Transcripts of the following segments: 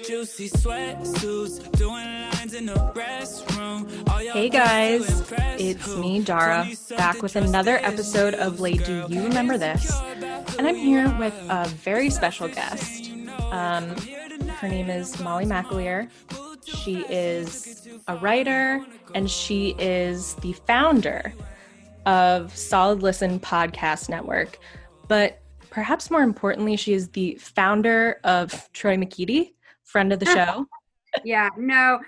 Juicy sweatsuits, doing lines in the restroom. Hey guys, it's me, Dara, back with another episode of Do You Remember This? And I'm here with a very special guest. Her name is Molly McAleer. She is a writer and she is the founder of Solid Listen Podcast Network. But perhaps more importantly, she is the founder of Troy McKeedy, friend of the show. Yeah, no,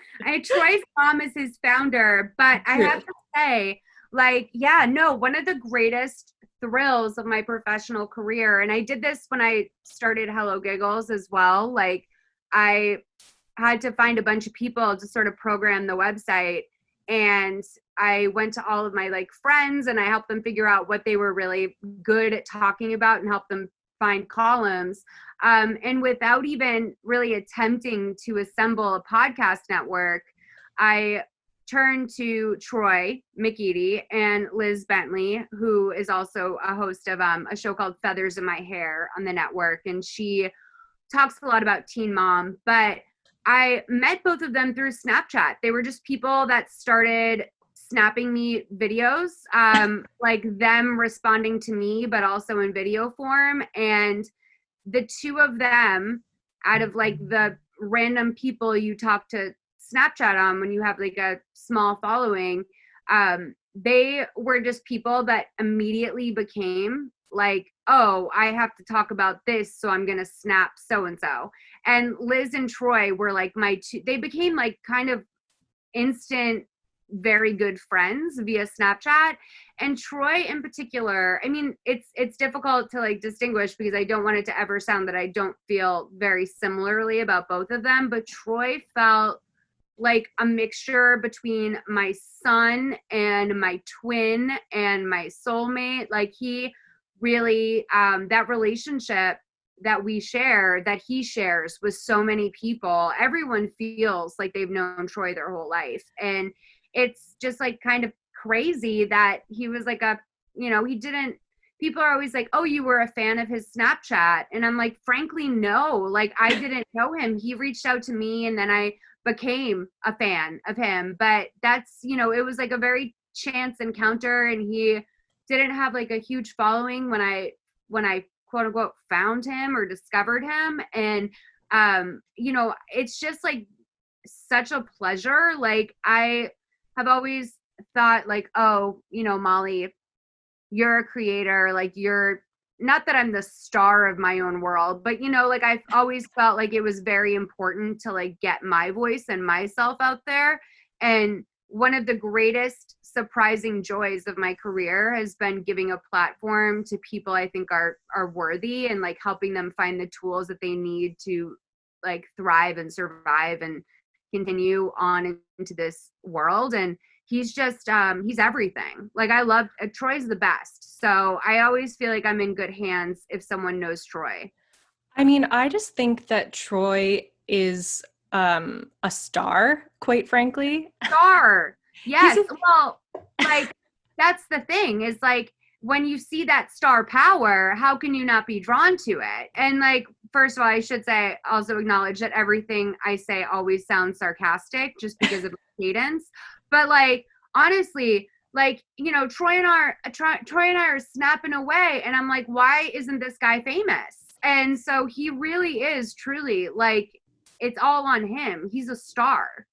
Troy's mom is his founder, but I have to say, one of the greatest thrills of my professional career, and I did this when I started Hello Giggles as well. Like, I had to find a bunch of people to sort of program the website, and I went to all of my friends and I helped them figure out what they were really good at talking about and help them find columns. And without even really attempting to assemble a podcast network, I turned to Troy McKeedy and Liz Bentley, who is also a host of a show called Feathers in My Hair on the network. And she talks a lot about Teen Mom, but I met both of them through Snapchat. They were just people that started snapping me videos, like them responding to me, but also in video form. And the two of them, out of the random people you talk to Snapchat on when you have a small following, they were just people that immediately became oh, I have to talk about this, so I'm going to snap so-and-so. And Liz and Troy were my two, they became kind of instant, very good friends via Snapchat. And Troy in particular, I mean, it's difficult to distinguish because I don't want it to ever sound that I don't feel very similarly about both of them, but Troy felt like a mixture between my son and my twin and my soulmate. He really, that relationship that we share, that he shares with so many people, everyone feels like they've known Troy their whole life. And it's just kind of crazy that he was he didn't, people are always oh, you were a fan of his Snapchat. And I'm frankly, no, I didn't know him. He reached out to me and then I became a fan of him. But that's, it was a very chance encounter, and he didn't have a huge following when I quote unquote found him or discovered him. And, it's just such a pleasure. I have always thought oh, Molly, you're a creator. You're not that I'm the star of my own world, but I've always felt it was very important to get my voice and myself out there. And one of the greatest surprising joys of my career has been giving a platform to people I think are worthy, and helping them find the tools that they need to thrive and survive and continue on into this world. And he's just he's everything. I love Troy's the best, so I always feel I'm in good hands if someone knows Troy. I mean, I just think that Troy is a star, quite frankly. Star. Yes. Well, that's the thing is when you see that star power, how can you not be drawn to it? And first of all, I should say, also acknowledge that everything I say always sounds sarcastic just because of the cadence. But honestly, Troy and I are snapping away, and I'm why isn't this guy famous? And so he really is truly it's all on him. He's a star.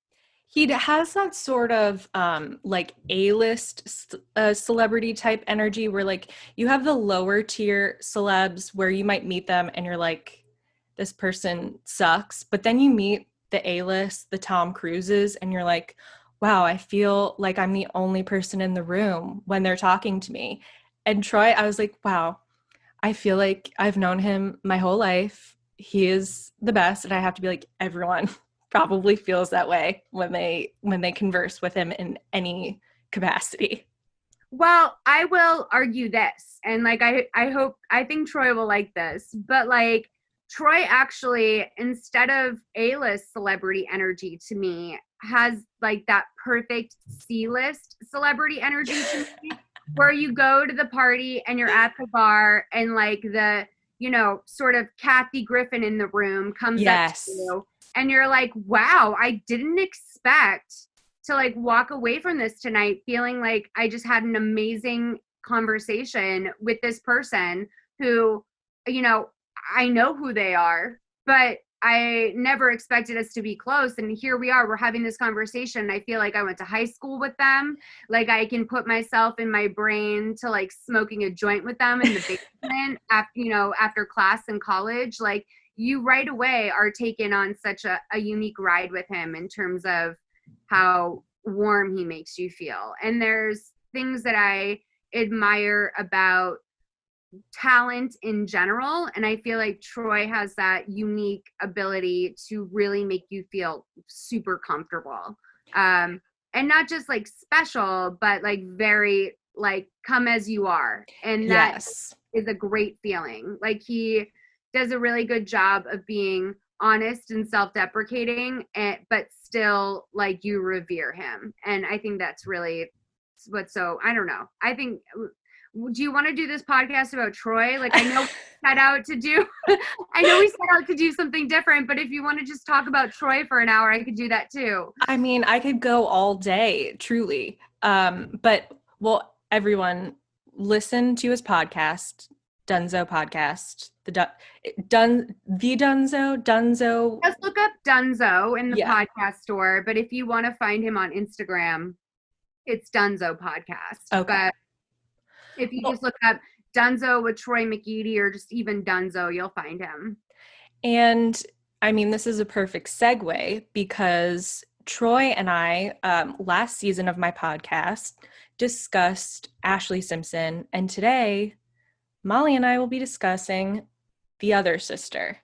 He has that sort of A-list celebrity type energy where you have the lower tier celebs where you might meet them and you're this person sucks. But then you meet the A-list, the Tom Cruises, and you're wow, I feel like I'm the only person in the room when they're talking to me. And Troy, I was wow, I feel like I've known him my whole life. He is the best. And I have to be everyone probably feels that way when they converse with him in any capacity. Well, I will argue this, and I think Troy will like this, but Troy actually, instead of A-list celebrity energy to me, has that perfect C-list celebrity energy to me, where you go to the party and you're at the bar and sort of Kathy Griffin in the room comes up Yes. to you and you're like, wow, I didn't expect to like walk away from this tonight feeling like I just had an amazing conversation with this person who, I know who they are, but I never expected us to be close. And here we are, we're having this conversation. I feel like I went to high school with them. Like I can put myself in my brain to like smoking a joint with them in the basement after class in college. Like you right away are taken on such a unique ride with him in terms of how warm he makes you feel. And there's things that I admire about talent in general, and I feel like Troy has that unique ability to really make you feel super comfortable, and not just like special, but like very like come as you are, and that is a great feeling. Like he does a really good job of being honest and self-deprecating, but still like you revere him, and I think that's really I don't know. I think, do you want to do this podcast about Troy? Like I know we set out to do something different, but if you want to just talk about Troy for an hour, I could do that too. I mean, I could go all day, truly. But well, everyone listen to his podcast, Dunzo podcast. Dunzo. Just look up Dunzo in the podcast store. But if you want to find him on Instagram, it's Dunzo podcast. Okay. But if you just look up Dunzo with Troy McEady or just even Dunzo, you'll find him. And I mean, this is a perfect segue because Troy and I, last season of my podcast, discussed Ashley Simpson. And today, Molly and I will be discussing the other sister,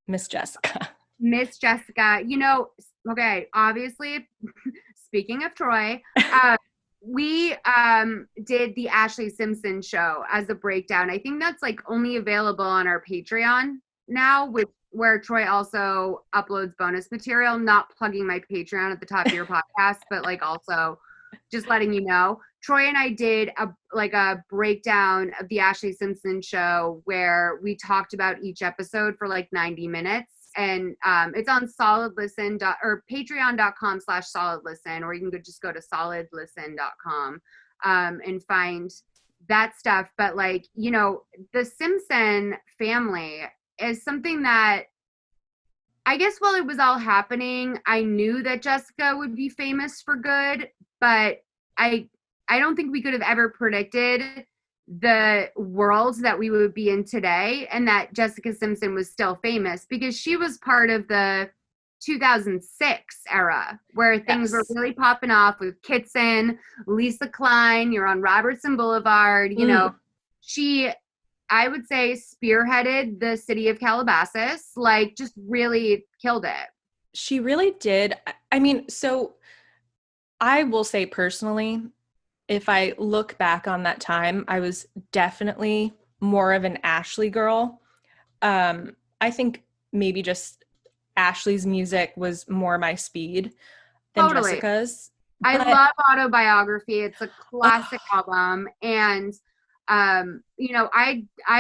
Miss Jessica. Miss Jessica, okay, obviously, speaking of Troy, we did the Ashley Simpson show as a breakdown. I think that's like only available on our Patreon now, where Troy also uploads bonus material. Not plugging my Patreon at the top of your podcast, but like also just letting you know. Troy and I did a breakdown of the Ashley Simpson show where we talked about each episode for like 90 minutes. And it's on patreon.com/solidlisten, or you can just go to solidlisten.com and find that stuff. But like, the Simpson family is something that I guess while it was all happening, I knew that Jessica would be famous for good, but I don't think we could have ever predicted the world that we would be in today, and that Jessica Simpson was still famous because she was part of the 2006 era where things were really popping off with Kitson, Lisa Klein, you're on Robertson Boulevard. She, I would say, spearheaded the city of Calabasas, like just really killed it. She really did. I mean, so I will say personally, if I look back on that time, I was definitely more of an Ashley girl. I think maybe just Ashley's music was more my speed than Jessica's. I love Autobiography. It's a classic album. And, I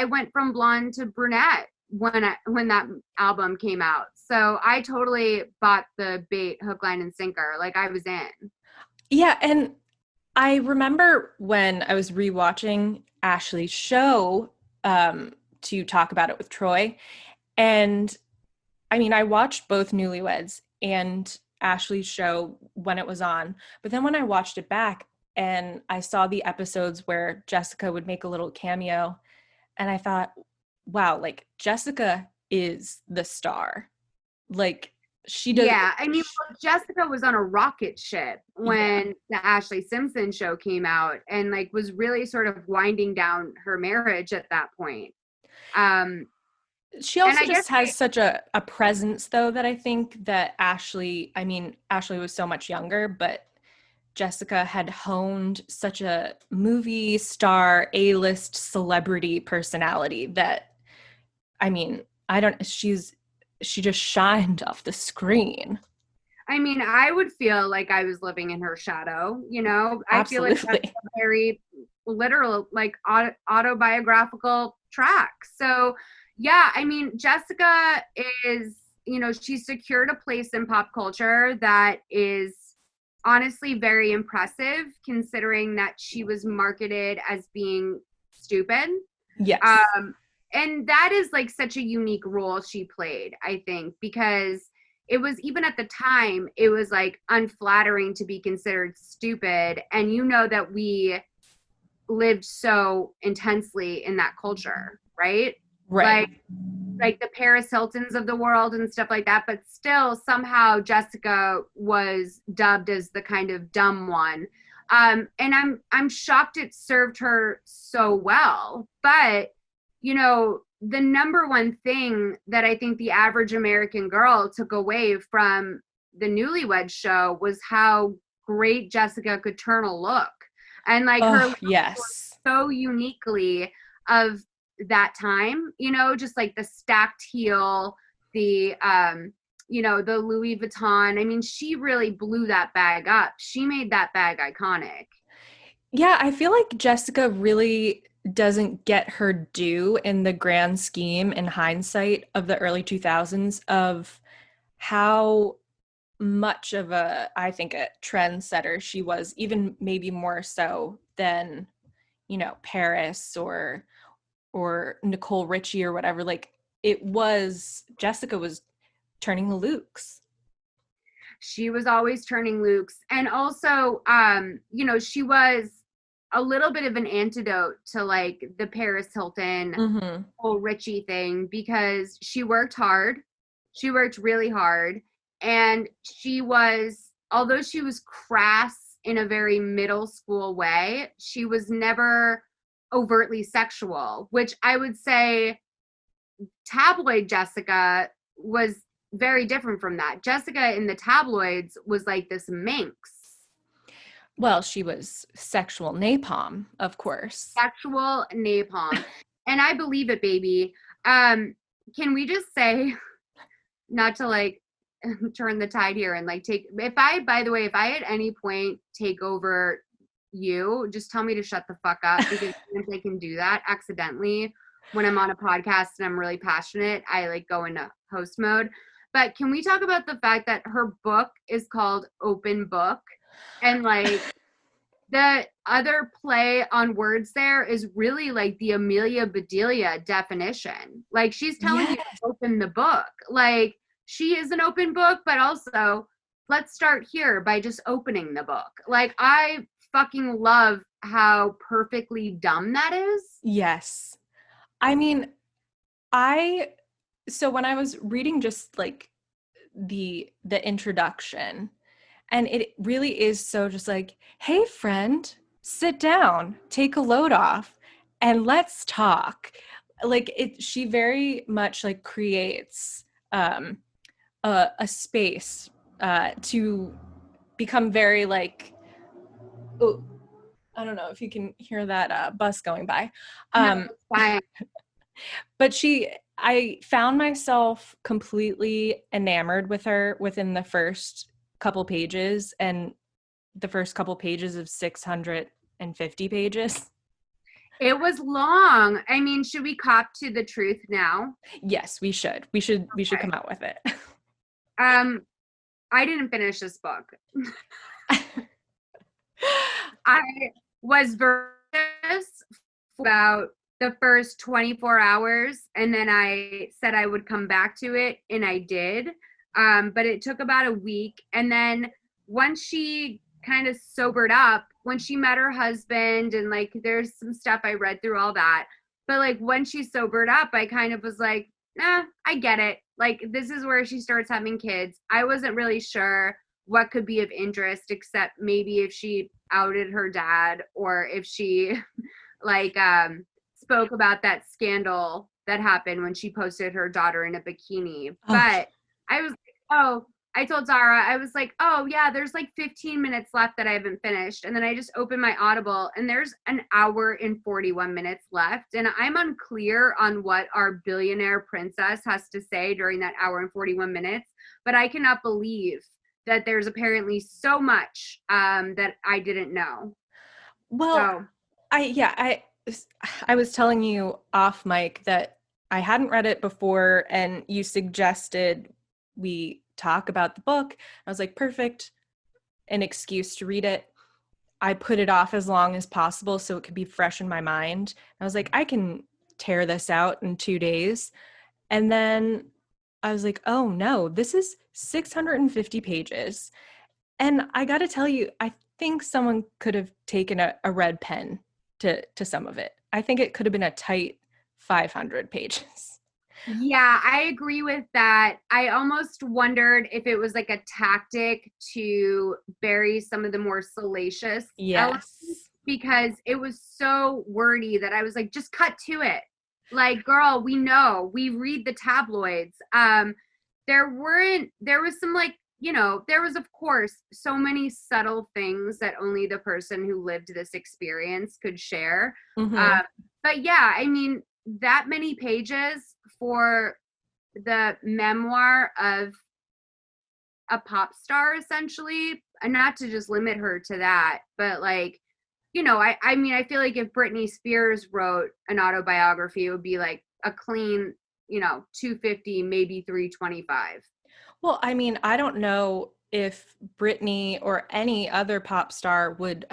went from blonde to brunette when that album came out. So I totally bought the bait, hook, line, and sinker. Like I was in. Yeah. And I remember when I was rewatching Ashley's show to talk about it with Troy. And I mean, I watched both Newlyweds and Ashley's show when it was on. But then when I watched it back and I saw the episodes where Jessica would make a little cameo, and I thought, wow, like Jessica is the star. Like she does. Yeah, I mean, Jessica was on a rocket ship when the Ashley Simpson show came out, and like was really sort of winding down her marriage at that point. She also just has such a presence, though, that I think that Ashley was so much younger, but Jessica had honed such a movie star, A-list celebrity personality that, I mean, she just shined off the screen. I mean, I would feel like I was living in her shadow, Absolutely. I feel like that's a very literal, like autobiographical track. So, Yeah, I mean, Jessica is, she's secured a place in pop culture that is honestly very impressive considering that she was marketed as being stupid. Yes. Um, and that is like such a unique role she played, I think, because it was even at the time, it was like unflattering to be considered stupid. And that we lived so intensely in that culture, right? Right. Like the Paris Hiltons of the world and stuff like that, but still somehow Jessica was dubbed as the kind of dumb one. And I'm shocked it served her so well. But the number one thing that I think the average American girl took away from the Newlywed Show was how great Jessica could turn a look. And like her Oh, look was yes. so uniquely of that time, just like the stacked heel, the Louis Vuitton. I mean, she really blew that bag up. She made that bag iconic. Yeah, I feel like Jessica really doesn't get her due in the grand scheme in hindsight of the early 2000s of how much of I think, a trendsetter she was, even maybe more so than, Paris or Nicole Richie or whatever. Like Jessica was turning the Lukes. She was always turning Luke's. And also, she was a little bit of an antidote to like the Paris Hilton Mm-hmm. whole Richie thing because she worked hard. She worked really hard. And although she was crass in a very middle school way, she was never overtly sexual, which I would say tabloid Jessica was very different from that. Jessica in the tabloids was like this minx. Well, she was sexual napalm, of course. Sexual napalm. And I believe it, baby. Can we just say, not to like turn the tide here and like by the way, if I at any point take over you, just tell me to shut the fuck up because if I can do that accidentally when I'm on a podcast and I'm really passionate, I like go into host mode. But can we talk about the fact that her book is called Open Book and like the other play on words there is really like the Amelia Bedelia definition. Like she's telling you to open the book. Like she is an open book, but also let's start here by just opening the book. Like I fucking love how perfectly dumb that is. Yes. I mean, so when I was reading just like the introduction, and it really is so just like, hey friend, sit down, take a load off, and let's talk. Like she very much like creates a space to become very like, oh, I don't know if you can hear that bus going by. No, it's fine. But I found myself completely enamored with her within the first couple pages, and the first couple pages of 650 pages. It was long. I mean, should we cop to the truth now? Yes, we should. We should Okay. come out with it. I didn't finish this book. I was versus about the first 24 hours and then I said I would come back to it and I did. But it took about a week. And then once she kind of sobered up, when she met her husband and like there's some stuff I read through all that. But like when she sobered up, I kind of was like, nah, I get it. Like this is where she starts having kids. I wasn't really sure what could be of interest except maybe if she outed her dad or if she like spoke about that scandal that happened when she posted her daughter in a bikini. But I was I told Zara, I was like, oh yeah, there's like 15 minutes left that I haven't finished. And then I just opened my Audible and there's an hour and 41 minutes left. And I'm unclear on what our billionaire princess has to say during that hour and 41 minutes, but I cannot believe that there's apparently so much that I didn't know. Well, I was telling you off mic that I hadn't read it before, and you suggested we talk about the book. I was like, perfect, an excuse to read it. I put it off as long as possible so it could be fresh in my mind. I was like, I can tear this out in 2 days. And then I was like, oh no, this is 650 pages. And I got to tell you, I think someone could have taken a red pen to some of it. I think it could have been a tight 500 pages. Yeah, I agree with that. I almost wondered if it was like a tactic to bury some of the more salacious elements, Yes. because it was so wordy that I was like, just cut to it. Like, girl, we know, we read the tabloids. There was some, like, there was, of course, so many subtle things that only the person who lived this experience could share. Mm-hmm. But yeah, I mean, that many pages for the memoir of a pop star, essentially, and not to just limit her to that, but like, I mean, I feel like if Britney Spears wrote an autobiography, it would be like a clean, 250, maybe 325. Well, I mean, I don't know if Britney or any other pop star would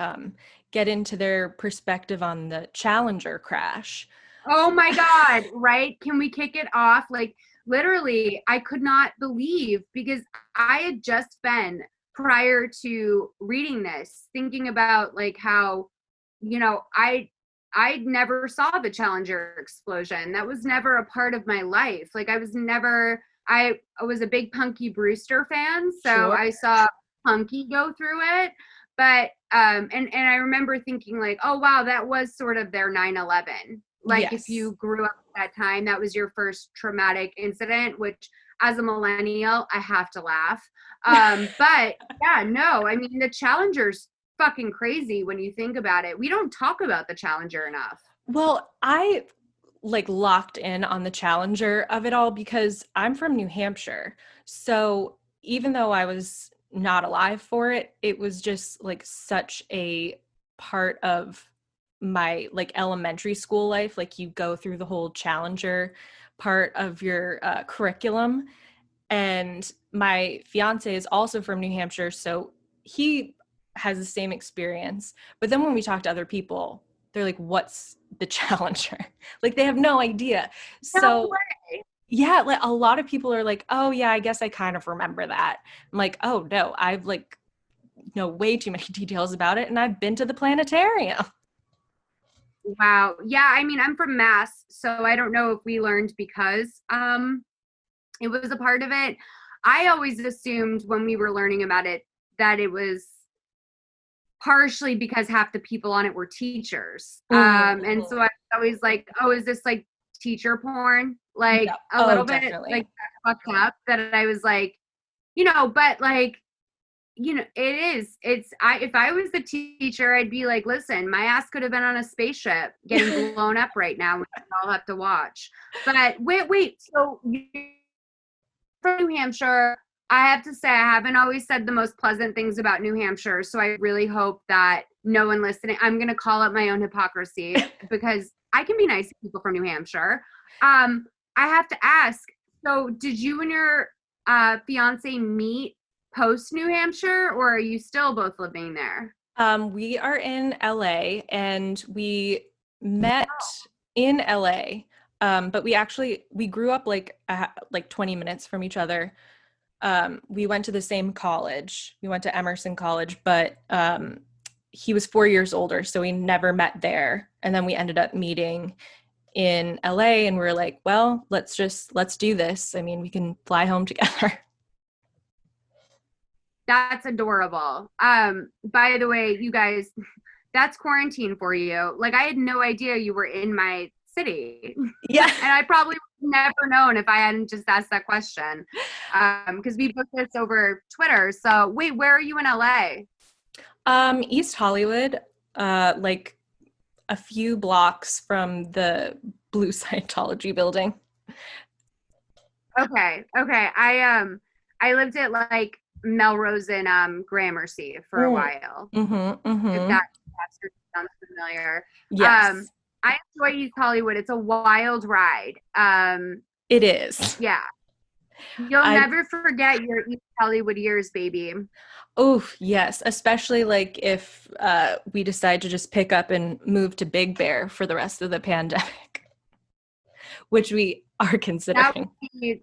get into their perspective on the Challenger crash. Oh my God, right? Can we kick it off? Like, literally, I could not believe, because I had just been, prior to reading this, thinking about like how, I never saw the Challenger explosion. That was never a part of my life. Like, I was a big Punky Brewster fan, so Sure. I saw Punky go through it. But and I remember thinking like, oh wow, that was sort of their 9/11. Like, Yes. if you grew up at that time, that was your first traumatic incident, which as a millennial, I have to laugh. But yeah, no, I mean, the Challenger's fucking crazy when you think about it. We don't talk about the Challenger enough. Well, I like locked in on the Challenger of it all because I'm from New Hampshire. So even though I was not alive for it, it was just like such a part of my like elementary school life. Like, you go through the whole Challenger part of your curriculum. And my fiance is also from New Hampshire, so he has the same experience. But then when we talk to other people, they're like, what's the Challenger? Like, they have no idea. No So way. yeah, like a lot of people are like, oh yeah, I guess I kind of remember that. I'm like, oh no, I've like know way too many details about it, and I've been to the planetarium. Wow. Yeah, I mean, I'm from Mass, so I don't know if we learned because it was a part of it. I always assumed when we were learning about it that it was partially because half the people on it were teachers. And so I was always like, oh, is this like teacher porn? Like, Yeah. a little bit Definitely. like fucked up, that I was like, but like, it is. If I was the teacher, I'd be like, listen, my ass could have been on a spaceship getting blown up right now. We all have to watch. But wait. So you're from New Hampshire. I have to say, I haven't always said the most pleasant things about New Hampshire. So I really hope that no one listening, I'm going to call out my own hypocrisy, because I can be nice to people from New Hampshire. I have to ask, so did you and your fiance meet post New Hampshire, or are you still both living there? We are in LA, and we met in LA. But we grew up like 20 minutes from each other. We went to the same college. We went to Emerson College, but he was 4 years older, so we never met there. And then we ended up meeting in LA, and we were like, well, let's do this. I mean, we can fly home together. That's adorable. By the way, you guys, that's quarantine for you. Like, I had no idea you were in my city. Yeah. And I probably would have never known if I hadn't just asked that question. Because we booked this over Twitter. So wait, where are you in LA? East Hollywood, like a few blocks from the Blue Scientology building. Okay. I lived at like Melrose and Gramercy for a while. Mm-hmm, If mm-hmm. that sounds familiar. Yes. I enjoy East Hollywood. It's a wild ride. It is. Yeah. You'll never forget your East Hollywood years, baby. Oh, yes. Especially like if we decide to just pick up and move to Big Bear for the rest of the pandemic, which we are considering. That would be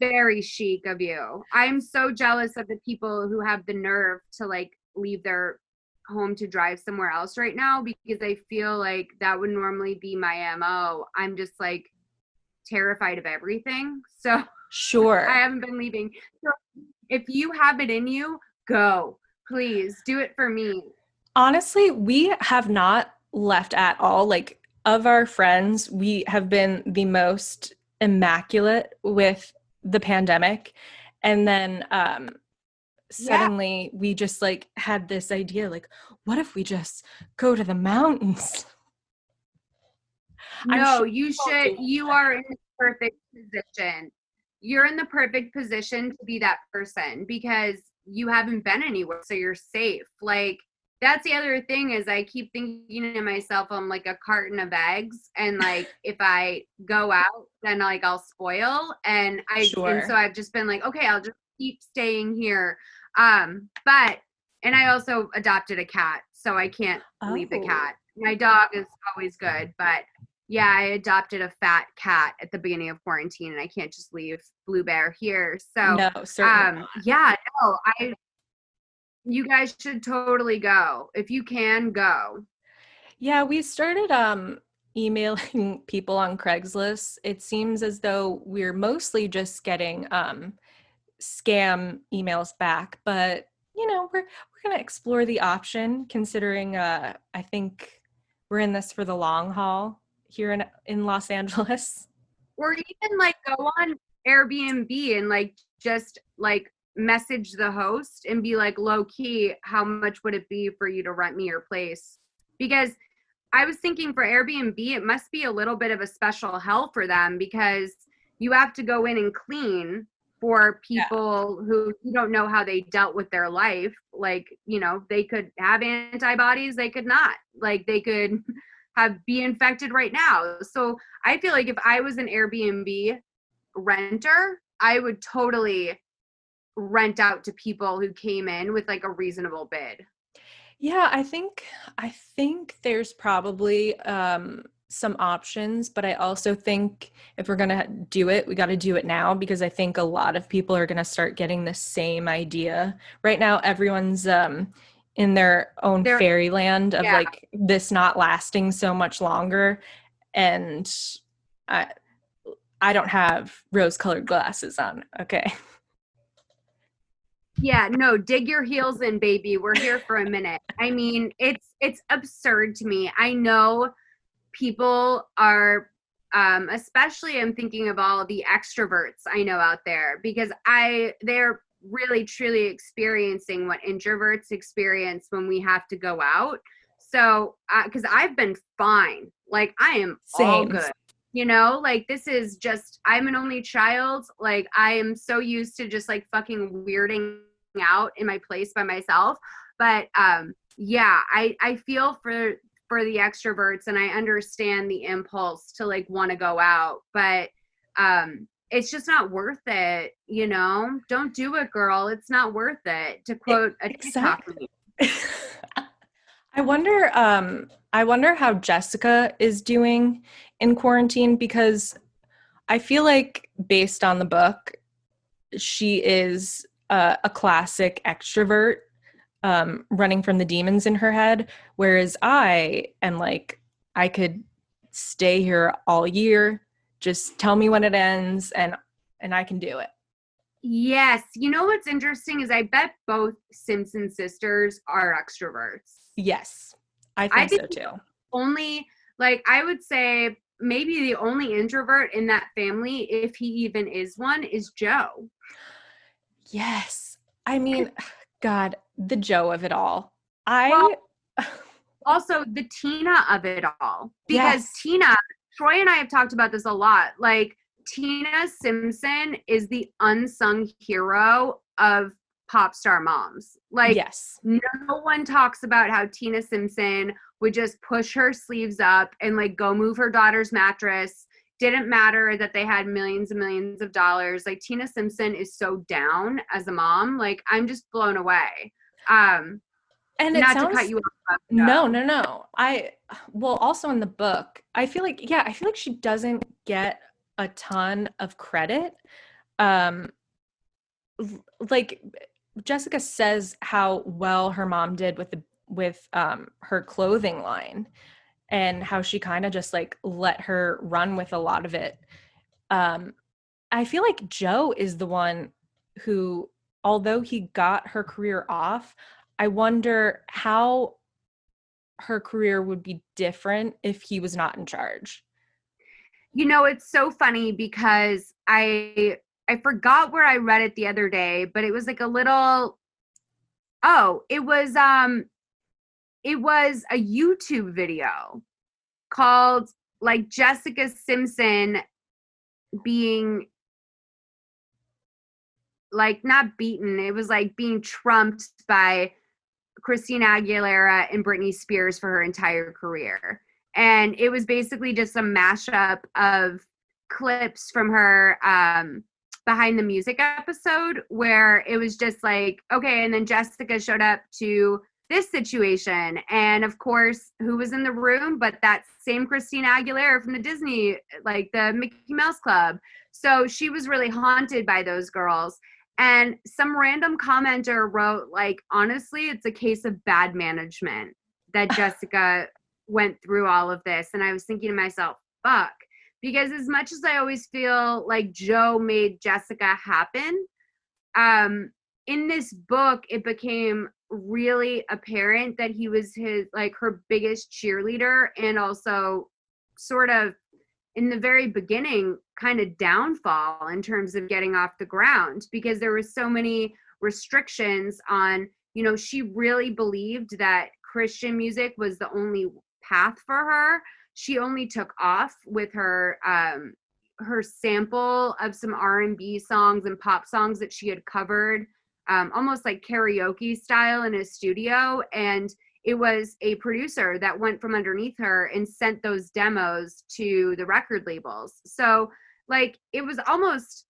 very chic of you. I'm so jealous of the people who have the nerve to like leave their home to drive somewhere else right now, because I feel like that would normally be my MO. I'm just like terrified of everything. So Sure. I haven't been leaving. So if you have it in you, go. Please do it for me. Honestly, we have not left at all. Like, of our friends, we have been the most immaculate with the pandemic. And then suddenly we just like had this idea, like, what if we just go to the mountains? No, you should. You are in the perfect position. You're in the perfect position to be that person because you haven't been anywhere, so you're safe. Like, that's the other thing is I keep thinking to myself, I'm like a carton of eggs, and like if I go out, then like I'll spoil, and so I've just been like, okay, I'll just keep staying here. But I also adopted a cat, so I can't leave the cat. My dog is always good, but yeah, I adopted a fat cat at the beginning of quarantine, and I can't just leave Blue Bear here. So, no, certainly not. yeah, no, you guys should totally go. If you can, go. Yeah, we started emailing people on Craigslist. It seems as though we're mostly just getting scam emails back, but you know, we're going to explore the option considering I think we're in this for the long haul here in Los Angeles. Or even like go on Airbnb and like just like message the host and be like, low key, how much would it be for you to rent me your place? Because I was thinking for Airbnb, it must be a little bit of a special hell for them because you have to go in and clean for people who you don't know how they dealt with their life. Like, you know, they could have antibodies, they could not. Like, they could be infected right now. So I feel like if I was an Airbnb renter, I would totally rent out to people who came in with like a reasonable bid. Yeah, I think there's probably some options, but I also think if we're gonna do it, we got to do it now because I think a lot of people are gonna start getting the same idea. Right now, everyone's in their own fairyland of like this not lasting so much longer, and I don't have rose-colored glasses on. Okay. Yeah, no, dig your heels in, baby. We're here for a minute. I mean, it's absurd to me. I know people are, especially I'm thinking of all the extroverts I know out there because they're really truly experiencing what introverts experience when we have to go out. So, because I've been fine. Like, I am all good. You know, like this is just, I'm an only child. Like I am so used to just like fucking weirding out in my place by myself. But yeah, I feel for the extroverts and I understand the impulse to like want to go out, but it's just not worth it. You know, don't do it, girl. It's not worth it, to quote a TikTok. I wonder how Jessica is doing in quarantine because I feel like based on the book, she is a classic extrovert running from the demons in her head, whereas I am like, I could stay here all year, just tell me when it ends and I can do it. Yes. You know what's interesting is I bet both Simpson sisters are extroverts. Yes, I think so too. Only, like, I would say maybe the only introvert in that family, if he even is one, is Joe. Yes. I mean, God, the Joe of it all. Also the Tina of it all. Because Tina, Troy and I have talked about this a lot. Like, Tina Simpson is the unsung hero of pop star moms. Like, yes. no one talks about how Tina Simpson would just push her sleeves up and like go move her daughter's mattress. Didn't matter that they had millions and millions of dollars. Like, Tina Simpson is so down as a mom. Like, I'm just blown away. And not to cut you off. No. Well, also in the book, I feel like she doesn't get a ton of credit. Like Jessica says how well her mom did with her clothing line, and how she kind of just like let her run with a lot of it. I feel like Joe is the one who, although he got her career off, I wonder how her career would be different if he was not in charge. You know, it's so funny because I forgot where I read it the other day, but it was like a little it was a YouTube video called like Jessica Simpson being like not beaten. It was like being trumped by Christina Aguilera and Britney Spears for her entire career. And it was basically just a mashup of clips from her Behind the Music episode where it was just like, okay, and then Jessica showed up to this situation. And of course, who was in the room but that same Christina Aguilera from the Disney, like the Mickey Mouse Club. So she was really haunted by those girls. And some random commenter wrote, like, honestly, it's a case of bad management that Jessica went through all of this. And I was thinking to myself, fuck. Because as much as I always feel like Joe made Jessica happen, in this book, it became really apparent that he was her biggest cheerleader, and also sort of in the very beginning kind of downfall in terms of getting off the ground, because there were so many restrictions on, you know, she really believed that Christian music was the only path for her. She only took off with her sample of some R&B songs and pop songs that she had covered, almost like karaoke style in a studio. And it was a producer that went from underneath her and sent those demos to the record labels. So like, it was almost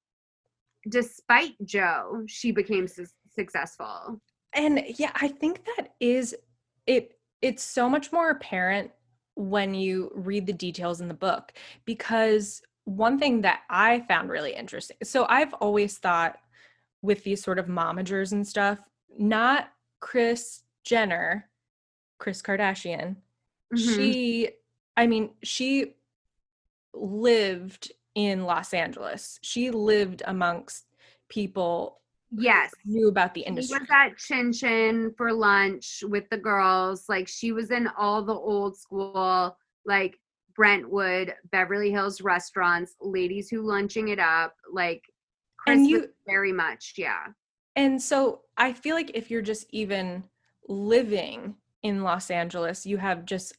despite Joe, she became successful. And yeah, I think that is it. It's so much more apparent when you read the details in the book, because one thing that I found really interesting. So I've always thought with these sort of momagers and stuff, not Kris Jenner, Kris Kardashian. Mm-hmm. She lived in Los Angeles. She lived amongst people yes who knew about the industry. She was at Chin Chin for lunch with the girls. Like, she was in all the old school, like Brentwood, Beverly Hills restaurants, ladies who lunching it up. Like, Kris was very much, yeah. And so I feel like if you're just even living in Los Angeles, you have just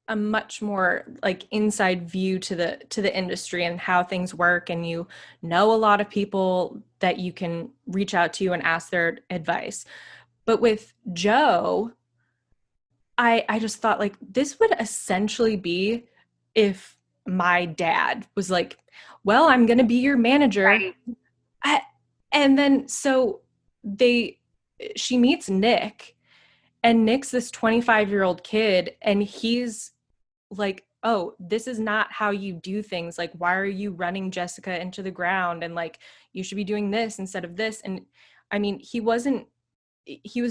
a much more like inside view to the industry and how things work, and you know a lot of people that you can reach out to and ask their advice. But with Joe, I just thought, like, this would essentially be if my dad was like, well, I'm gonna be your manager. Right. And then so she meets Nick, and Nick's this 25-year-old kid, and he's like, oh, this is not how you do things. Like, why are you running Jessica into the ground? And like, you should be doing this instead of this. And I mean, he was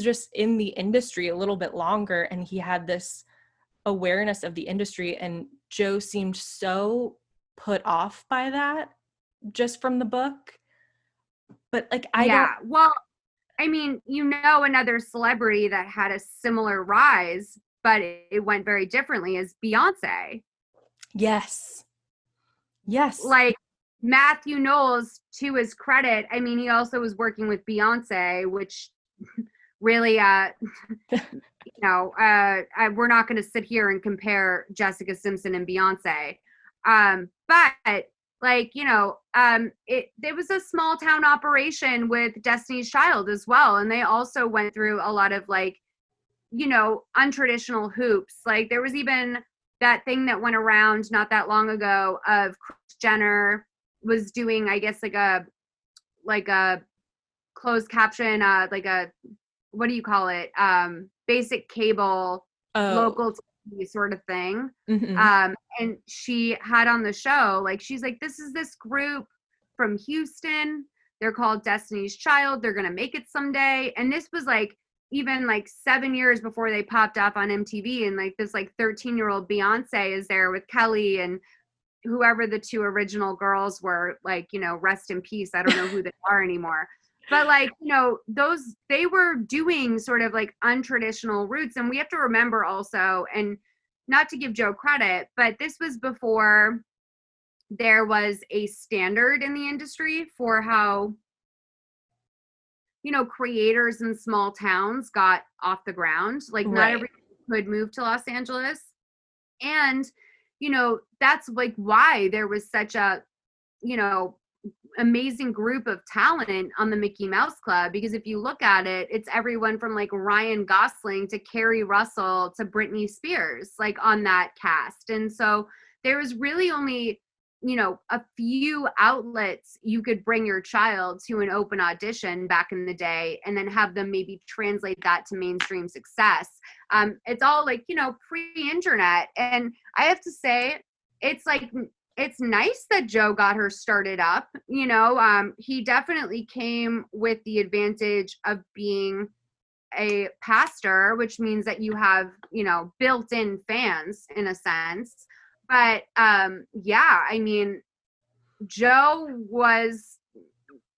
just in the industry a little bit longer, and he had this awareness of the industry. And Joe seemed so put off by that just from the book. But like, well, I mean, you know, another celebrity that had a similar rise, but it went very differently, is Beyonce. Yes. Like, Matthew Knowles, to his credit, I mean, he also was working with Beyonce, which really, you know, we're not going to sit here and compare Jessica Simpson and Beyonce. But like, it was a small town operation with Destiny's Child as well. And they also went through a lot of like, untraditional hoops. Like there was even that thing that went around not that long ago of Kris Jenner was doing, I guess, like a closed caption, like a, what do you call it? Basic cable, local TV sort of thing. Mm-hmm. And she had on the show, like, she's like, this is this group from Houston. They're called Destiny's Child. They're going to make it someday. And this was like, even like 7 years before they popped up on MTV. And like this like 13-year-old Beyonce is there with Kelly and whoever the two original girls were, like, rest in peace. I don't know who they are anymore. But like, they were doing sort of like untraditional routes. And we have to remember also, and not to give Joe credit, but this was before there was a standard in the industry for how, creators in small towns got off the ground. Like not everyone could move to Los Angeles. And, that's like why there was such a, amazing group of talent on the Mickey Mouse Club. Because if you look at it, it's everyone from like Ryan Gosling to Kerry Russell to Britney Spears, like on that cast. And so there was really only, a few outlets you could bring your child to an open audition back in the day and then have them maybe translate that to mainstream success. It's all like, pre-internet. And I have to say, it's like, it's nice that Joe got her started up. He definitely came with the advantage of being a pastor, which means that you have, built-in fans in a sense. But yeah, I mean, Joe was,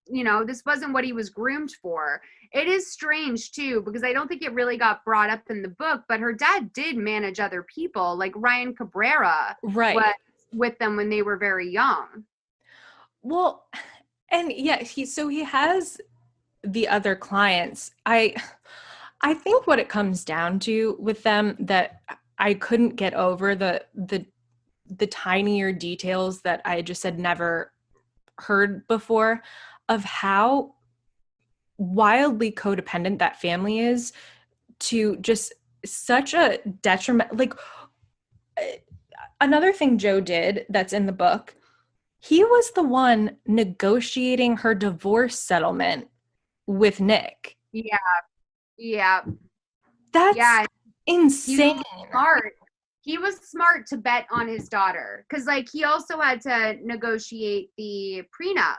this wasn't what he was groomed for. It is strange too, because I don't think it really got brought up in the book, but her dad did manage other people, like Ryan Cabrera was with them when they were very young. Well, and yeah, he has the other clients. I think what it comes down to with them that I couldn't get over the tinier details that I just had never heard before of how wildly codependent that family is to just such a detriment. Like another thing Joe did that's in the book, he was the one negotiating her divorce settlement with Nick. Yeah. That's insane. He was smart to bet on his daughter because, like, he also had to negotiate the prenup.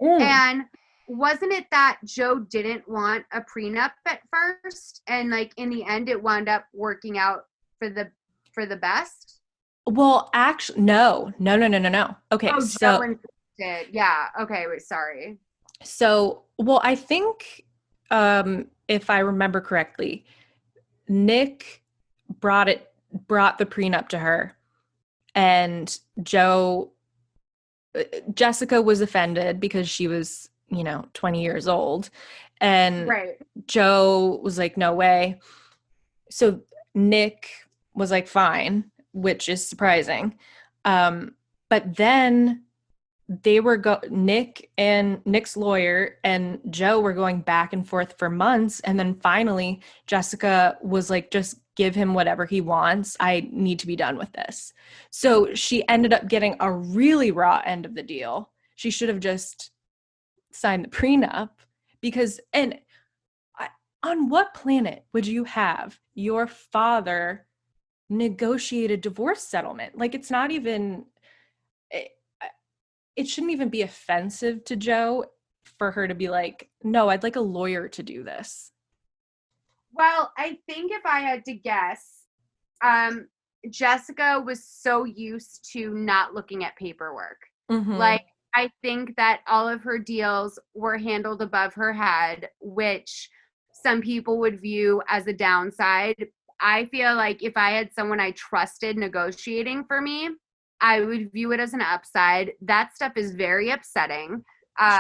And wasn't it that Joe didn't want a prenup at first, and like in the end, it wound up working out for the best? Well, actually, no. Okay, Joe insisted. Yeah. Okay. Wait. Sorry. So, well, I think if I remember correctly, Nick brought the prenup to her, and Jessica was offended because she was, 20 years old, and Joe was like, no way. So Nick was like, fine, which is surprising. But then they were Nick and Nick's lawyer and Joe were going back and forth for months. And then finally, Jessica was like, just give him whatever he wants. I need to be done with this. So she ended up getting a really raw end of the deal. She should have just signed the prenup on what planet would you have your father negotiate a divorce settlement? Like, it's not even... It shouldn't even be offensive to Joe for her to be like, no, I'd like a lawyer to do this. Well, I think if I had to guess, Jessica was so used to not looking at paperwork. Mm-hmm. Like, I think that all of her deals were handled above her head, which some people would view as a downside. I feel like if I had someone I trusted negotiating for me, I would view it as an upside. That stuff is very upsetting.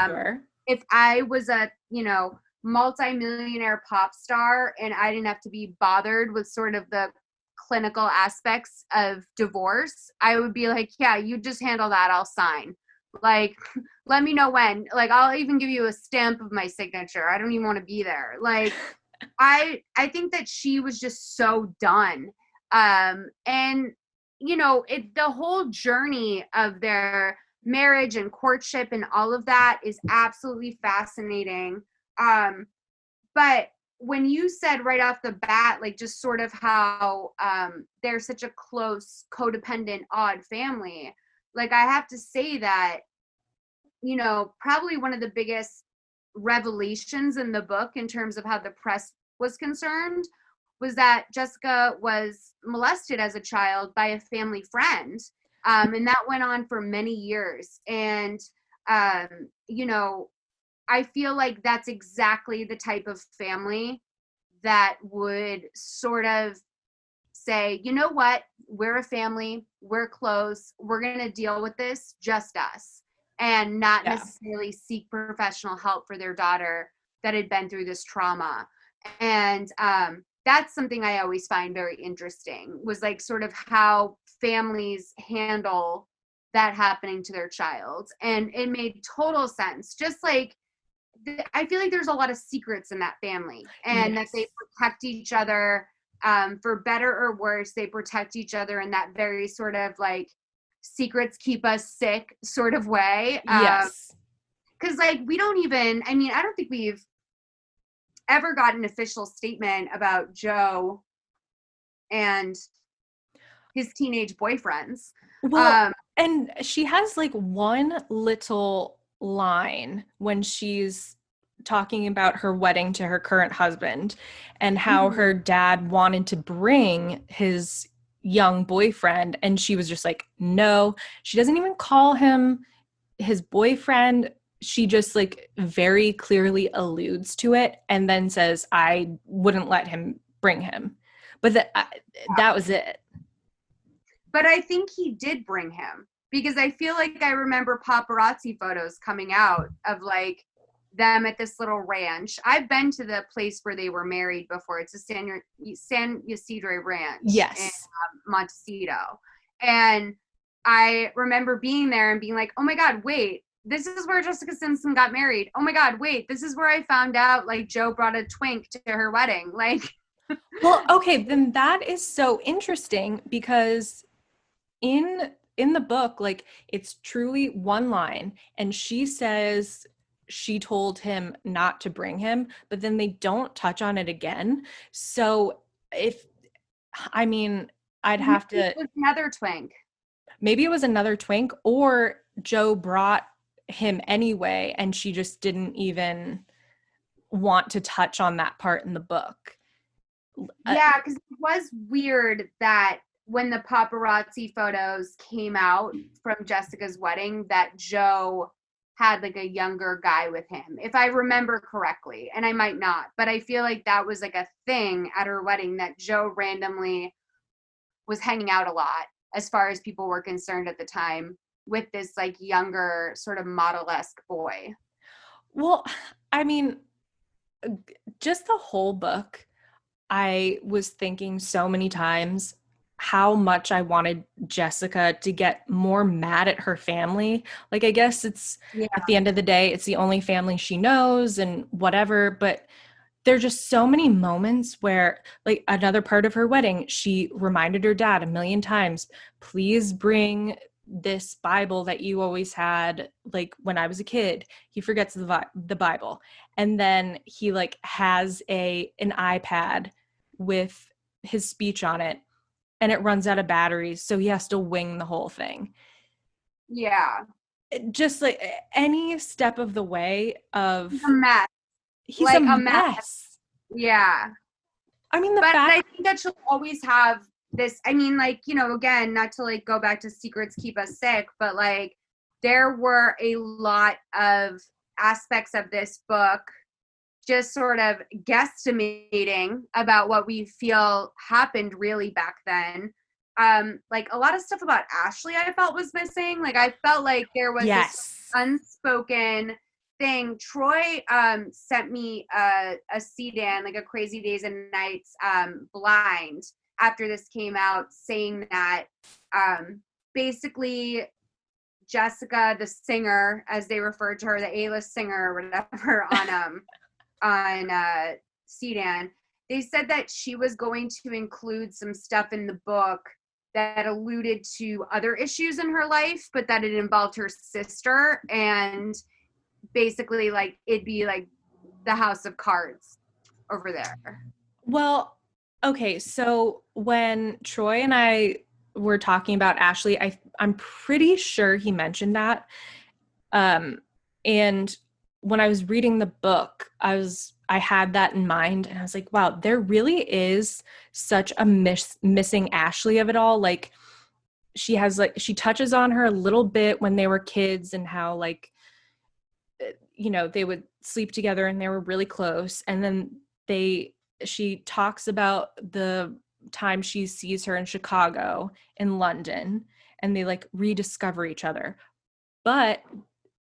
Sure. If I was a, multi-millionaire pop star and I didn't have to be bothered with sort of the clinical aspects of divorce, I would be like, yeah, you just handle that, I'll sign. Like, let me know when. Like, I'll even give you a stamp of my signature. I don't even want to be there. Like, I think that she was just so done. And you know, the whole journey of their marriage and courtship and all of that is absolutely fascinating. But when you said right off the bat, like just sort of how they're such a close, codependent, odd family, like I have to say that, you know, probably one of the biggest revelations in the book in terms of how the press was concerned was that Jessica was molested as a child by a family friend. And that went on for many years. And, you know, I feel like that's exactly the type of family that would sort of say, you know what, we're a family, we're close, we're going to deal with this, just us, and not necessarily seek professional help for their daughter that had been through this trauma. And that's something I always find very interesting, was like sort of how families handle that happening to their child. And it made total sense. Just like, I feel like there's a lot of secrets in that family, and that they protect each other, for better or worse. They protect each other in that very sort of like secrets keep us sick sort of way. Yes. Because like we don't even, I mean, I don't think we've ever got an official statement about Joe and his teenage boyfriends. Well, and she has like one little line when she's talking about her wedding to her current husband and how her dad wanted to bring his young boyfriend, and she was just like, no. She doesn't even call him his boyfriend. She just like very clearly alludes to it and then says, I wouldn't let him bring him. But that was it. But I think he did bring him, because I feel like I remember paparazzi photos coming out of like them at this little ranch. I've been to the place where they were married before. It's a San Ysidro Ranch in Montecito. And I remember being there and being like, oh my God, wait, this is where Jessica Simpson got married. Oh my God, wait, this is where I found out like Joe brought a twink to her wedding. Like, well, okay, then that is so interesting, because in the book, like, it's truly one line, and she says she told him not to bring him, but then they don't touch on it again. So if, I mean, I'd have to, it was another twink. maybe it was another twink, or Joe brought him anyway and she just didn't even want to touch on that part in the book. Yeah, because it was weird that when the paparazzi photos came out from Jessica's wedding, that Joe had like a younger guy with him, if I remember correctly, and I might not, but I feel like that was like a thing at her wedding, that Joe randomly was hanging out a lot, as far as people were concerned at the time, with this like younger sort of model-esque boy. Well, I mean, just the whole book, I was thinking so many times how much I wanted Jessica to get more mad at her family. Like, I guess it's, at the end of the day, it's the only family she knows and whatever, but there are just so many moments where, like, another part of her wedding, she reminded her dad a million times, please bring this Bible that you always had, like, when I was a kid. He forgets the Bible. And then he like has an iPad with his speech on it, and it runs out of batteries, so he has to wing the whole thing. Yeah. Just like any step of the way of, He's a mess. he's Like a a mess. Yeah. I mean, But I think that she'll always have this, I mean, like, you know, again, not to like go back to secrets keep us sick, but like there were a lot of aspects of this book just sort of guesstimating about what we feel happened really back then. Like a lot of stuff about Ashley I felt was missing. Like I felt like there was this unspoken thing. Troy sent me a CDAN, like a Crazy Days and Nights blind, after this came out, saying that basically Jessica, the singer, as they referred to her, the A-list singer or whatever, on CDAN, they said that she was going to include some stuff in the book that alluded to other issues in her life, but that it involved her sister, and basically like it'd be like the House of Cards over there. Well, okay, so when Troy and I were talking about Ashley, I'm pretty sure he mentioned that. And when I was reading the book, I had that in mind, and I was like, wow, there really is such a missing Ashley of it all. Like she touches on her a little bit when they were kids and how like, they would sleep together and they were really close. And then she talks about the time she sees her in Chicago, in London, and they like rediscover each other. But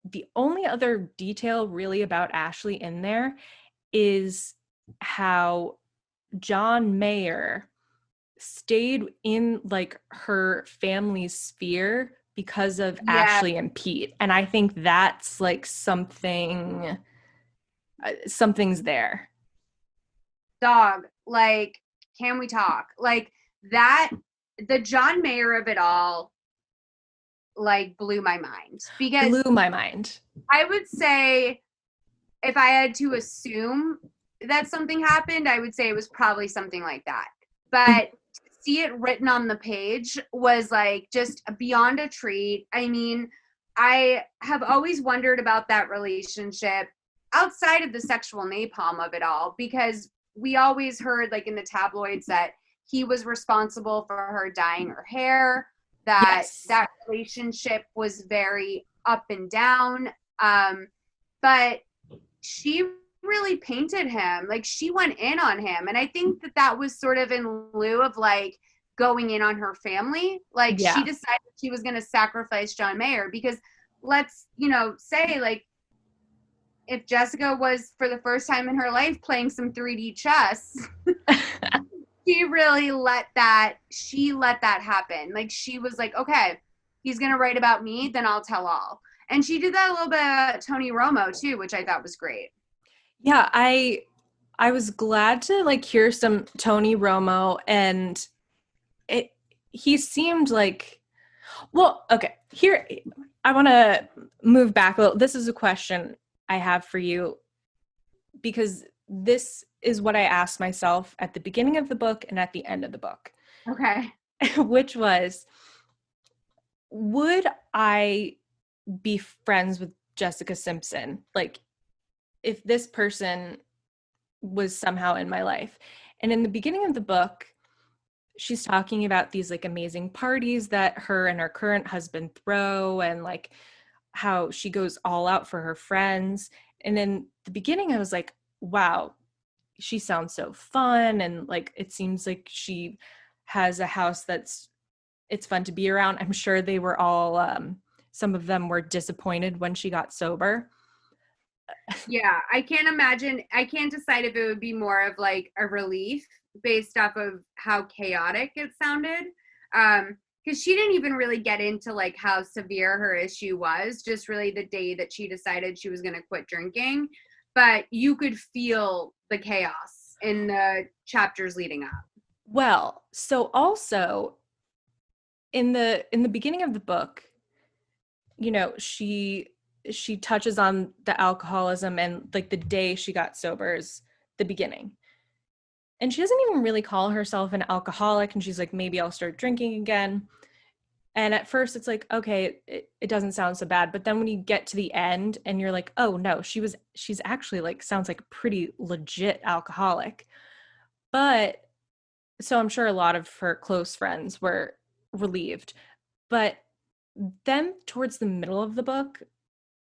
the only other detail really about Ashley in there is how John Mayer stayed in like her family's sphere because of Ashley and Pete. And I think that's like something's there. Dog, like, can we talk? Like that, the John Mayer of it all, like blew my mind, because I would say if I had to assume that something happened, I would say it was probably something like that. But to see it written on the page was like just beyond a treat. I mean, I have always wondered about that relationship outside of the sexual napalm of it all, because we always heard like in the tabloids that he was responsible for her dyeing her hair, that that relationship was very up and down. But she really painted him, like she went in on him. And I think that was sort of in lieu of like going in on her family. Like she decided she was going to sacrifice John Mayer, because let's, say like if Jessica was for the first time in her life playing some 3D chess, she really let that happen. Like she was like, okay, he's going to write about me, then I'll tell all. And she did that a little bit about Tony Romo too, which I thought was great. Yeah, I was glad to like hear some Tony Romo, and he seemed like, well, okay, here I want to move back a little. This is a question I have for you, because this is what I asked myself at the beginning of the book and at the end of the book. Okay. Which was, would I be friends with Jessica Simpson? Like, if this person was somehow in my life. And in the beginning of the book, she's talking about these like amazing parties that her and her current husband throw, and like how she goes all out for her friends. And in the beginning, I was like, wow, she sounds so fun. And like, it seems like she has a house it's fun to be around. I'm sure they were all, some of them were disappointed when she got sober. Yeah, I can't imagine. I can't decide if it would be more of like a relief based off of how chaotic it sounded. Because she didn't even really get into like how severe her issue was, just really the day that she decided she was going to quit drinking. But you could feel the chaos in the chapters leading up. Well, so also in the beginning of the book, she touches on the alcoholism, and like the day she got sober is the beginning. And she doesn't even really call herself an alcoholic. And she's like, maybe I'll start drinking again. And at first it's like, okay, it doesn't sound so bad. But then when you get to the end and you're like, oh no, she's actually like, sounds like a pretty legit alcoholic. But so I'm sure a lot of her close friends were relieved. But then towards the middle of the book,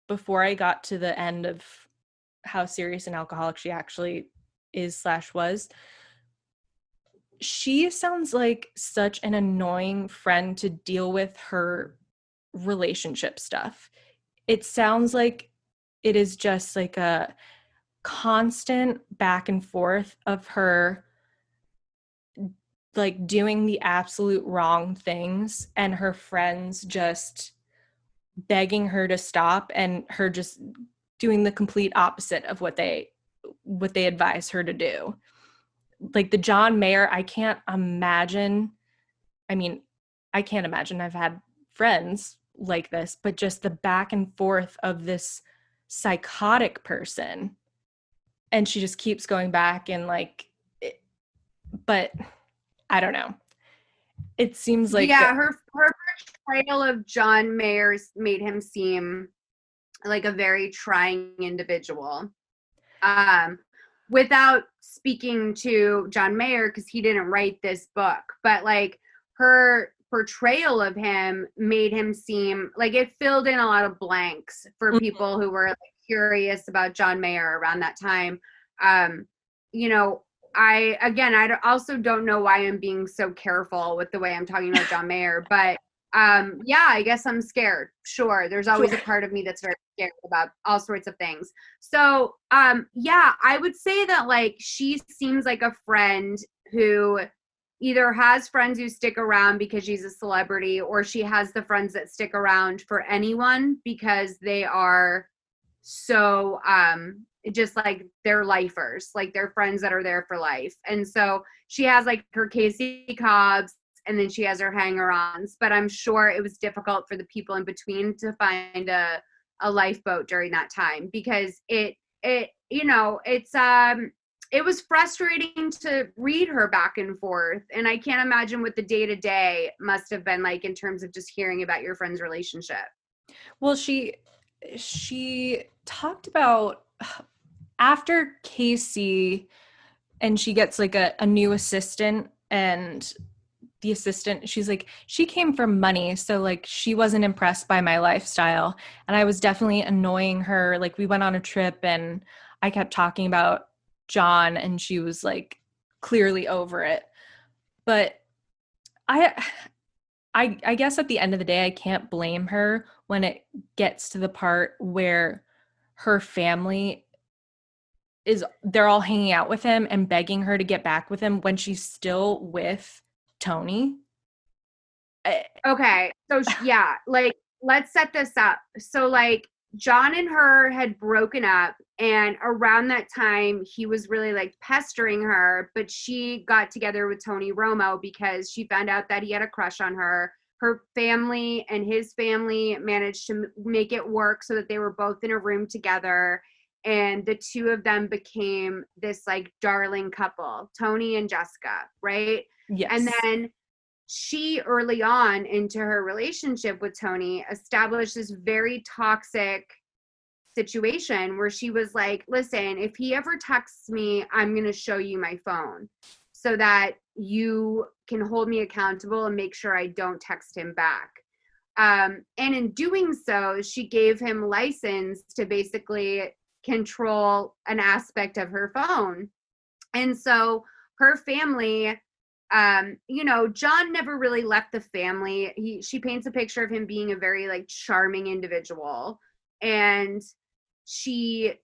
before I got to the end of how serious an alcoholic she actually is / was, she sounds like such an annoying friend to deal with her relationship stuff. It sounds like it is just like a constant back and forth of her like doing the absolute wrong things and her friends just begging her to stop and her just doing the complete opposite of what they advise her to do. Like the John Mayer, I can't imagine. I mean, I can't imagine. I've had friends like this, but just the back and forth of this psychotic person. And she just keeps going back and like, but I don't know. It seems like her portrayal of John Mayer made him seem like a very trying individual. Without speaking to John Mayer, because he didn't write this book, but like her portrayal of him made him seem like it filled in a lot of blanks for people who were like, curious about John Mayer around that time. You know, I also don't know why I'm being so careful with the way I'm talking about John Mayer, but yeah, I guess I'm scared. Sure. There's always a part of me that's very scared about all sorts of things. So, yeah, I would say that like she seems like a friend who either has friends who stick around because she's a celebrity, or she has the friends that stick around for anyone because they are so just like they're lifers, like they're friends that are there for life. And so she has like her Casey Cobbs, and then she has her hanger-ons, but I'm sure it was difficult for the people in between to find a lifeboat during that time, because it you know, it was frustrating to read her back and forth, and I can't imagine what the day-to-day must have been like in terms of just hearing about your friend's relationship. Well, she talked about after Casey, and she gets like a new assistant, and the assistant, she's like, she came from money, so like she wasn't impressed by my lifestyle, and I was definitely annoying her. Like we went on a trip and I kept talking about John, and she was like clearly over it. But I guess at the end of the day, I can't blame her when it gets to the part where her family they're all hanging out with him and begging her to get back with him when she's still with Tony. Okay. So yeah, like let's set this up. So like John and her had broken up, and around that time he was really like pestering her, but she got together with Tony Romo because she found out that he had a crush on her. Her family and his family managed to make it work so that they were both in a room together, and the two of them became this like darling couple, Tony and Jessica, right? Yes. And then she, early on into her relationship with Tony, established this very toxic situation where she was like, listen, if he ever texts me, I'm going to show you my phone so that you can hold me accountable and make sure I don't text him back. And in doing so, she gave him license to basically control an aspect of her phone. And so her family, you know, John never really left the family. She paints a picture of him being a very like charming individual, and she,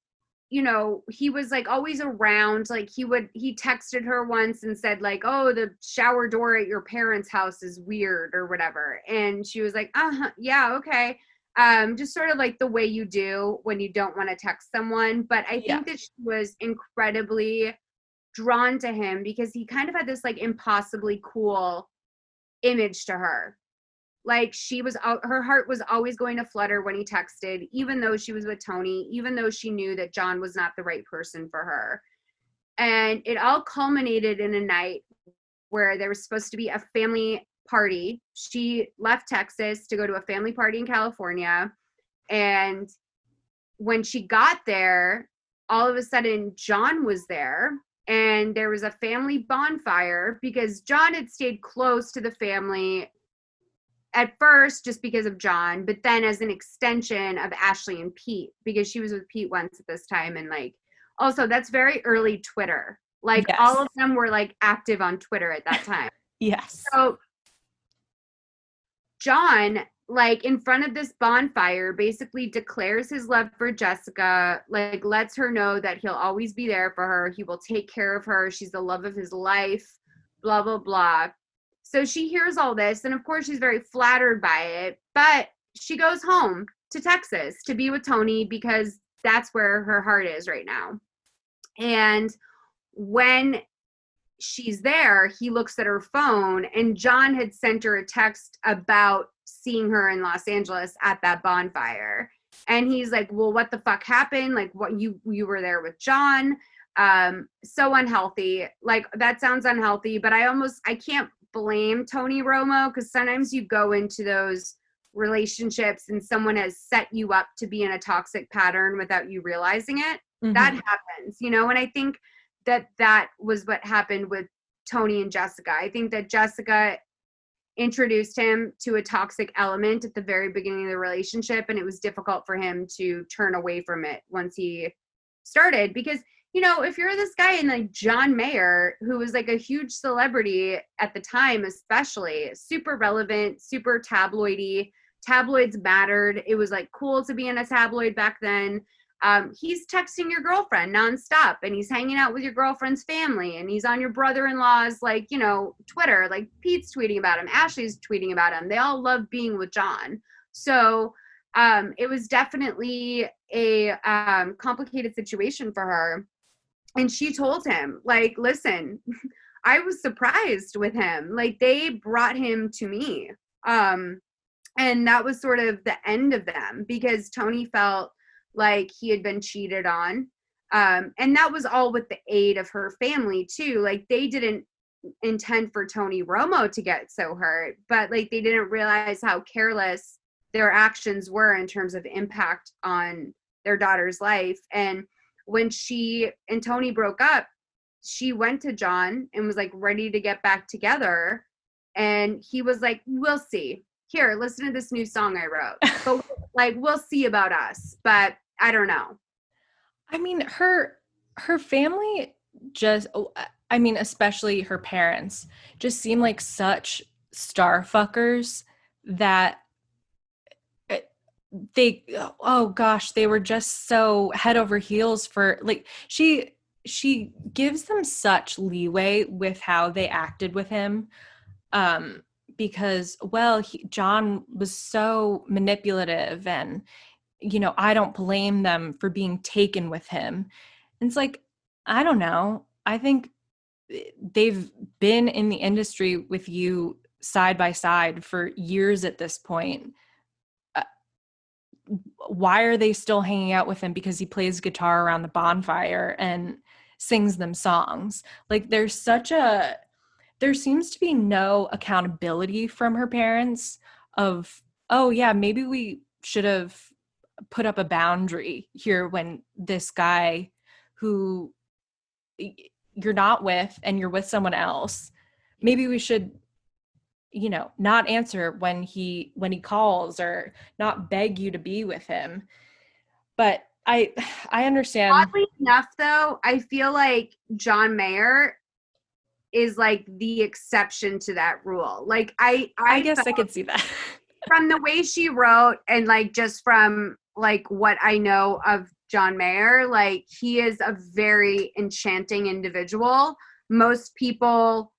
you know, he was like always around. Like he texted her once and said like, oh, the shower door at your parents' house is weird or whatever, and she was like, yeah, okay. Just sort of like the way you do when you don't want to text someone. But I think that she was incredibly drawn to him because he kind of had this like impossibly cool image to her. Like her heart was always going to flutter when he texted, even though she was with Tony, even though she knew that John was not the right person for her. And it all culminated in a night where there was supposed to be a family party. She left Texas to go to a family party in California. And when she got there, all of a sudden John was there, and there was a family bonfire because John had stayed close to the family at first just because of John, but then as an extension of Ashley and Pete, because she was with Pete once at this time. And like, also that's very early Twitter. Like all of them were like active on Twitter at that time. Yes. So John, like in front of this bonfire, basically declares his love for Jessica, like lets her know that he'll always be there for her. He will take care of her. She's the love of his life, blah, blah, blah. So she hears all this, and of course she's very flattered by it, but she goes home to Texas to be with Tony because that's where her heart is right now. And when she's there, he looks at her phone, and John had sent her a text about seeing her in Los Angeles at that bonfire. And he's like, well, what the fuck happened? Like, what, you were there with John? So unhealthy. Like, that sounds unhealthy, but I can't blame Tony Romo, because sometimes you go into those relationships and someone has set you up to be in a toxic pattern without you realizing it. Mm-hmm. That happens, you know, and I think that was what happened with Tony and Jessica. I think that Jessica introduced him to a toxic element at the very beginning of the relationship, and it was difficult for him to turn away from it once he started. Because, you know, if you're this guy in like John Mayer, who was like a huge celebrity at the time, especially super relevant, super tabloidy, tabloids mattered. It was like cool to be in a tabloid back then. He's texting your girlfriend nonstop, and he's hanging out with your girlfriend's family, and he's on your brother-in-law's, like, you know, Twitter. Like, Pete's tweeting about him, Ashley's tweeting about him. They all love being with John. So it was definitely a complicated situation for her. And she told him, like, listen, I was surprised with him. Like, they brought him to me. And that was sort of the end of them, because Tony felt like he had been cheated on. And that was all with the aid of her family too. Like, they didn't intend for Tony Romo to get so hurt, but like, they didn't realize how careless their actions were in terms of impact on their daughter's life. And when she and Tony broke up, she went to John and was like ready to get back together. And he was like, we'll see. Here, listen to this new song I wrote. But like, we'll see about us. But I don't know. I mean, her family just, I mean, especially her parents, just seem like such star fuckers that they, oh gosh, they were just so head over heels for, like, she gives them such leeway with how they acted with him. Because, well, John was so manipulative, and, you know, I don't blame them for being taken with him. And it's like, I don't know. I think they've been in the industry with you side by side for years at this point. Why are they still hanging out with him? Because he plays guitar around the bonfire and sings them songs. Like, there seems to be no accountability from her parents of, oh yeah, maybe we should have put up a boundary here when this guy who you're not with and you're with someone else, maybe we should, you know, not answer when he calls, or not beg you to be with him. But I understand. Oddly enough, though, I feel like John Mayer is like the exception to that rule. Like, I guess I could see that from the way she wrote, and like just from like what I know of John Mayer, like, he is a very enchanting individual. Most people,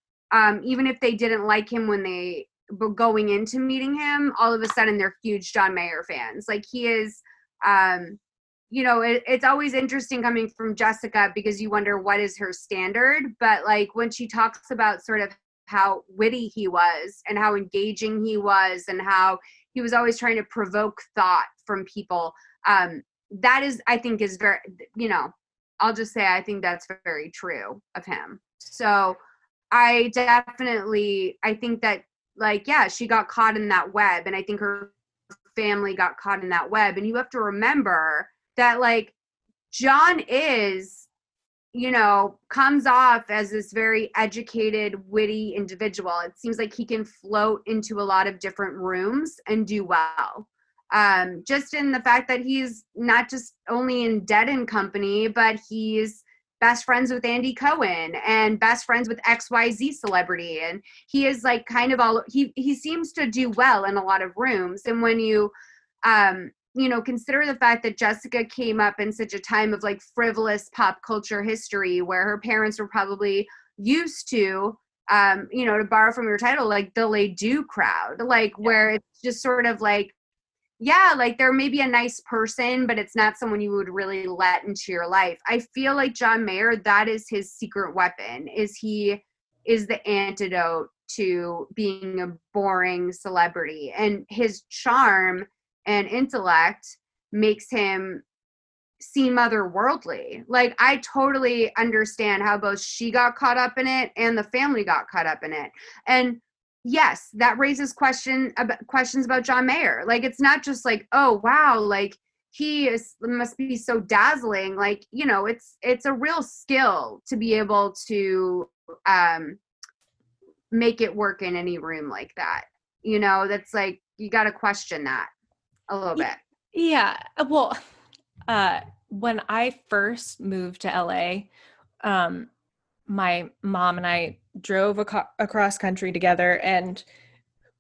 even if they didn't like him when they were going into meeting him, all of a sudden they're huge John Mayer fans. Like, he is, you know, it's always interesting coming from Jessica, because you wonder what is her standard. But like, when she talks about sort of how witty he was and how engaging he was and how he was always trying to provoke thought from people, that is, I think, is very, you know, I'll just say I think that's very true of him. So I think that, like, yeah, she got caught in that web, and I think her family got caught in that web. And you have to remember that, like, John is, you know, comes off as this very educated, witty individual. It seems like he can float into a lot of different rooms and do well. Just in the fact that he's not just only in Dead and Company, but he's best friends with Andy Cohen and best friends with XYZ celebrity. And he is like kind of all, he seems to do well in a lot of rooms. And when you, you know, consider the fact that Jessica came up in such a time of like frivolous pop culture history, where her parents were probably used to, you know, to borrow from your title, like the Lay Do crowd, like, where it's just sort of like, yeah, like they're maybe a nice person, but it's not someone you would really let into your life. I feel like John Mayer, that is his secret weapon, is he is the antidote to being a boring celebrity. And his charm and intellect makes him seem otherworldly. Like, I totally understand how both she got caught up in it and the family got caught up in it. And yes, that raises questions about John Mayer. Like, it's not just like, oh wow, like must be so dazzling. Like, you know, it's a real skill to be able to make it work in any room like that. You know, that's like, you got to question that a little bit. Yeah. Well, when I first moved to LA, my mom and I drove across country together, and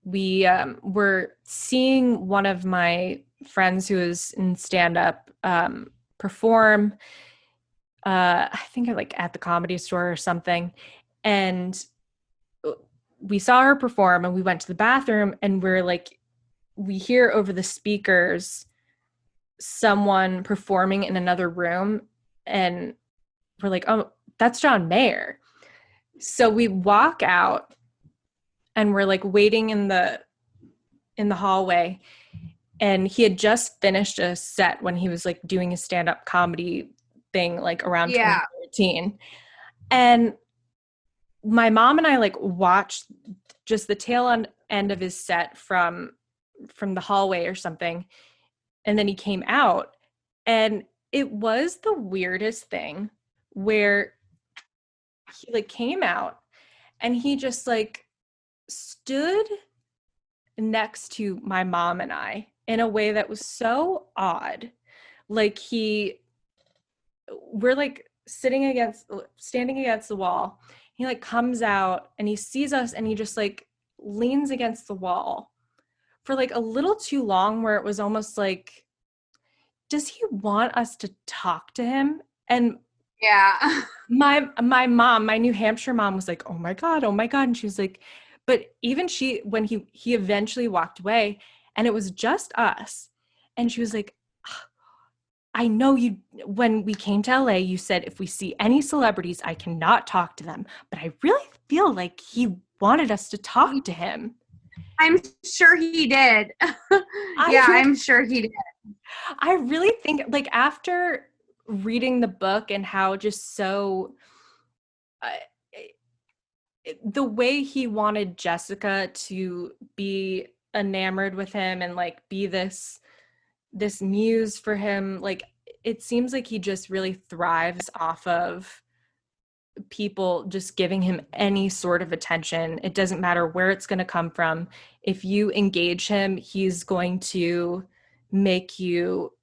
we were seeing one of my friends who is in stand-up perform, I think like at the Comedy Store or something. And we saw her perform, and we went to the bathroom, and we're like, we hear over the speakers someone performing in another room, and we're like, oh, that's John Mayer. So we walk out, and we're like waiting in the hallway, and he had just finished a set when he was like doing a stand-up comedy thing like around 2014. And my mom and I like watched just the tail end of his set from the hallway or something. And then he came out, and it was the weirdest thing where he like came out, and he just like stood next to my mom and I in a way that was so odd. Like we're like standing against the wall. He like comes out, and he sees us, and he just like leans against the wall for like a little too long, where it was almost like, does he want us to talk to him? And Yeah. my mom, my New Hampshire mom, was like, oh my God. And she was like, but even she, when he eventually walked away, and it was just us, and she was like, I know you, when we came to LA, you said, if we see any celebrities, I cannot talk to them. But I really feel like he wanted us to talk to him. I'm sure he did. I'm sure he did. I really think, like, after reading the book and how just so the way he wanted Jessica to be enamored with him and like be this muse for him, like it seems like he just really thrives off of people just giving him any sort of attention. It doesn't matter where it's going to come from. If you engage him, he's going to make you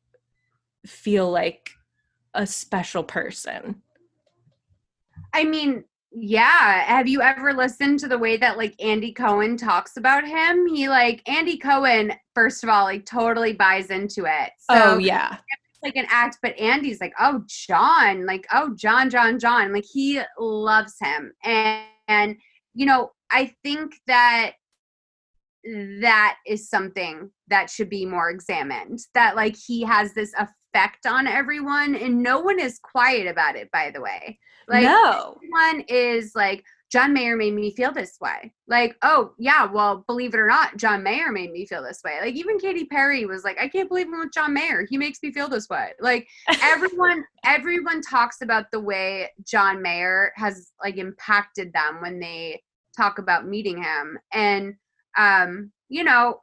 feel like a special person. I mean, yeah. Have you ever listened to the way that like Andy Cohen talks about him? He like, Andy Cohen, first of all, like totally buys into it. So, oh yeah. It's like an act, but Andy's like, oh, John, like, oh, John. Like he loves him. And you know, I think that is something that should be more examined, that like he has this effect on everyone, and no one is quiet about it, by the way. Like, no one is like, John Mayer made me feel this way. Like, oh yeah, well, believe it or not, John Mayer made me feel this way. Like, even Katy Perry was like, I can't believe I'm with John Mayer. He makes me feel this way. Like, everyone talks about the way John Mayer has like impacted them when they talk about meeting him. And you know,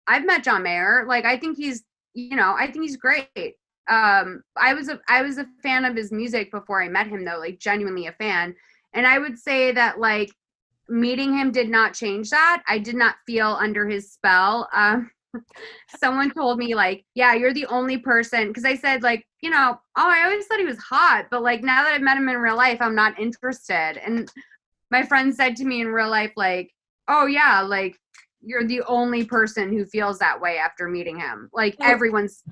I've met John Mayer. Like, I think he's great. I was a fan of his music before I met him, though, like genuinely a fan. And I would say that like meeting him did not change that. I did not feel under his spell. Someone told me like, yeah, you're the only person, because I said like, you know, oh, I always thought he was hot, but like now that I've met him in real life, I'm not interested. And my friend said to me in real life, like, oh yeah, like you're the only person who feels that way after meeting him. Like everyone's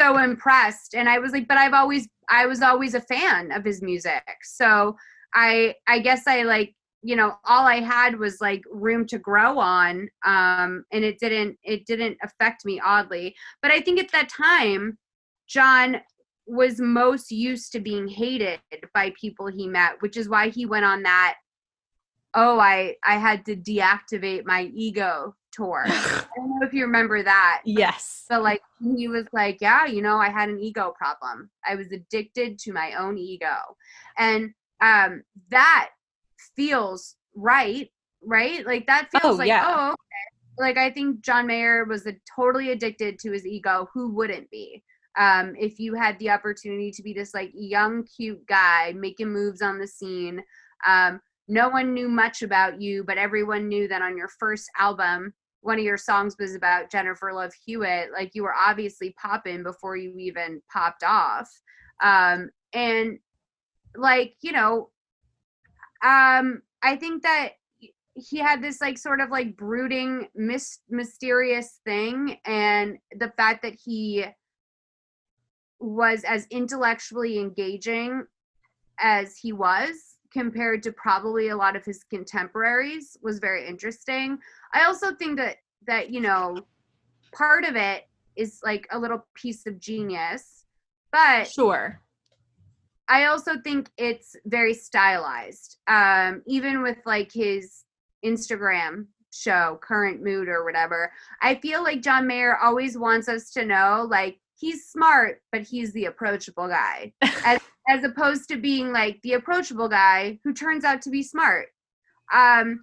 so impressed. And I was like, but I was always a fan of his music. So I guess I like all I had was like room to grow on. And it didn't affect me oddly. But I think at that time, John was most used to being hated by people he met, which is why he went on that, I had to deactivate my ego tour. I don't know if you remember that. Yes. But like he was like, yeah, I had an ego problem. I was addicted to my own ego. And that feels right? Like that feels like, yeah. okay. Like I think John Mayer was totally addicted to his ego. Who wouldn't be? If you had the opportunity to be this like young, cute guy making moves on the scene, no one knew much about you, but everyone knew that on your first album, one of your songs was about Jennifer Love Hewitt. Like you were obviously popping before you even popped off. And like, I think that he had this like sort of like brooding, mysterious thing. And the fact that he was as intellectually engaging as he was compared to probably a lot of his contemporaries was very interesting. I also think that part of it is like a little piece of genius, but sure, I also think it's very stylized. Even with like his Instagram show, Current Mood or whatever, I feel like John Mayer always wants us to know like he's smart, but he's the approachable guy. As opposed to being like the approachable guy who turns out to be smart. And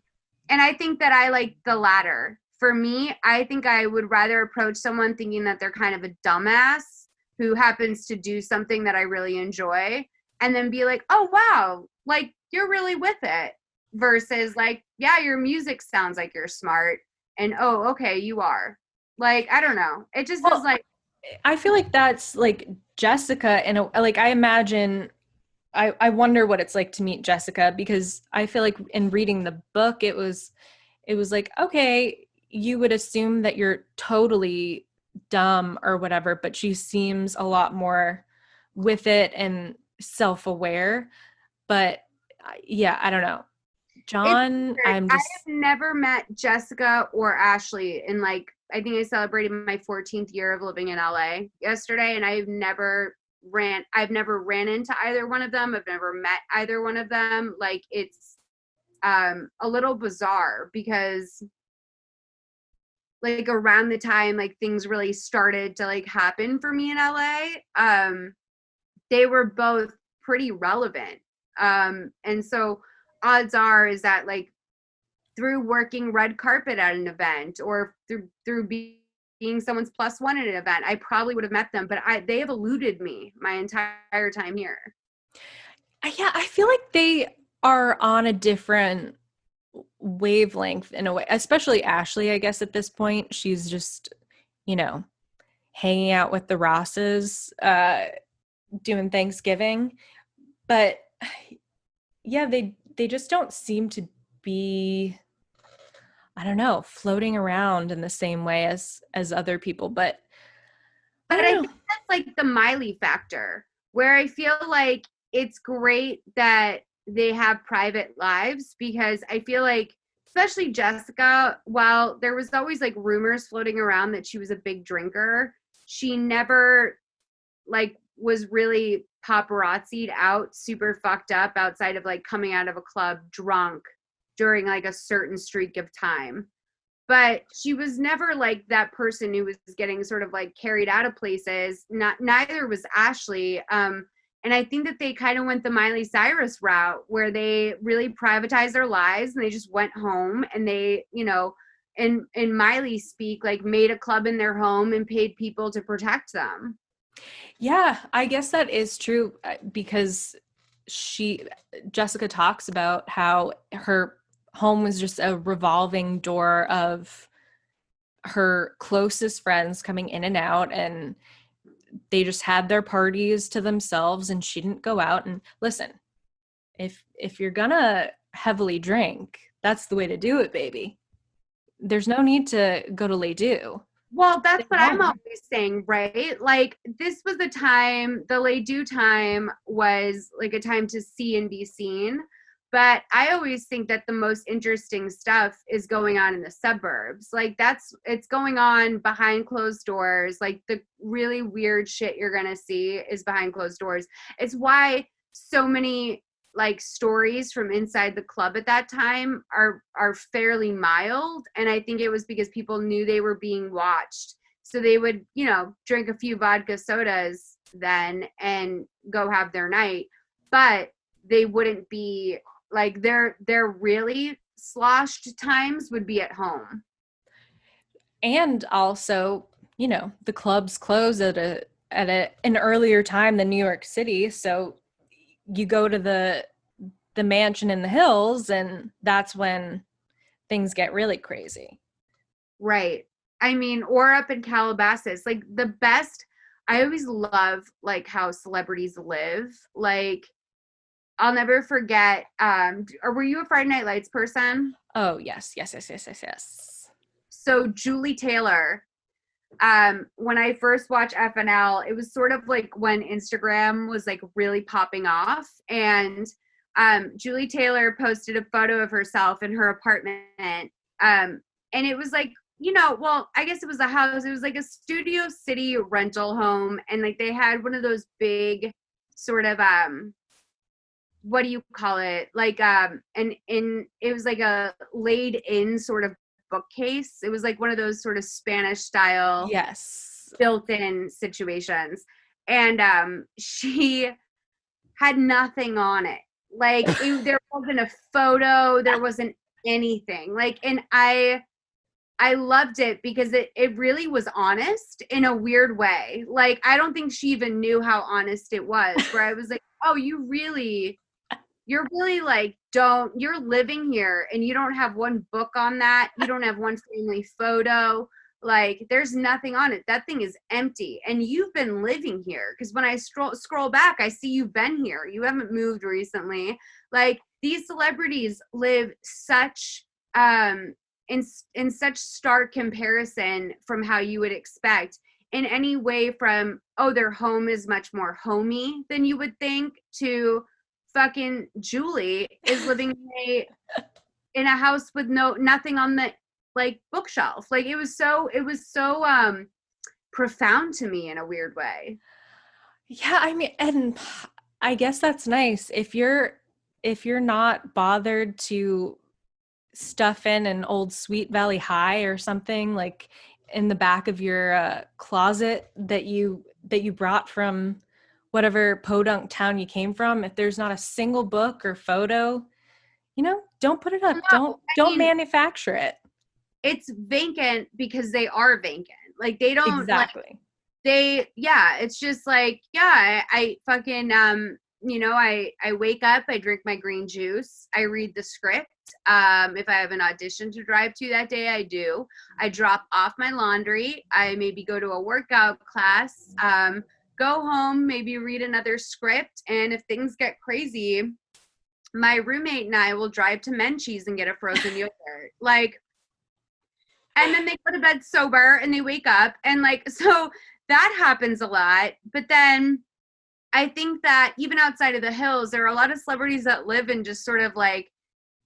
I think that I like the latter. For me, I think I would rather approach someone thinking that they're kind of a dumbass who happens to do something that I really enjoy and then be like, oh, wow, like you're really with it versus like, yeah, your music sounds like you're smart. And, oh, okay, you are. Like, I don't know. It just feels like. I feel like that's like Jessica, and like I imagine, I wonder what it's like to meet Jessica, because I feel like in reading the book, it was like, okay, you would assume that you're totally dumb or whatever, but she seems a lot more with it and self-aware. But yeah, I don't know. John, I have never met Jessica or Ashley in like, I think I celebrated my 14th year of living in LA yesterday, and I've never ran into either one of them. I've never met either one of them. Like it's a little bizarre because like around the time like things really started to like happen for me in LA, they were both pretty relevant. And so odds are is that like through working red carpet at an event or through being someone's plus one at an event, I probably would have met them, but they have eluded me my entire time here. Yeah, I feel like they are on a different wavelength in a way, especially Ashley, I guess at this point. She's just, hanging out with the Rosses, doing Thanksgiving. But yeah, they just don't seem to be, I don't know, floating around in the same way as other people. But I think that's like the Miley factor, where I feel like it's great that they have private lives, because I feel like, especially Jessica, while there was always like rumors floating around that she was a big drinker, she never like was really paparazzi'd out super fucked up outside of like coming out of a club drunk during like a certain streak of time. But she was never like that person who was getting sort of like carried out of places. Neither was Ashley. And I think that they kind of went the Miley Cyrus route, where they really privatized their lives and they just went home and they, in Miley speak, like made a club in their home and paid people to protect them. Yeah, I guess that is true, because Jessica talks about how her home was just a revolving door of her closest friends coming in and out, and they just had their parties to themselves, and she didn't go out. And listen, if you're gonna heavily drink, that's the way to do it, baby. There's no need to go to Les Deux. Well, that's what I'm always saying, right? Like, this was the time, the Les Deux time was like a time to see and be seen. But I always think that the most interesting stuff is going on in the suburbs. Like it's going on behind closed doors. Like the really weird shit you're going to see is behind closed doors. It's why so many like stories from inside the club at that time are fairly mild. And I think it was because people knew they were being watched. So they would, drink a few vodka sodas then and go have their night. But they wouldn't be like their really sloshed times would be at home. And also, the clubs close at an earlier time than New York City. So you go to the mansion in the hills, and that's when things get really crazy. Right. I mean, or up in Calabasas, like the best, I always love like how celebrities live. Like I'll never forget, or were you a Friday Night Lights person? Oh, yes. So Julie Taylor, when I first watched FNL, it was sort of like when Instagram was like really popping off, and Julie Taylor posted a photo of herself in her apartment, and it was like, well, I guess it was a house. It was like a Studio City rental home, and like they had one of those big sort of what do you call it? Like it was like a laid in sort of bookcase. It was like one of those sort of Spanish style built in situations. And she had nothing on it. Like there wasn't a photo, there wasn't anything. Like, and I loved it because it really was honest in a weird way. Like, I don't think she even knew how honest it was, where I was like, oh, you're really like, you're living here and you don't have one book on that. You don't have one family photo. Like, there's nothing on it. That thing is empty. And you've been living here. Because when I scroll back, I see you've been here. You haven't moved recently. Like, these celebrities live such, in such stark comparison from how you would expect, in any way from, oh, their home is much more homey than you would think, to fucking Julie is living in a house with nothing on the like bookshelf. Like it was so profound to me in a weird way. Yeah, I mean, and I guess that's nice if you're not bothered to stuff in an old Sweet Valley High or something like in the back of your closet that you brought from whatever podunk town you came from. If there's not a single book or photo, don't put it up. No, don't manufacture it. It's vacant because they are vacant. Like they don't exactly. It's just like, yeah, I fucking I wake up, I drink my green juice, I read the script. If I have an audition to drive to that day, I do. I drop off my laundry. I maybe go to a workout class, go home, maybe read another script. And if things get crazy, my roommate and I will drive to Menchie's and get a frozen yogurt. Like, and then they go to bed sober and they wake up. And like, so that happens a lot. But then I think that even outside of the hills, there are a lot of celebrities that live in just sort of like,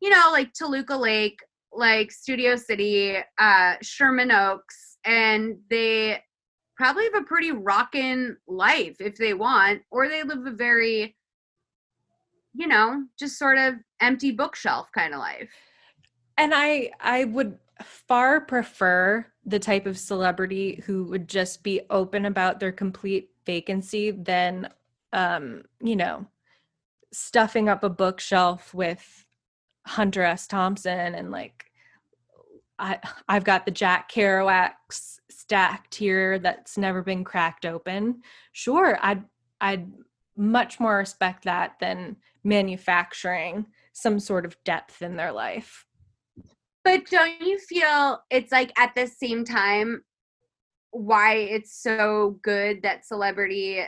like Toluca Lake, like Studio City, Sherman Oaks, and they probably have a pretty rockin' life if they want, or they live a very, just sort of empty bookshelf kind of life. And I would far prefer the type of celebrity who would just be open about their complete vacancy than, stuffing up a bookshelf with Hunter S. Thompson and like, I've got the Jack Kerouac's stacked here that's never been cracked open. Sure, I'd much more respect that than manufacturing some sort of depth in their life. But don't you feel it's like at the same time why it's so good that celebrity,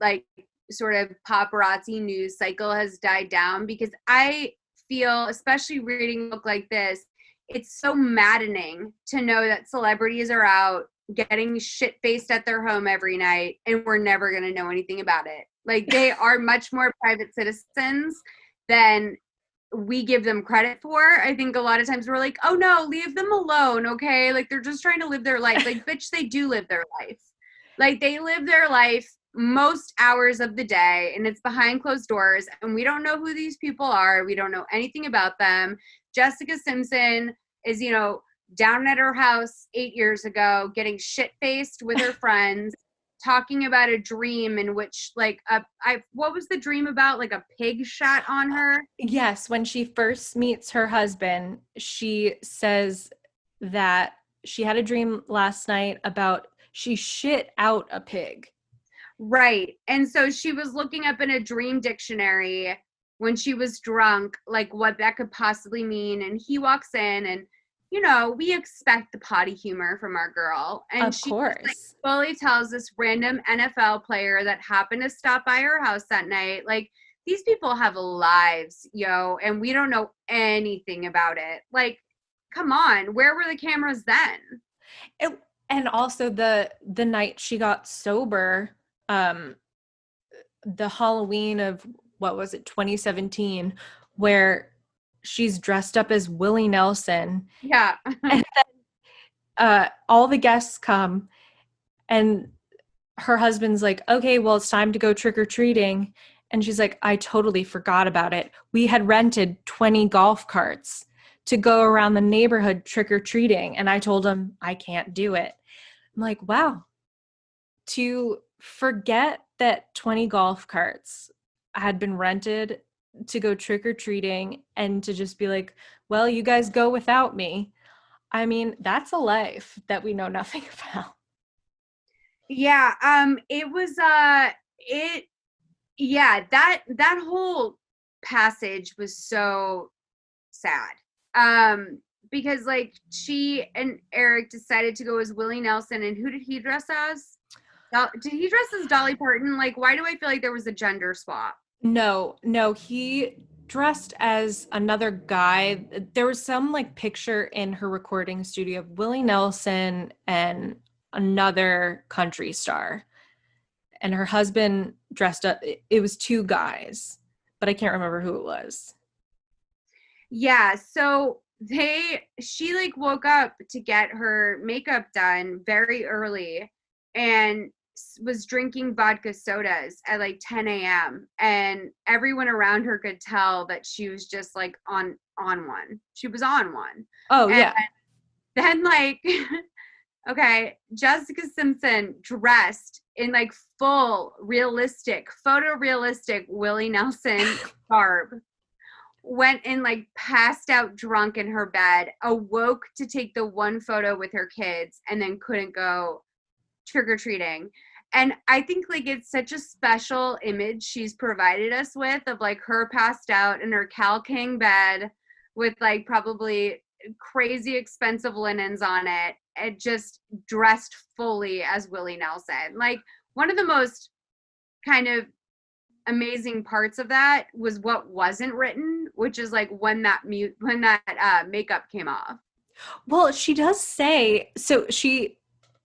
like sort of paparazzi news cycle has died down? Because I feel, especially reading a book like this, it's so maddening to know that celebrities are out getting shit-faced at their home every night and we're never going to know anything about it. Like they are much more private citizens than we give them credit for. I think a lot of times we're like, oh no, leave them alone, okay? Like they're just trying to live their life. Like, bitch, they do live their life. Like they live their life most hours of the day, and it's behind closed doors, and we don't know who these people are. We don't know anything about them. Jessica Simpson is, you know, down at her house 8 years ago, getting shit-faced with her friends, talking about a dream in which, like, what was the dream about? Like a pig shat on her? Yes, when she first meets her husband, she says that she had a dream last night about she shit out a pig. Right. And so she was looking up in a dream dictionary when she was drunk, like what that could possibly mean. And he walks in and, you know, we expect the potty humor from our girl. And Of she course. like, fully tells this random NFL player that happened to stop by her house that night, like, these people have lives, yo, and we don't know anything about it. Like, come on, where were the cameras then? And also the night she got sober, the Halloween of, what was it, 2017, where she's dressed up as Willie Nelson. Yeah. And then all the guests come and her husband's like, okay, well, it's time to go trick-or-treating. And she's like, I totally forgot about it. We had rented 20 golf carts to go around the neighborhood trick-or-treating. And I told him I can't do it. I'm like, wow, to forget that 20 golf carts had been rented to go trick-or-treating and to just be like, well, you guys go without me. I mean, that's a life that we know nothing about. Yeah, it was that whole passage was so sad. Because like she and Eric decided to go as Willie Nelson, and who did he dress as? Did he dress as Dolly Parton? Like, why do I feel like there was a gender swap? No, he dressed as another guy. There was some like picture in her recording studio of Willie Nelson and another country star. And her husband dressed up. It was two guys, but I can't remember who it was. Yeah, so she like woke up to get her makeup done very early and was drinking vodka sodas at like 10 a.m. and everyone around her could tell that she was just like on one. She was on one. Oh, and yeah. Then like okay, Jessica Simpson dressed in like full realistic, photorealistic Willie Nelson garb, went and like passed out drunk in her bed, awoke to take the one photo with her kids, and then couldn't go trick-or-treating. And I think like it's such a special image she's provided us with of like her passed out in her Cal King bed with like probably crazy expensive linens on it and just dressed fully as Willie Nelson. Like one of the most kind of amazing parts of that was what wasn't written, which is like when that makeup came off. Well, she does say, so she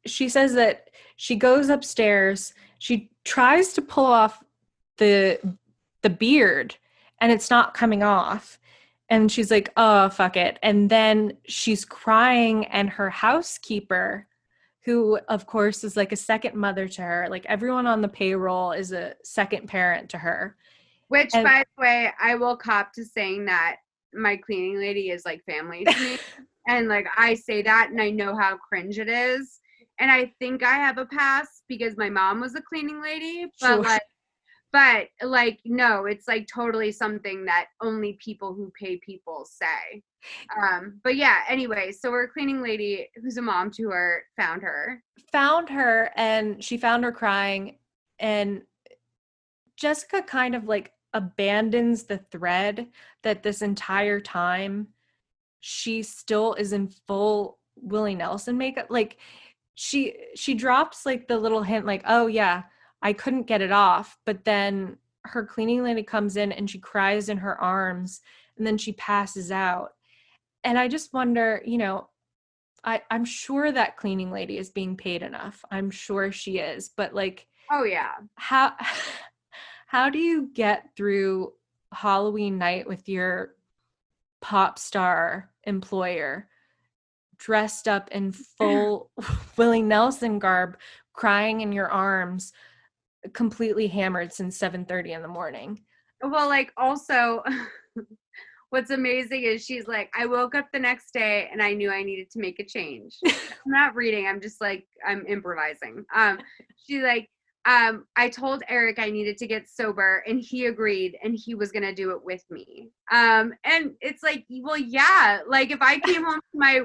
says that she goes upstairs, she tries to pull off the beard and it's not coming off. And she's like, oh, fuck it. And then she's crying, and her housekeeper, who of course is like a second mother to her, like everyone on the payroll is a second parent to her. Which, by the way, I will cop to saying that my cleaning lady is like family to me. And like I say that and I know how cringe it is. And I think I have a pass because my mom was a cleaning lady. But Sure. no, it's like totally something that only people who pay people say. But yeah, anyway, so our cleaning lady, who's a mom to her, found her, and she found her crying, and Jessica kind of like abandons the thread that this entire time she still is in full Willie Nelson makeup. Like she drops like the little hint like, oh yeah, I couldn't get it off. But then her cleaning lady comes in and she cries in her arms, and then she passes out. And I just wonder, you know, I'm sure that cleaning lady is being paid enough. I'm sure she is. But like, oh yeah, how do you get through Halloween night with your pop star employer dressed up in full Willie Nelson garb, crying in your arms, completely hammered since 7:30 in the morning. Well, like, also, what's amazing is she's like, I woke up the next day and I knew I needed to make a change. I'm not reading. I'm just like, I'm improvising. She's like, I told Eric I needed to get sober and he agreed and he was going to do it with me. And it's like, well, yeah, like if I came home to my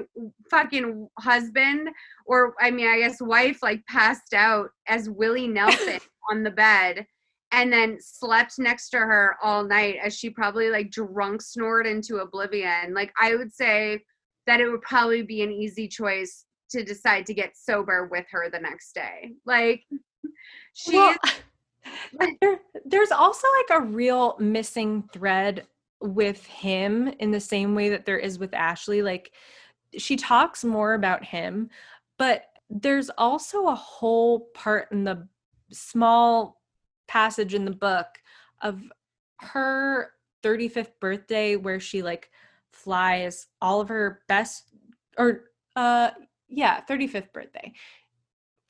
fucking husband, or I mean, I guess wife, like passed out as Willie Nelson on the bed, and then slept next to her all night as she probably like drunk snored into oblivion. Like, I would say that it would probably be an easy choice to decide to get sober with her the next day. Like, there's also like a real missing thread with him in the same way that there is with Ashley. Like, she talks more about him, but there's also a whole part in the small passage in the book of her 35th birthday where she like flies all of her 35th birthday,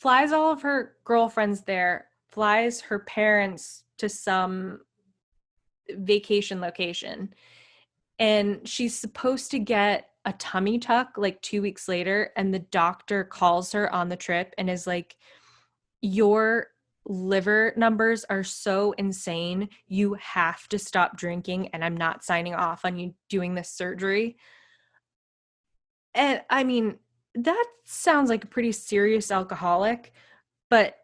flies all of her girlfriends there, flies her parents to some vacation location, and she's supposed to get a tummy tuck like 2 weeks later, and the doctor calls her on the trip and is like, your liver numbers are so insane, you have to stop drinking, and I'm not signing off on you doing this surgery. And I mean, that sounds like a pretty serious alcoholic, but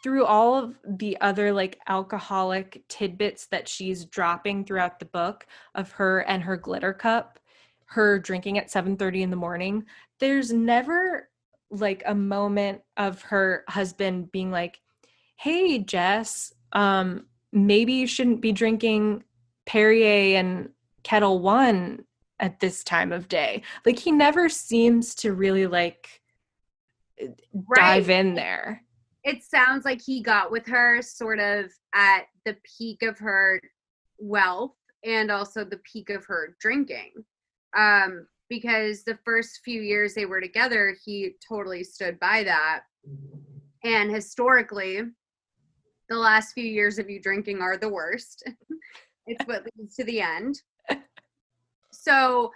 through all of the other like alcoholic tidbits that she's dropping throughout the book of her and her glitter cup, her drinking at 7:30 in the morning, there's never like a moment of her husband being like, hey, Jess, maybe you shouldn't be drinking Perrier and Kettle One at this time of day. Like, he never seems to really like dive in there. It sounds like he got with her sort of at the peak of her wealth and also the peak of her drinking. Because the first few years they were together, he totally stood by that. And historically, the last few years of you drinking are the worst. It's what leads to the end. So,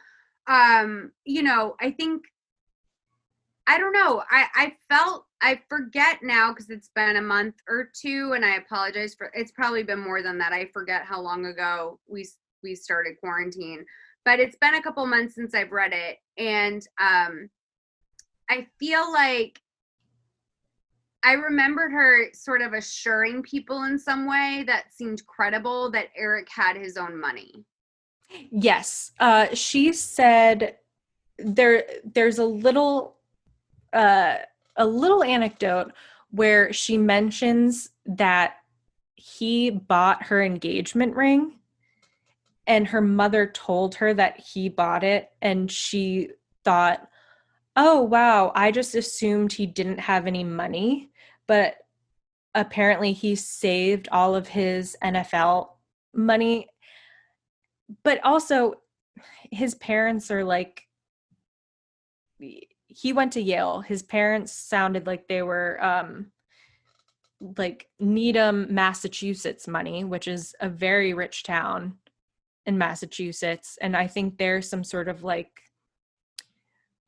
you know, I think, I don't know. I forget now because it's been a month or two, and I apologize for, it's probably been more than that. I forget how long ago we started quarantine, but it's been a couple months since I've read it. And I feel like I remembered her sort of assuring people in some way that seemed credible that Eric had his own money. Yes. She said there's a little anecdote where she mentions that he bought her engagement ring and her mother told her that he bought it, and she thought, oh wow, I just assumed he didn't have any money, but apparently he saved all of his NFL money. But also his parents are like, he went to Yale. His parents sounded like they were like Needham, Massachusetts money, which is a very rich town in Massachusetts. And I think there's some sort of like,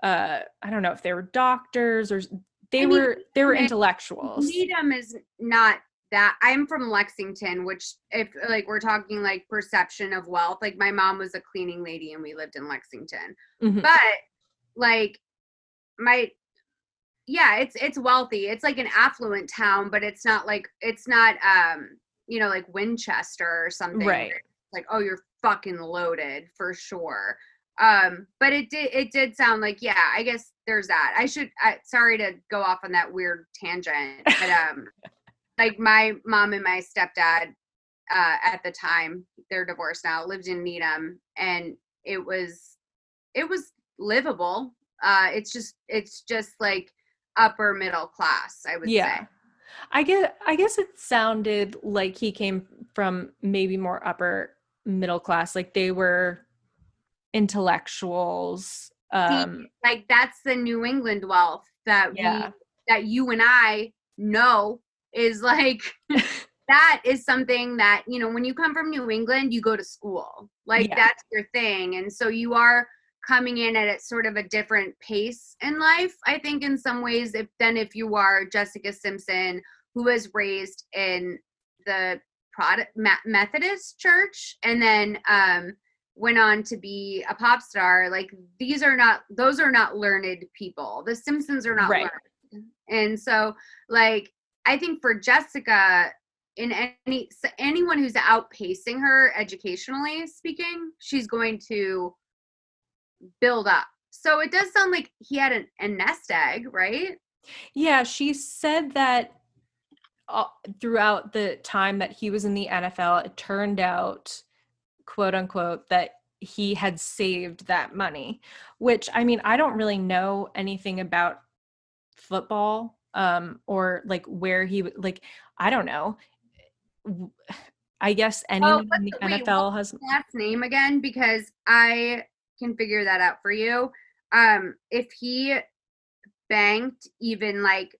I don't know if they were doctors or they were intellectuals. Needham is not that. I'm from Lexington, which, if like we're talking like perception of wealth, like my mom was a cleaning lady and we lived in Lexington. Mm-hmm. But like it's wealthy. It's like an affluent town, but it's not you know, like Winchester or something. Right. Like, oh, you're fucking loaded for sure. But it did sound like, yeah, I guess there's that. Sorry to go off on that weird tangent, but like my mom and my stepdad at the time, they're divorced now, lived in Needham, and it was livable. It's just like upper middle class, I would say. I guess it sounded like he came from maybe more upper middle class. Like they were intellectuals. See, like that's the New England wealth that that you and I know is like that is something that, you know, when you come from New England, you go to school. Like that's your thing. And so you are coming in at sort of a different pace in life, I think, in some ways, than if you are Jessica Simpson, who was raised in the Methodist church and then went on to be a pop star. Like those are not learned people. The Simpsons are not learned. And so like, I think for Jessica, in anyone who's outpacing her educationally speaking, she's going to build up. So it does sound like he had a nest egg, right? Yeah, she said that throughout the time that he was in the NFL, it turned out, quote unquote, that he had saved that money, which, I mean, I don't really know anything about football or like where he, like, I don't know. I guess anyone in the NFL has last name again, because I can figure that out for you. If he banked even like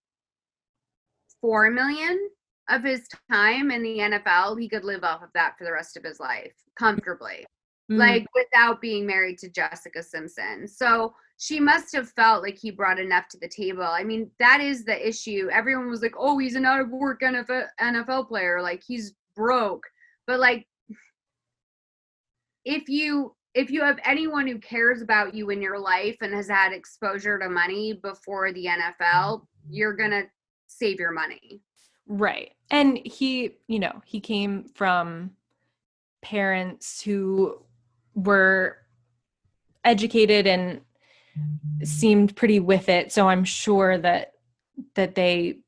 4 million of his time in the NFL, he could live off of that for the rest of his life comfortably, like without being married to Jessica Simpson. So she must have felt like he brought enough to the table. I mean, that is the issue. Everyone was like, oh, he's an out of work NFL player. Like he's broke. But like, if you have anyone who cares about you in your life and has had exposure to money before the NFL, you're going to save your money. Right. And he, you know, he came from parents who were educated and seemed pretty with it. So I'm sure that they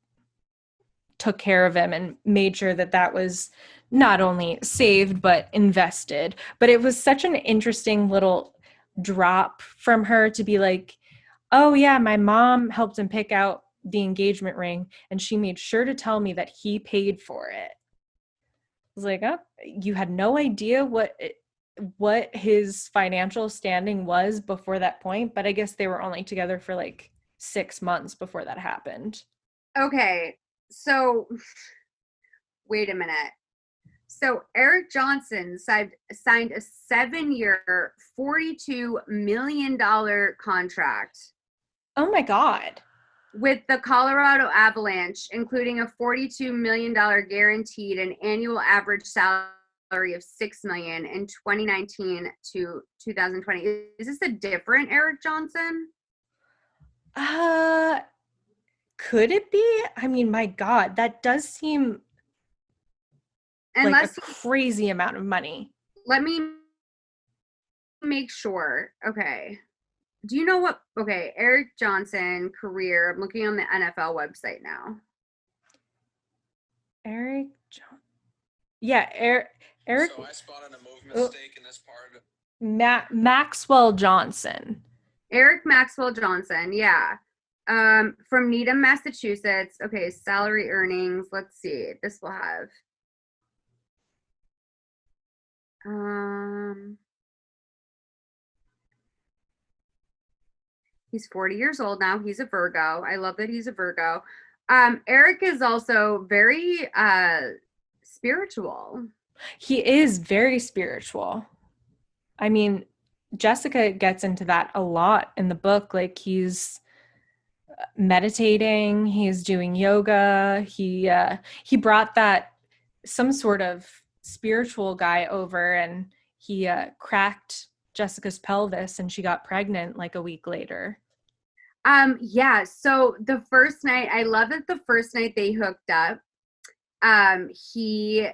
took care of him and made sure that that was not only saved, but invested. But it was such an interesting little drop from her to be like, oh yeah, my mom helped him pick out the engagement ring and she made sure to tell me that he paid for it. I was like, oh, you had no idea what his financial standing was before that point, but I guess they were only together for like 6 months before that happened. Okay, so wait a minute. So Eric Johnson signed a 7-year, $42 million contract. Oh my God. With the Colorado Avalanche, including a $42 million guaranteed and annual average salary of $6 million in 2019 to 2020. Is this a different Eric Johnson? Could it be? I mean, my God, that does seem like a crazy amount of money. Let me make sure. Okay. Do you know what? Okay, Eric Johnson career. I'm looking on the NFL website now. Eric Johnson. Yeah, Eric. So I spotted a move mistake in this part. Maxwell Johnson. Eric Maxwell Johnson. Yeah. From Needham, Massachusetts. Okay, salary earnings. Let's see. This will have. He's 40 years old now. He's a Virgo. I love that he's a Virgo. Eric is also very spiritual. He is very spiritual. I mean, Jessica gets into that a lot in the book. Like he's meditating, he's doing yoga. He brought that some sort of spiritual guy over and he cracked Jessica's pelvis and she got pregnant like a week later. Yeah, so the first night, I love that the first night they hooked up, he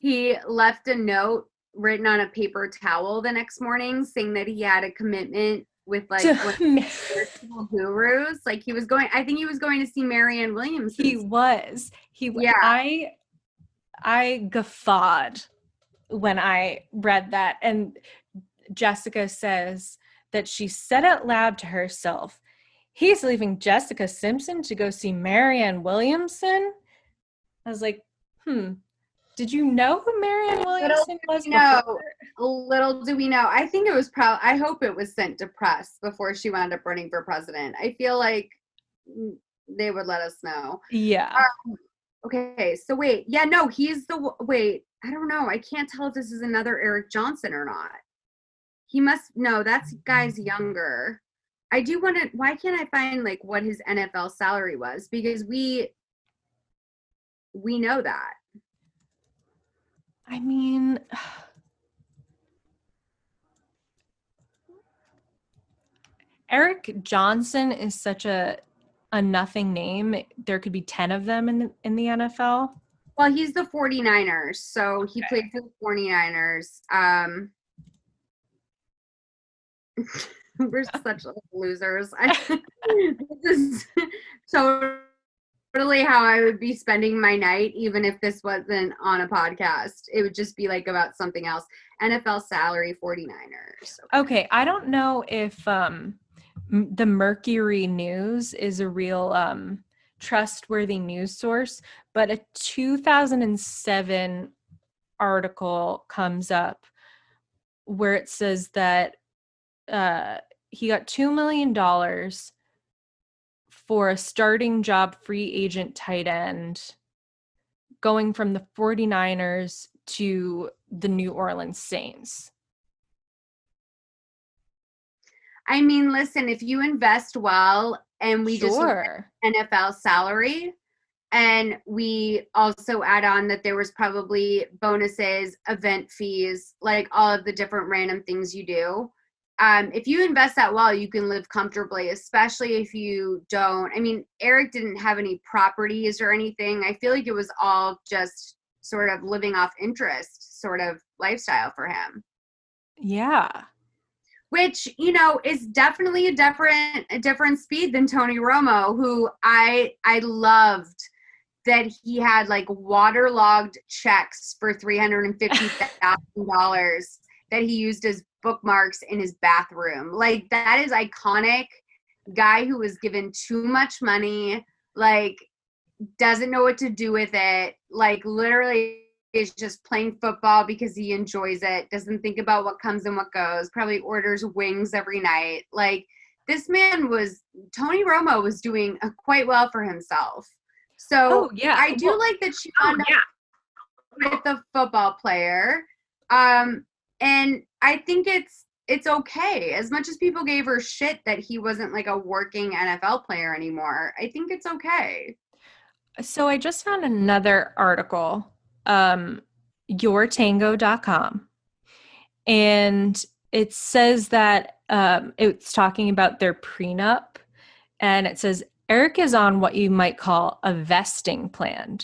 he left a note written on a paper towel the next morning saying that he had a commitment with like spiritual gurus. Like he was going, I think he was going to see Marianne Williamson. He was. Yeah. I guffawed when I read that. And Jessica says that she said out loud to herself, he's leaving Jessica Simpson to go see Marianne Williamson. I was like, Did you know who Marianne Williamson was before? No, little do we know. I think it was I hope it was sent to press before she wound up running for president. I feel like they would let us know. Yeah. Okay, so wait. Yeah, no, he's wait, I don't know. I can't tell if this is another Eric Johnson or not. He must, no, that's guy's younger. I do want to, why can't I find like what his NFL salary was? Because we know that. I mean, Eric Johnson is such a nothing name. There could be 10 of them in the NFL. Well, he's the 49ers, so he played for the 49ers. We're such losers. This is totally how I would be spending my night, even if this wasn't on a podcast. It would just be like about something else. NFL salary, 49ers. Okay, I don't know if the Mercury News is a real trustworthy news source, but a 2007 article comes up where it says that he got $2 million for a starting job free agent tight end going from the 49ers to the New Orleans Saints. I mean, listen, if you invest well and we just Sure. NFL salary, and we also add on that there was probably bonuses, event fees, like all of the different random things you do. If you invest that well, you can live comfortably, especially if you don't. I mean, Eric didn't have any properties or anything. I feel like it was all just sort of living off interest sort of lifestyle for him. Yeah. Which, you know, is definitely a different speed than Tony Romo, who I loved that he had like waterlogged checks for $350,000 that he used as bookmarks in his bathroom. Like, that is iconic. Guy who was given too much money, like doesn't know what to do with it, like literally is just playing football because he enjoys it, doesn't think about what comes and what goes, probably orders wings every night. Like, this man Tony Romo was doing quite well for himself. So yeah. I do like that she wound up with the football player. And I think it's okay. As much as people gave her shit that he wasn't like a working NFL player anymore, I think it's okay. So I just found another article, yourtango.com, and it says that it's talking about their prenup, and it says Eric is on what you might call a vesting plan.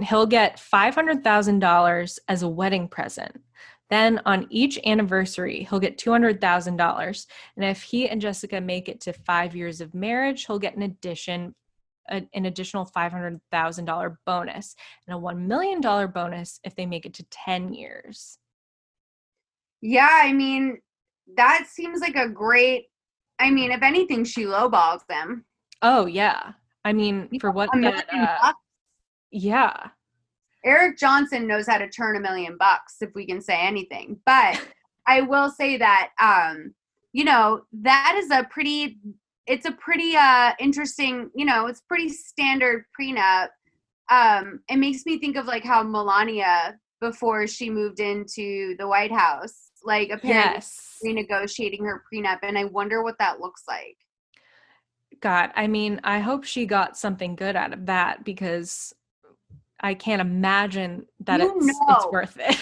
He'll get $500,000 as a wedding present. Then on each anniversary, he'll get $200,000. And if he and Jessica make it to 5 years of marriage, he'll get an additional $500,000 bonus and a $1 million bonus if they make it to 10 years. Yeah, I mean, that seems like a great, I mean, if anything, she lowballs them. Oh, yeah. I mean, for what $1 million bucks? Yeah. Eric Johnson knows how to turn $1 million, if we can say anything. But I will say that, you know, that is it's a pretty interesting, you know, it's pretty standard prenup. It makes me think of like how Melania, before she moved into the White House, like apparently renegotiating her prenup. And I wonder what that looks like. God, I mean, I hope she got something good out of that, because I can't imagine that it's worth it.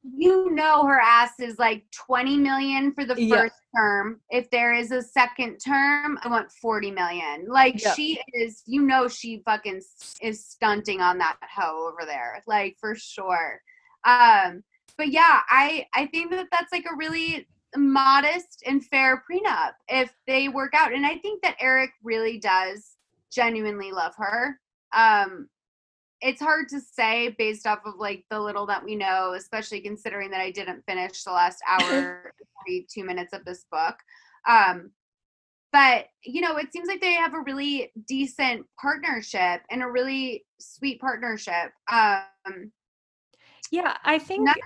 You know, her ass is like $20 million for the first term. If there is a second term, I want $40 million. Like, she is, you know, she fucking is stunting on that hoe over there, like, for sure. But yeah, I think that that's like a really modest and fair prenup if they work out. And I think that Eric really does genuinely love her. It's hard to say based off of like the little that we know, especially considering that I didn't finish the last hour, 42 minutes of this book. But, you know, it seems like they have a really decent partnership and a really sweet partnership. Yeah, I think Not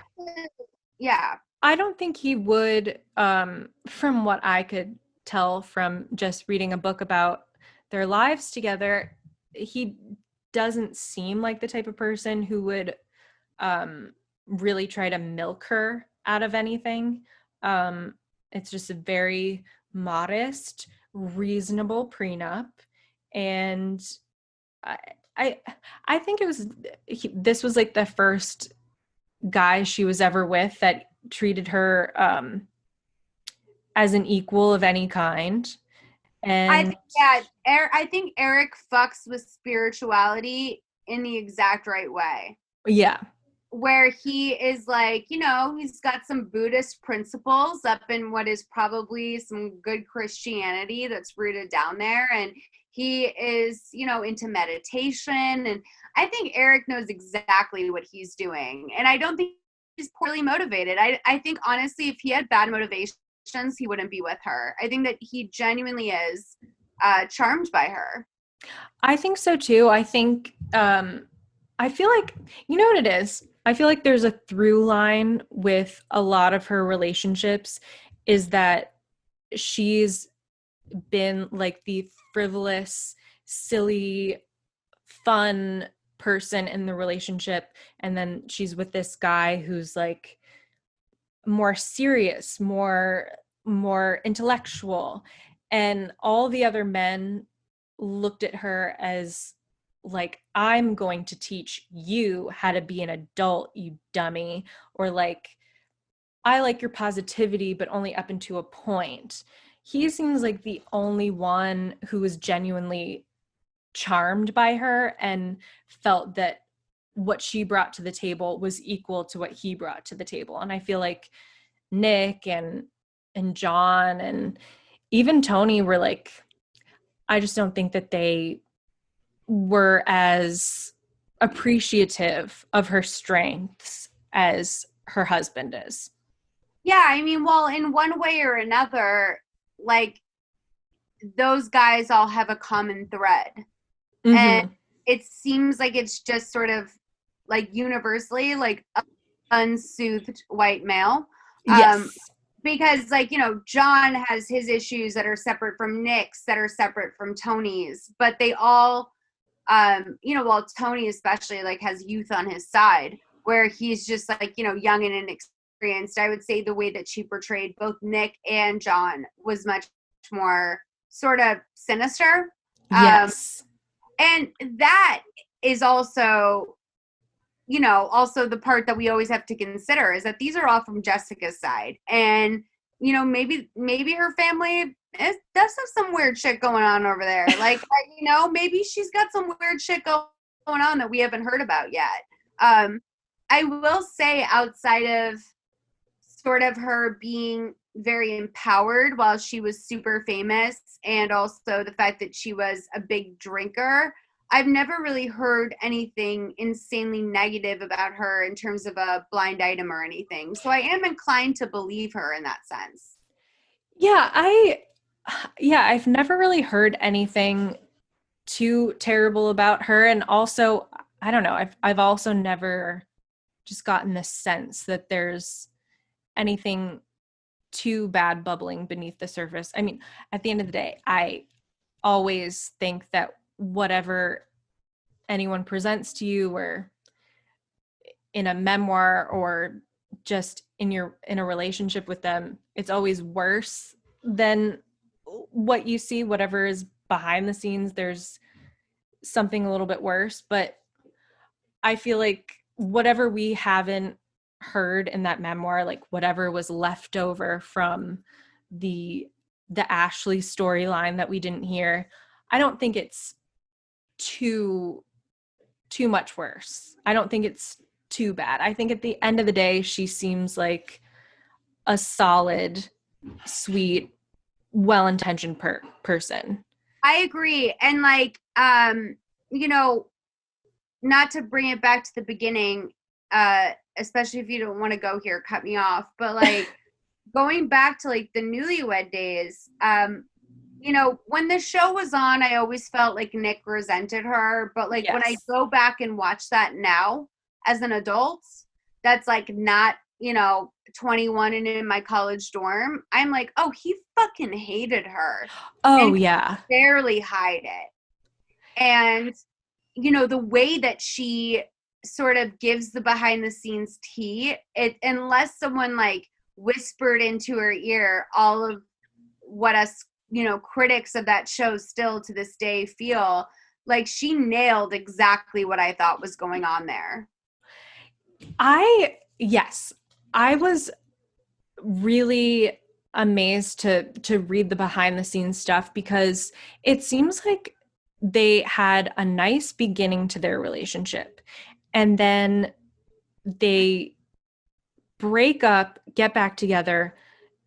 yeah. I don't think he would, from what I could tell from just reading a book about their lives together, he doesn't seem like the type of person who would really try to milk her out of anything. It's just a very modest, reasonable prenup. And I, I, I think this was like the first guy she was ever with that treated her as an equal of any kind. And I think Eric fucks with spirituality in the exact right way. yeah, Where he is like, he's got some Buddhist principles up in what is probably some good Christianity that's rooted down there. And he is, into meditation. And I think Eric knows exactly what he's doing. And I don't think he's poorly motivated. I think, honestly, if he had bad motivations, he wouldn't be with her. I think that he genuinely is charmed by her. I think so too. I think, I feel like, you know what it is? I feel like there's a through line with a lot of her relationships is that she's been like the frivolous, silly, fun person in the relationship. And then she's with this guy who's like more serious, more intellectual. And all the other men looked at her as like, I'm going to teach you how to be an adult, you dummy. Or like, I like your positivity, but only up into a point. He seems like the only one who was genuinely charmed by her and felt that what she brought to the table was equal to what he brought to the table. And I feel like Nick and John and even Tony were like, I just don't think that they were as appreciative of her strengths as her husband is. Yeah, I mean, well, in one way or another, like, those guys all have a common thread. Mm-hmm. And it seems like it's just sort of like universally like unsoothed white male. Yes. Because like, John has his issues that are separate from Nick's, that are separate from Tony's, but they all, well, Tony especially like has youth on his side where he's just like, young and inexperienced. I would say the way that she portrayed both Nick and John was much more sort of sinister. Yes. And that is also, also the part that we always have to consider is that these are all from Jessica's side. And, maybe her family does have some weird shit going on over there. Like, maybe she's got some weird shit going on that we haven't heard about yet. I will say outside of sort of her being very empowered while she was super famous and also the fact that she was a big drinker, I've never really heard anything insanely negative about her in terms of a blind item or anything. So I am inclined to believe her in that sense. Yeah, I've never really heard anything too terrible about her. And also, I don't know, I've also never just gotten the sense that there's anything too bad bubbling beneath the surface. I mean, at the end of the day, I always think that whatever anyone presents to you or in a memoir or just in a relationship with them, it's always worse than what you see. Whatever is behind the scenes, there's something a little bit worse. But I feel like whatever we haven't heard in that memoir, like whatever was left over from the Ashley storyline that we didn't hear, I don't think it's too much worse. I don't think it's too bad. I think at the end of the day, she seems like a solid, sweet, well-intentioned person. I agree. And like, not to bring it back to the beginning, especially if you don't want to go here, cut me off. But like going back to like the Newlywed Days, when the show was on, I always felt like Nick resented her. But like when I go back and watch that now as an adult, that's like not, 21 and in my college dorm, I'm like, oh, he fucking hated her. Oh, And yeah. barely hide it. And, the way that she sort of gives the behind the scenes tea, unless someone like whispered into her ear all of what us, critics of that show still to this day feel, like she nailed exactly what I thought was going on there. Yes, I was really amazed to read the behind the scenes stuff, because it seems like they had a nice beginning to their relationship, and then they break up, get back together,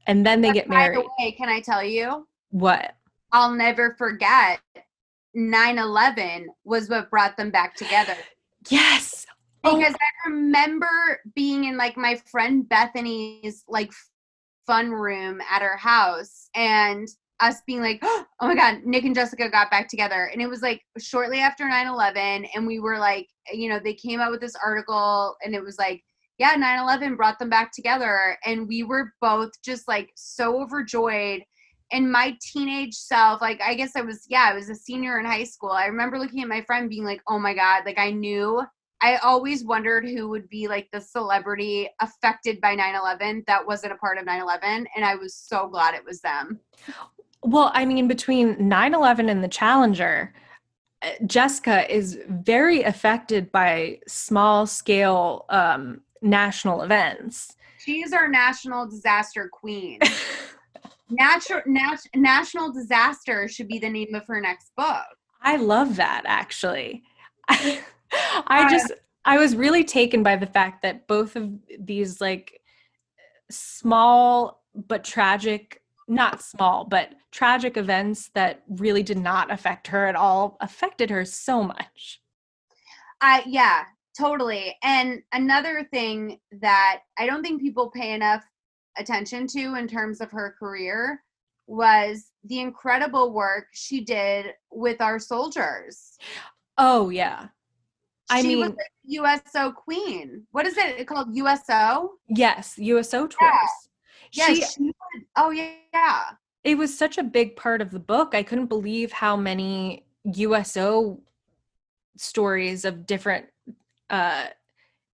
and then they get By the married. way, can I tell you? What? I'll never forget 9/11 was what brought them back together. Yes. Because I remember being in like my friend Bethany's like fun room at her house, and us being like, oh my God, Nick and Jessica got back together. And it was like shortly after 9/11. And we were like, they came out with this article, and it was like, yeah, 9/11 brought them back together. And we were both just like so overjoyed. And my teenage self, like, I guess I was a senior in high school. I remember looking at my friend being like, oh my God, like I always wondered who would be like the celebrity affected by 9/11 that wasn't a part of 9/11. And I was so glad it was them. Well, I mean, between 9/11 and the Challenger, Jessica is very affected by small scale national events. She is our national disaster queen. National disaster should be the name of her next book. I love that, actually. I was really taken by the fact that both of these like small but tragic, not small, but tragic events that really did not affect her at all affected her so much. Yeah, totally. And another thing that I don't think people pay enough attention to in terms of her career was the incredible work she did with our soldiers. Oh, yeah. She was the USO queen. What is it called? USO? Yes, USO tours. Yeah. Oh, yeah. It was such a big part of the book. I couldn't believe how many USO stories of different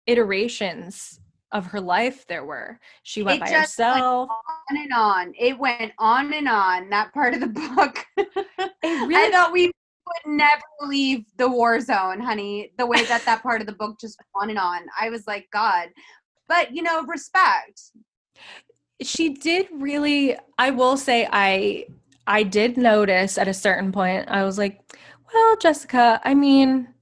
iterations of her life there were. She went by herself. On and on. It went on and on, that part of the book. I thought we would never leave the war zone, honey, the way that part of the book just went on and on. I was like, God. But, respect. She did really, I will say, I did notice at a certain point, I was like, well, Jessica, I mean,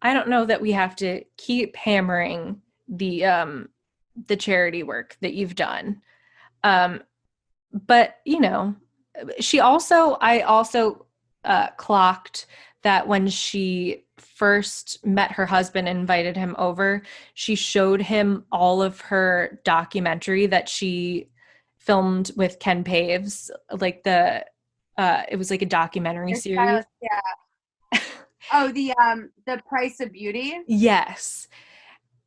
I don't know that we have to keep hammering the charity work that you've done. But, I also clocked that when she first met her husband and invited him over, she showed him all of her documentary that she filmed with Ken Paves, like it was like a documentary series. Yeah. Oh, the Price of Beauty? Yes.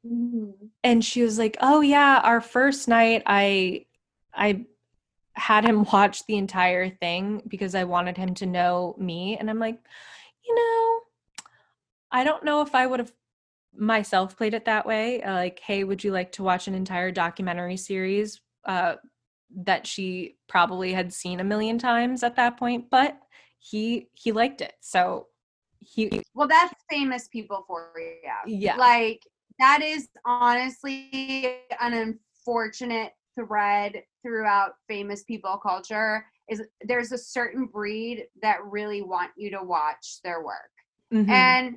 Mm-hmm. And she was like, oh yeah, our first night I had him watch the entire thing because I wanted him to know me. And I'm like, I don't know if I would have myself played it that way. Like, hey, would you like to watch an entire documentary series that she probably had seen a million times at that point? But he liked it. So well, that's famous people for you. Yeah. Like, that is honestly an unfortunate thread throughout famous people culture, is there's a certain breed that really want you to watch their work. Mm-hmm. And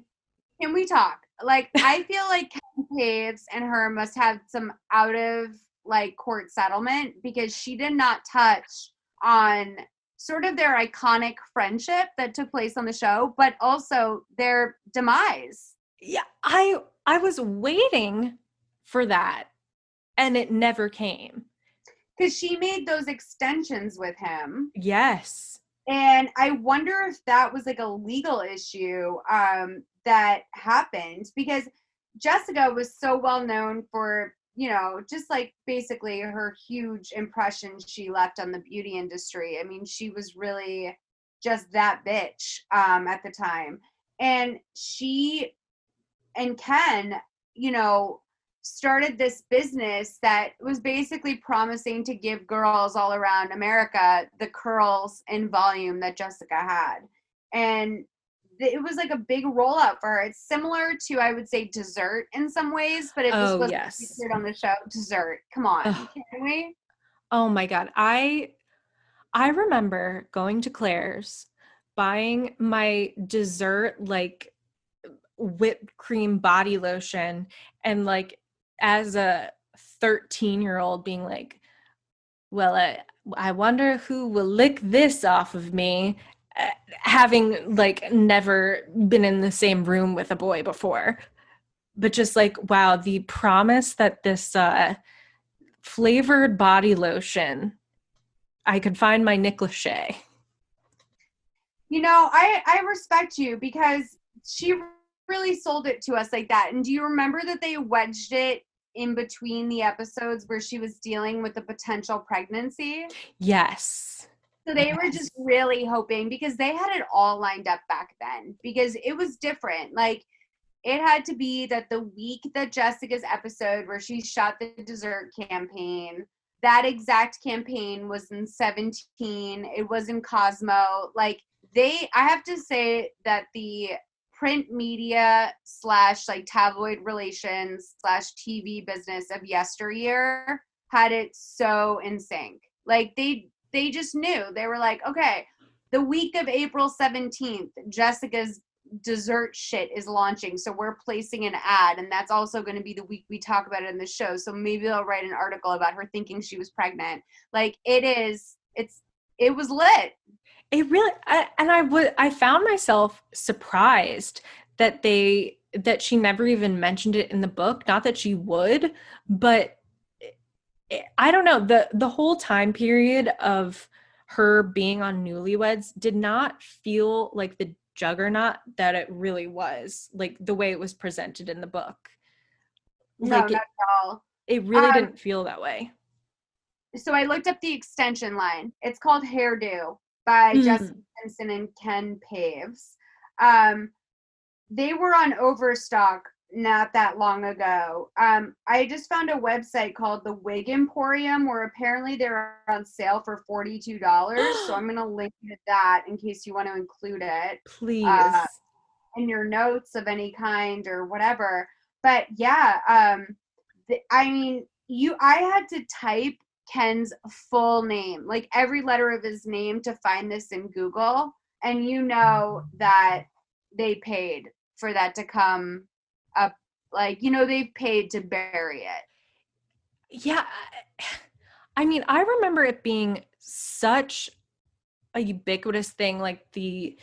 can we talk? Like, I feel like Ken Paves and her must have some out of like court settlement, because she did not touch on sort of their iconic friendship that took place on the show, but also their demise. Yeah, I was waiting for that, and it never came. Because she made those extensions with him. Yes. And I wonder if that was like a legal issue that happened, because Jessica was so well known for, just like basically her huge impression she left on the beauty industry. I mean, she was really just that bitch at the time. And she and Ken, started this business that was basically promising to give girls all around America the curls and volume that Jessica had. And it was like a big rollout for her. It's similar to, I would say, Dessert in some ways, but it was supposed to be featured on the show. Dessert. Come on. Can we? Oh my God. I remember going to Claire's, buying my Dessert like whipped cream body lotion, and like as a 13-year-old being like, well, I wonder who will lick this off of me, having like never been in the same room with a boy before. But just like, wow, the promise that this flavored body lotion, I could find my Nick Lachey. I respect you because she really sold it to us like that. And do you remember that they wedged it in between the episodes where she was dealing with a potential pregnancy? Yes. So they were just really hoping, because they had it all lined up back then, because it was different. Like, it had to be that the week that Jessica's episode where she shot the Dessert campaign, that exact campaign was in 17. It was in Cosmo. Like, I have to say that the print media / like tabloid relations / TV business of yesteryear had it so in sync. Like, they just knew. They were like, okay, the week of April 17th, Jessica's Dessert shit is launching, so we're placing an ad, and that's also going to be the week we talk about it in the show. So maybe they'll write an article about her thinking she was pregnant. Like, it was lit. It really, I found myself surprised that she never even mentioned it in the book. Not that she would, but I don't know, the whole time period of her being on Newlyweds did not feel like the juggernaut that it really was, like the way it was presented in the book. No, like not at all. It really didn't feel that way. So I looked up the extension line. It's called Hairdo by Jessica Simpson and Ken Paves. They were on Overstock not that long ago. I just found a website called the Wig Emporium where apparently they're on sale for $42. So I'm going to link you to that in case you want to include it. Please. In your notes of any kind or whatever. But yeah, I had to type Ken's full name, like every letter of his name, to find this in Google. And that they paid for that to come up. Like, they've paid to bury it. Yeah. I mean, I remember it being such a ubiquitous thing, like the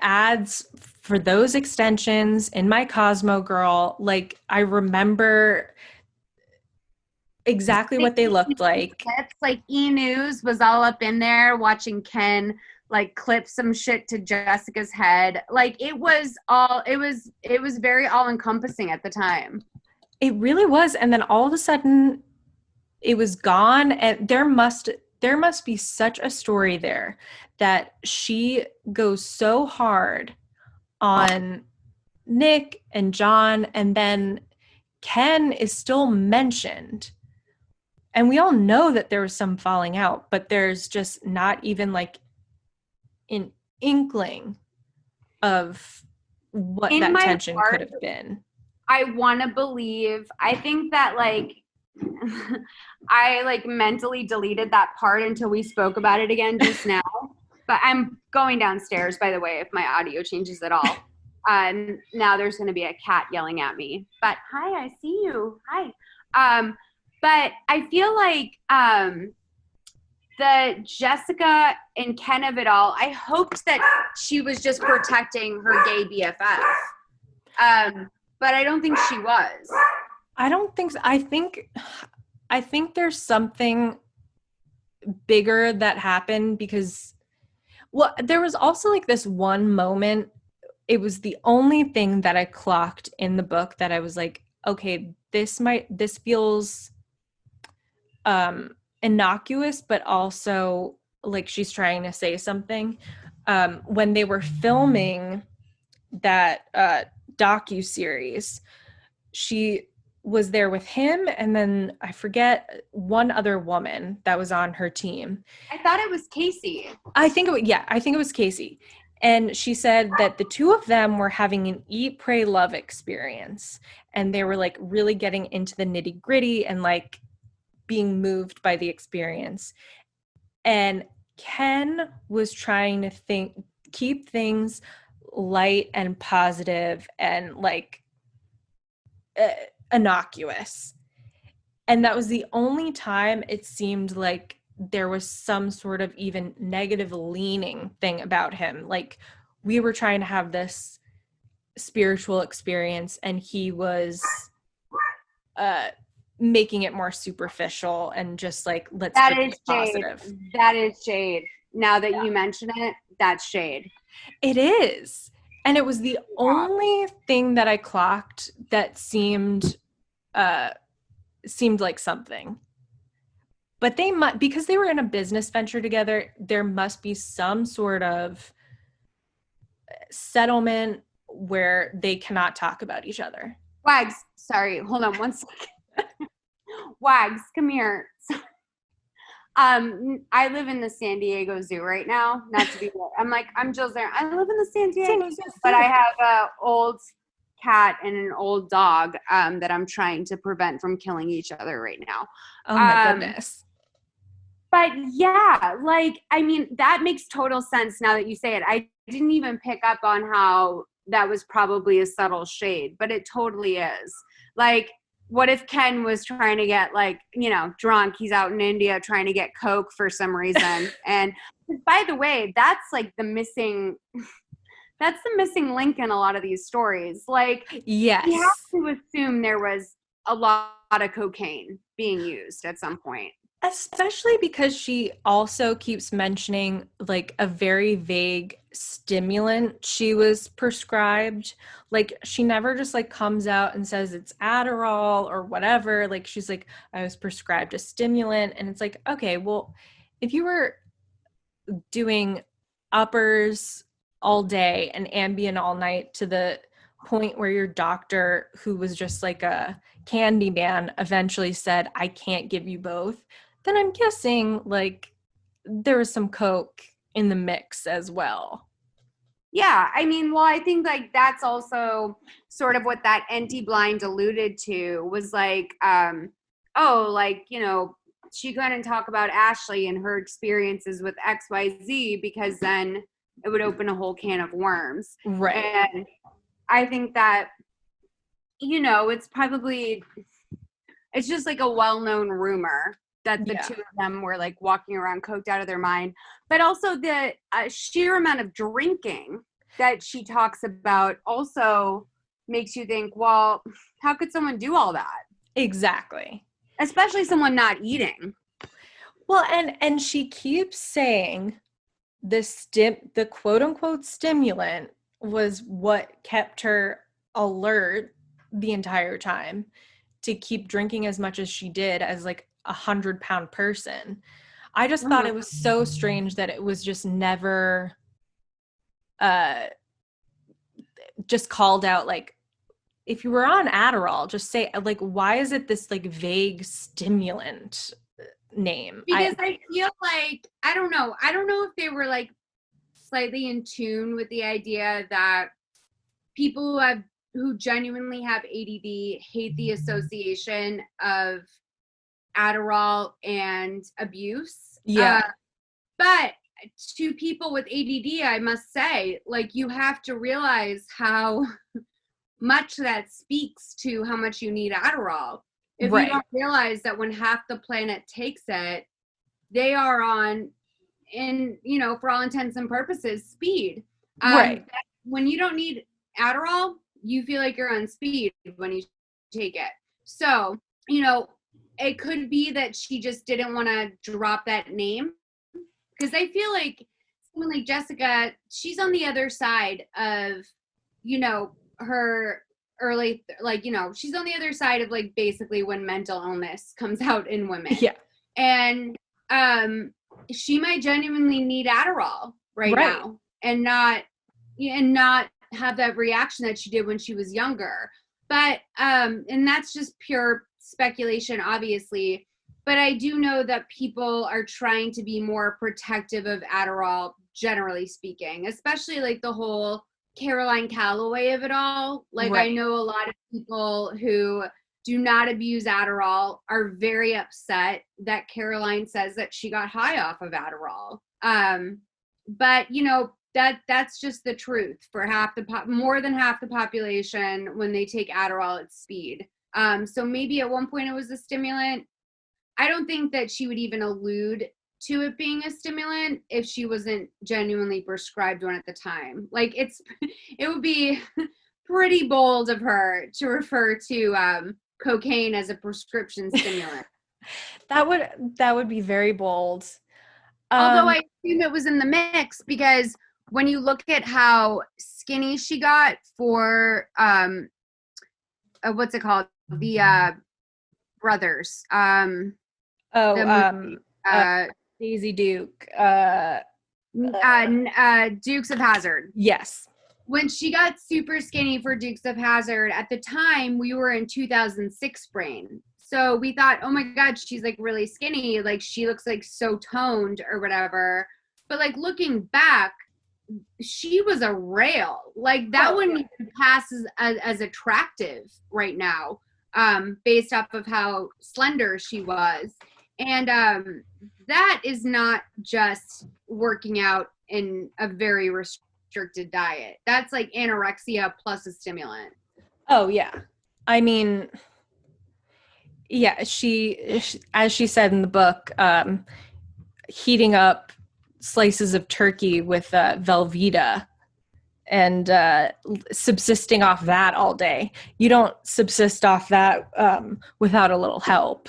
ads for those extensions in my Cosmo Girl. Like, I remember exactly what they looked like. It's like E! News was all up in there watching Ken like clip some shit to Jessica's head. Like, it was very all encompassing at the time. It really was. And then all of a sudden it was gone. And there must be such a story there that she goes so hard on Nick and John, and then Ken is still mentioned. And we all know that there was some falling out, but there's just not even like an inkling of what that tension could have been. I want to believe. I think that like I like mentally deleted that part until we spoke about it again just now. But I'm going downstairs, by the way, if my audio changes at all. Now there's going to be a cat yelling at me. But hi, I see you. Hi. But I feel like the Jessica and Ken of it all, I hoped that she was just protecting her gay BFF. But I don't think she was. I don't think so. I think there's something bigger that happened because, well, there was also like this one moment. It was the only thing that I clocked in the book that I was like, okay, this feels innocuous, but also like she's trying to say something. When they were filming that docu-series, she was there with him, and then I forget one other woman that was on her team. I thought it was Casey. I think it was Casey. And she said that the two of them were having an eat, pray, love experience. And they were like really getting into the nitty gritty and like being moved by the experience. And Ken was trying to keep things light and positive and like innocuous. And that was the only time it seemed like there was some sort of even negative leaning thing about him. Like we were trying to have this spiritual experience and he was making it more superficial and just like, let's keep it positive. That is shade. Now that you mention it, that's shade. It is. And it was the only thing that I clocked that seemed like something. But they might, because they were in a business venture together, there must be some sort of settlement where they cannot talk about each other. Wags, sorry, hold on one second. Wags, come here. I live in the San Diego Zoo right now. Not to be weird. I'm Jill Zarin. I live in the San Diego Zoo, but I have an old cat and an old dog that I'm trying to prevent from killing each other right now. Oh my goodness. But yeah, like, I mean, that makes total sense now that you say it. I didn't even pick up on how that was probably a subtle shade, but it totally is. Like, what if Ken was trying to get, like, you know, drunk? He's out in India trying to get coke for some reason. And by the way, that's like the missing link in a lot of these stories. Like, yes, you have to assume there was a lot of cocaine being used at some point. Especially because she also keeps mentioning like a very vague stimulant she was prescribed. Like she never just like comes out and says it's Adderall or whatever. Like she's like, I was prescribed a stimulant. And it's like, okay, well, if you were doing uppers all day and Ambien all night to the point where your doctor, who was just like a candy man, eventually said, I can't give you both, then I'm guessing like there was some coke in the mix as well. Yeah, I mean, well, I think like that's also sort of what that empty blind alluded to was like, oh, like, you know, she couldn't talk about Ashley and her experiences with XYZ because then it would open a whole can of worms. Right. And I think that, you know, it's just like a well-known rumor that the two of them were like walking around coked out of their mind, but also the sheer amount of drinking that she talks about also makes you think, well, how could someone do all that? Exactly. Especially someone not eating. Well, and she keeps saying the quote unquote stimulant was what kept her alert the entire time to keep drinking as much as she did as like 100-pound person. I just thought it was so strange that it was just never just called out. Like, if you were on Adderall, just say, like, why is it this like vague stimulant name? Because I feel like I don't know if they were like slightly in tune with the idea that people who genuinely have ADD hate the association of Adderall and abuse. Yeah. But to people with ADD, I must say, like, you have to realize how much that speaks to how much you need Adderall. If you don't realize that when half the planet takes it, they are on, in, you know, for all intents and purposes, speed. When you don't need Adderall, you feel like you're on speed when you take it. So, you know, it could be that she just didn't want to drop that name, because I feel like someone like Jessica, she's on the other side of, you know, her early, like, you know, she's on the other side of like basically when mental illness comes out in women. Yeah. And she might genuinely need Adderall right now and not have that reaction that she did when she was younger. But and that's just pure speculation, obviously. But I do know that people are trying to be more protective of Adderall, generally speaking, especially like the whole Caroline Calloway of it all. Like, I know a lot of people who do not abuse Adderall are very upset that Caroline says that she got high off of Adderall. But you know, that's just the truth for more than half the population. When they take Adderall, it's speed. So maybe at one point it was a stimulant. I don't think that she would even allude to it being a stimulant if she wasn't genuinely prescribed one at the time. Like, it would be pretty bold of her to refer to cocaine as a prescription stimulant. That would be very bold. Although I assume it was in the mix, because when you look at how skinny she got for what's it called? The brothers. Daisy Duke. Dukes of Hazzard. Yes. When she got super skinny for Dukes of Hazzard, at the time we were in 2006 brain. So we thought, oh my God, she's like really skinny. Like, she looks like so toned or whatever. But like, looking back, she was a rail. Like, that wouldn't even pass as attractive right now, based off of how slender she was. And that is not just working out in a very restricted diet. That's like anorexia plus a stimulant. Oh, yeah. I mean, yeah, she as she said in the book, heating up slices of turkey with Velveeta and subsisting off that all day. You don't subsist off that without a little help.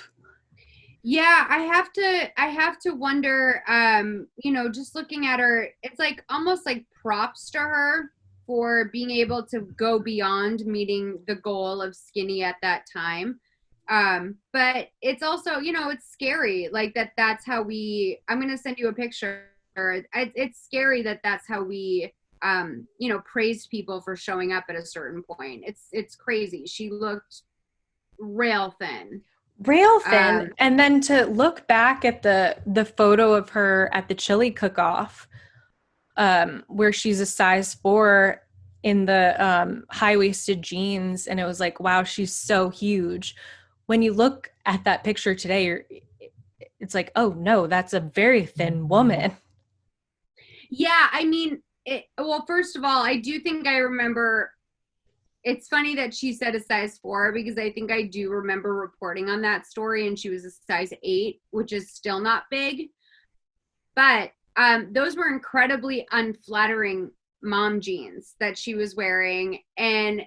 Yeah, I have to wonder, you know, just looking at her, it's like almost like props to her for being able to go beyond meeting the goal of skinny at that time. But it's also, you know, it's scary, like that's how I'm going to send you a picture. It's scary that that's how we, you know, praised people for showing up at a certain point. It's crazy. She looked rail thin. And then to look back at the photo of her at the chili cook-off, where she's a size 4 in the high-waisted jeans, and it was like, wow, she's so huge. When you look at that picture today, it's like, oh no, that's a very thin woman. Yeah, I mean, well, first of all, I do think I remember. It's funny that she said a size 4, because I think I do remember reporting on that story, and she was a size 8, which is still not big. But those were incredibly unflattering mom jeans that she was wearing. And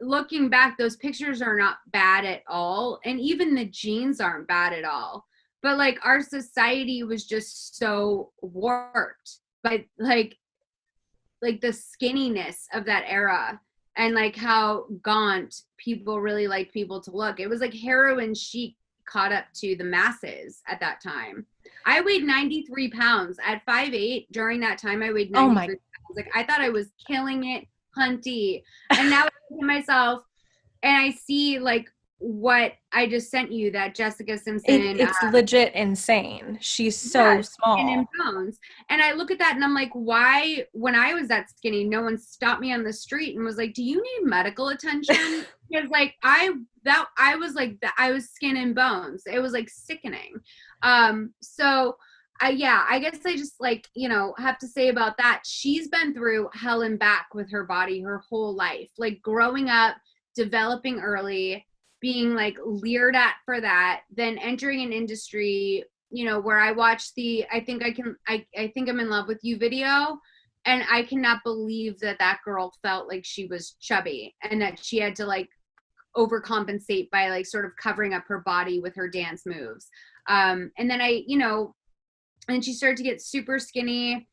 looking back, those pictures are not bad at all. And even the jeans aren't bad at all. But like, our society was just so warped by like the skinniness of that era. And like how gaunt people really like people to look. It was like heroin chic caught up to the masses at that time. I weighed 93 pounds at 5'8". During that time, I weighed 93 pounds. Like, I thought I was killing it, hunty. And now I look at myself and I see like what I just sent you, that Jessica Simpson. It's legit insane. She's so small. And in bones. And I look at that and I'm like, why, when I was that skinny, no one stopped me on the street and was like, do you need medical attention? Because like, I was skin and bones. It was like sickening. So I guess I just like, you know, have to say about that. She's been through hell and back with her body her whole life, like growing up, developing early, being like leered at for that, then entering an industry, you know, where I watched I think I'm in love with you video. And I cannot believe that girl felt like she was chubby and that she had to like overcompensate by like sort of covering up her body with her dance moves. And then and she started to get super skinny,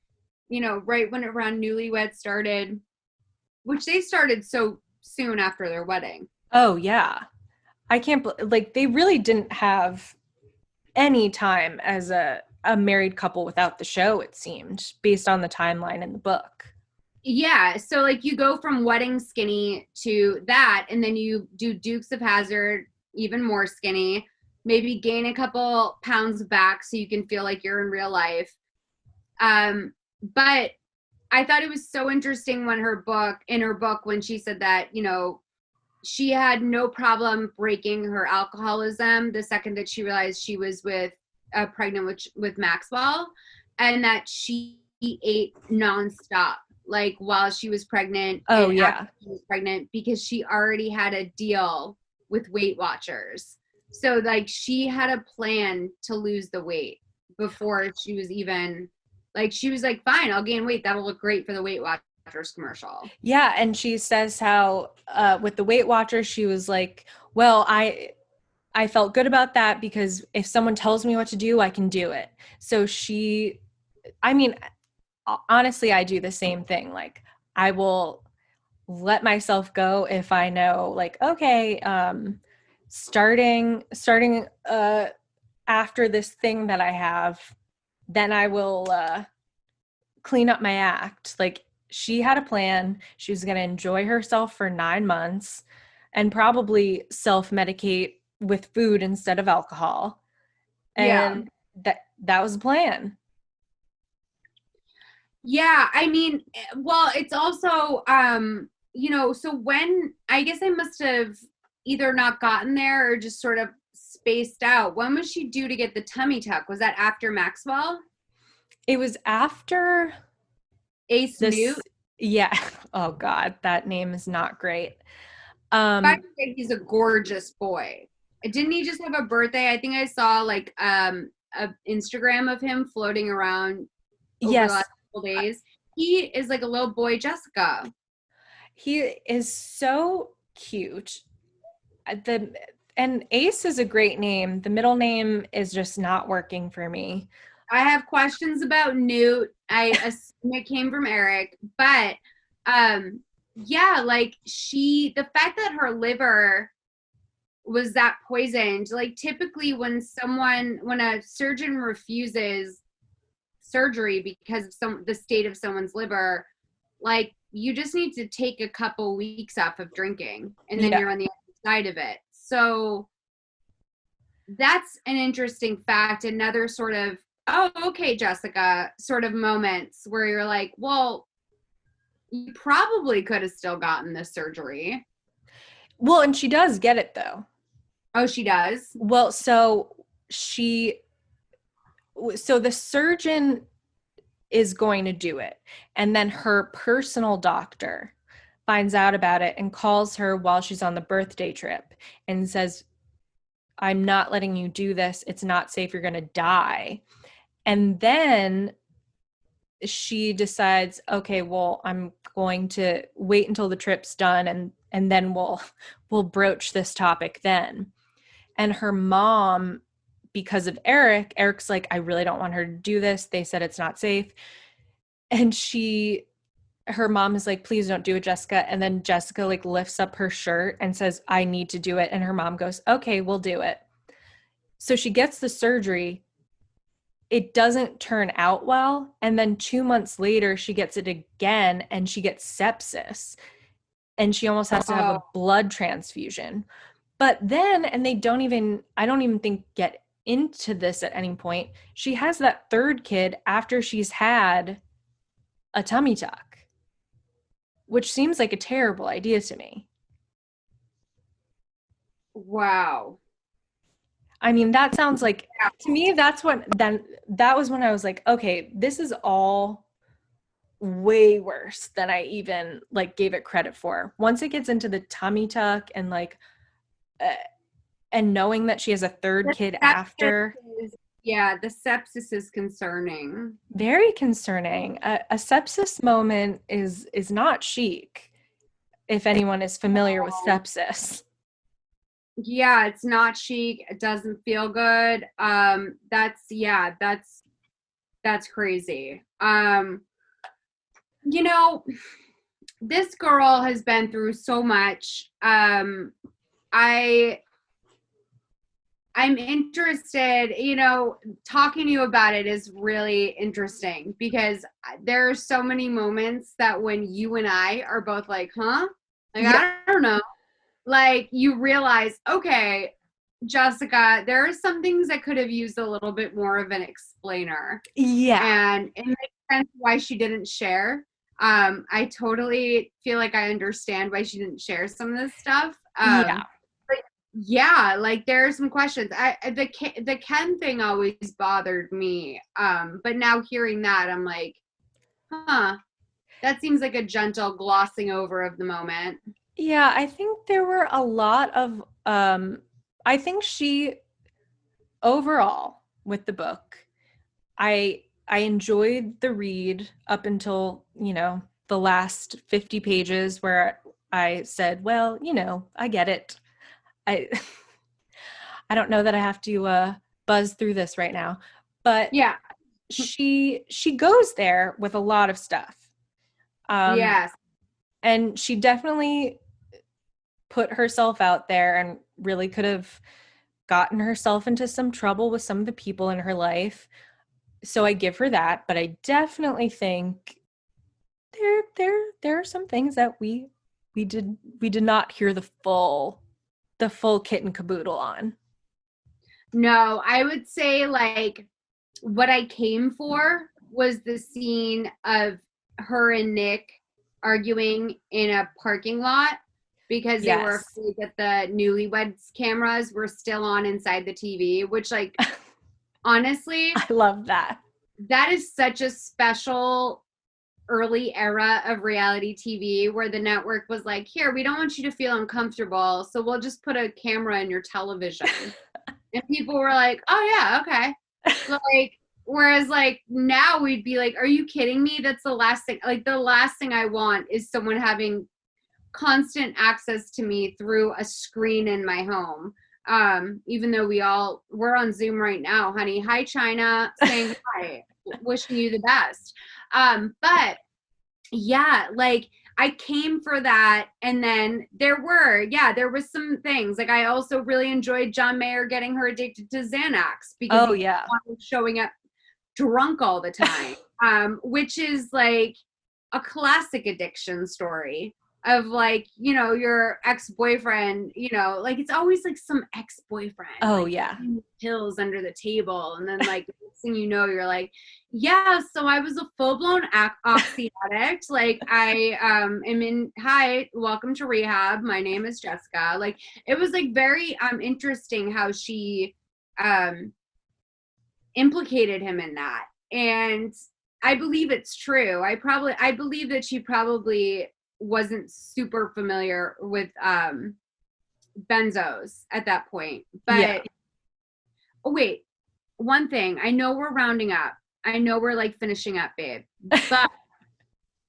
you know, right when around Newlywed started, which they started so soon after their wedding. Oh yeah. I can't like they really didn't have any time as a married couple without the show, it seemed, based on the timeline in the book. Yeah, so like you go from wedding skinny to that, and then you do Dukes of Hazzard, even more skinny, maybe gain a couple pounds back so you can feel like you're in real life. But I thought it was so interesting when in her book, when she said that, you know, she had no problem breaking her alcoholism the second that she realized she was pregnant with Maxwell, and that she ate nonstop, like while she was pregnant. Oh, and yeah. after she was pregnant, because she already had a deal with Weight Watchers. So like she had a plan to lose the weight before she was even like, she was like, fine, I'll gain weight. That'll look great for the Weight Watchers commercial. Yeah, and she says how with the Weight Watchers, she was like, well, I felt good about that because if someone tells me what to do, I can do it. So I mean, honestly, I do the same thing. Like, I will let myself go if I know, like, okay, starting after this thing that I have, then I will clean up my act. Like, she had a plan. She was going to enjoy herself for 9 months and probably self-medicate with food instead of alcohol. And that was the plan. Yeah, I mean, well, it's also, you know, so when, I guess I must have either not gotten there or just sort of spaced out. When was she due to get the tummy tuck? Was that after Maxwell? It was after Ace this. Newt? Yeah. Oh God, that name is not great. By the way, he's a gorgeous boy. Didn't he just have a birthday? I think I saw like a Instagram of him floating around over the Yes. last couple days. He is like a little boy Jessica. He is so cute. And Ace is a great name. The middle name is just not working for me. I have questions about Newt. I assume it came from Eric, but yeah, like the fact that her liver was that poisoned, like typically when a surgeon refuses surgery because of the state of someone's liver, like you just need to take a couple weeks off of drinking and then you're on the other side of it. So that's an interesting fact. Another sort of, oh, okay, Jessica, sort of moments where you're like, well, you probably could have still gotten this surgery. Well, and she does get it though. Oh, she does? Well, so the surgeon is going to do it. And then her personal doctor finds out about it and calls her while she's on the birthday trip and says, I'm not letting you do this. It's not safe. You're going to die. And then she decides, okay, well, I'm going to wait until the trip's done and then we'll broach this topic then. And her mom, because of Eric's like, I really don't want her to do this. They said it's not safe. And her mom is like, please don't do it, Jessica. And then Jessica like lifts up her shirt and says, I need to do it. And her mom goes, okay, we'll do it. So she gets the surgery. It doesn't turn out well. And then 2 months later, she gets it again and she gets sepsis. And she almost has to have a blood transfusion. But then, and I don't even think get into this at any point, she has that third kid after she's had a tummy tuck, which seems like a terrible idea to me. Wow. I mean, that sounds like, to me, that was when I was like, okay, this is all way worse than I even like gave it credit for. Once it gets into the tummy tuck and like, and knowing that she has a third kid after. Yeah, the sepsis is concerning. Very concerning. A sepsis moment is not chic, if anyone is familiar with sepsis. Yeah, it's not chic. It doesn't feel good. That's crazy. You know, this girl has been through so much. I'm interested, talking to you about it is really interesting because there are so many moments that when you and I are both like, huh? Like, Yeah. I don't know. Like, you realize, okay, Jessica, there are some things that could have used a little bit more of an explainer. Yeah. And it makes sense why she didn't share. I totally feel like I understand why she didn't share some of this stuff. Yeah. Yeah, like there are some questions. The Ken thing always bothered me. But now hearing that, I'm like, huh, that seems like a gentle glossing over of the moment. Yeah, I think there were a lot of I think she overall with the book, I enjoyed the read up until, the last 50 pages where I said, well, I get it. I I don't know that I have to buzz through this right now, but Yeah. she goes there with a lot of stuff. Yes. And she definitely put herself out there and really could have gotten herself into some trouble with some of the people in her life. So I give her that, but I definitely think there are some things that we did not hear the full kit and caboodle on. No, I would say like what I came for was the scene of her and Nick arguing in a parking lot because they were Yes. afraid that the newlyweds cameras were still on inside the TV, which like honestly, I love that. that is such a special early era of reality TV where the network was like, here, we don't want you to feel uncomfortable, so we'll just put a camera in your television. And people were like, oh yeah, okay. Like, whereas like now we'd be like, are you kidding me? That's the last thing. Like the last thing I want is someone having constant access to me through a screen in my home. Even though we're on Zoom right now, honey. Hi, China, saying hi, wishing you the best. But yeah, like I came for that. And then there was some things like I also really enjoyed John Mayer getting her addicted to Xanax because Oh yeah. he was showing up drunk all the time, which is like a classic addiction story of like, your ex-boyfriend, like it's always like some ex-boyfriend. Oh like, yeah. pills under the table. And then like the next thing you know, you're like, yeah, so I was a full-blown oxy addict. Like I am hi, welcome to rehab. My name is Jessica. Like it was like very interesting how she implicated him in that. And I believe it's true. I believe that she probably wasn't super familiar with benzos at that point. But Yeah. oh wait, one thing. I know we're rounding up. I know we're like finishing up, babe. But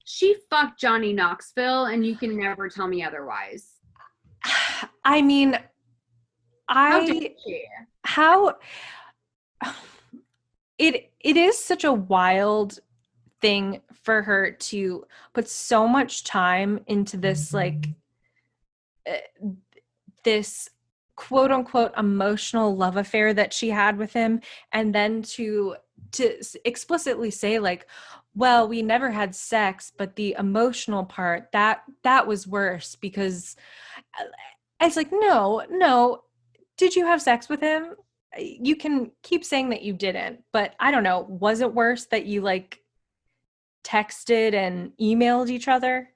she fucked Johnny Knoxville and you can never tell me otherwise. I mean, How did she? how it is such a wild thing for her to put so much time into this like this quote unquote emotional love affair that she had with him, and then to explicitly say like, well, we never had sex, but the emotional part that was worse, because it's like, no, did you have sex with him? You can keep saying that you didn't, but I don't know, was it worse that you like texted and emailed each other?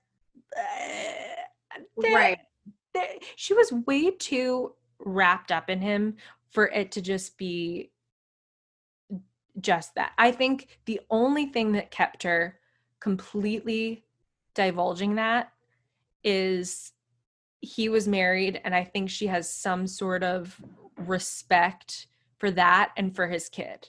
Right. She was way too wrapped up in him for it to just be just that. I think the only thing that kept her completely divulging that is he was married, and I think she has some sort of respect for that and for his kid.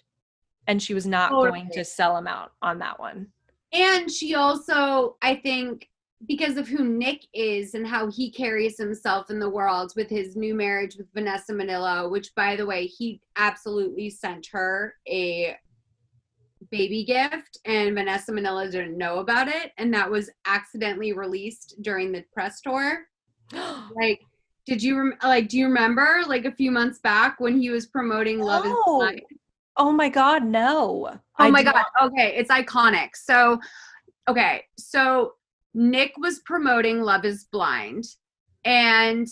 And she was not going to sell him out on that one. And she also, I think, because of who Nick is and how he carries himself in the world with his new marriage with Vanessa Manillo, which, by the way, he absolutely sent her a baby gift, and Vanessa Manila didn't know about it, and that was accidentally released during the press tour. Like, do you remember like a few months back when he was promoting Love Is Blind? Oh my God, no. Oh my God. Okay, it's iconic. So Nick was promoting Love Is Blind, and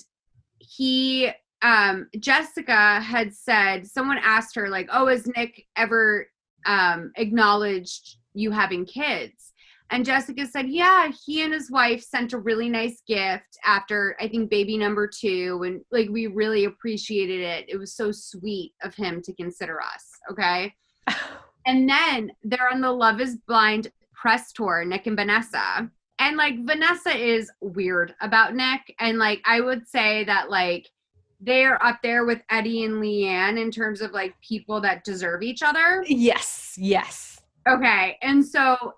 Jessica had said, someone asked her like, oh, has Nick ever acknowledged you having kids? And Jessica said, yeah, he and his wife sent a really nice gift after, I think, baby number 2. And like, we really appreciated it. It was so sweet of him to consider us. Okay. And then they're on the Love Is Blind press tour, Nick and Vanessa. And like, Vanessa is weird about Nick. And like, I would say that like, they're up there with Eddie and Leanne in terms of like people that deserve each other. Yes. Okay. And so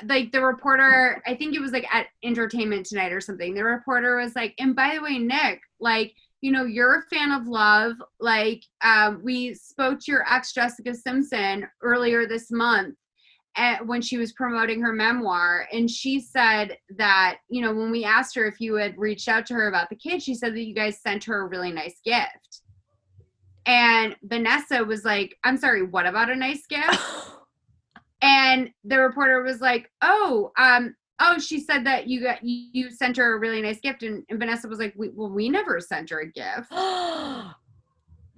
like the reporter, I think it was like at Entertainment Tonight or something, the reporter was like, and by the way, Nick, like, you know, you're a fan of Love. Like, we spoke to your ex Jessica Simpson earlier this month when she was promoting her memoir. And she said that, you know, when we asked her if you had reached out to her about the kid, she said that you guys sent her a really nice gift. And Vanessa was like, I'm sorry, what about a nice gift? And the reporter was like, she said that you sent her a really nice gift. And Vanessa was like, we never sent her a gift.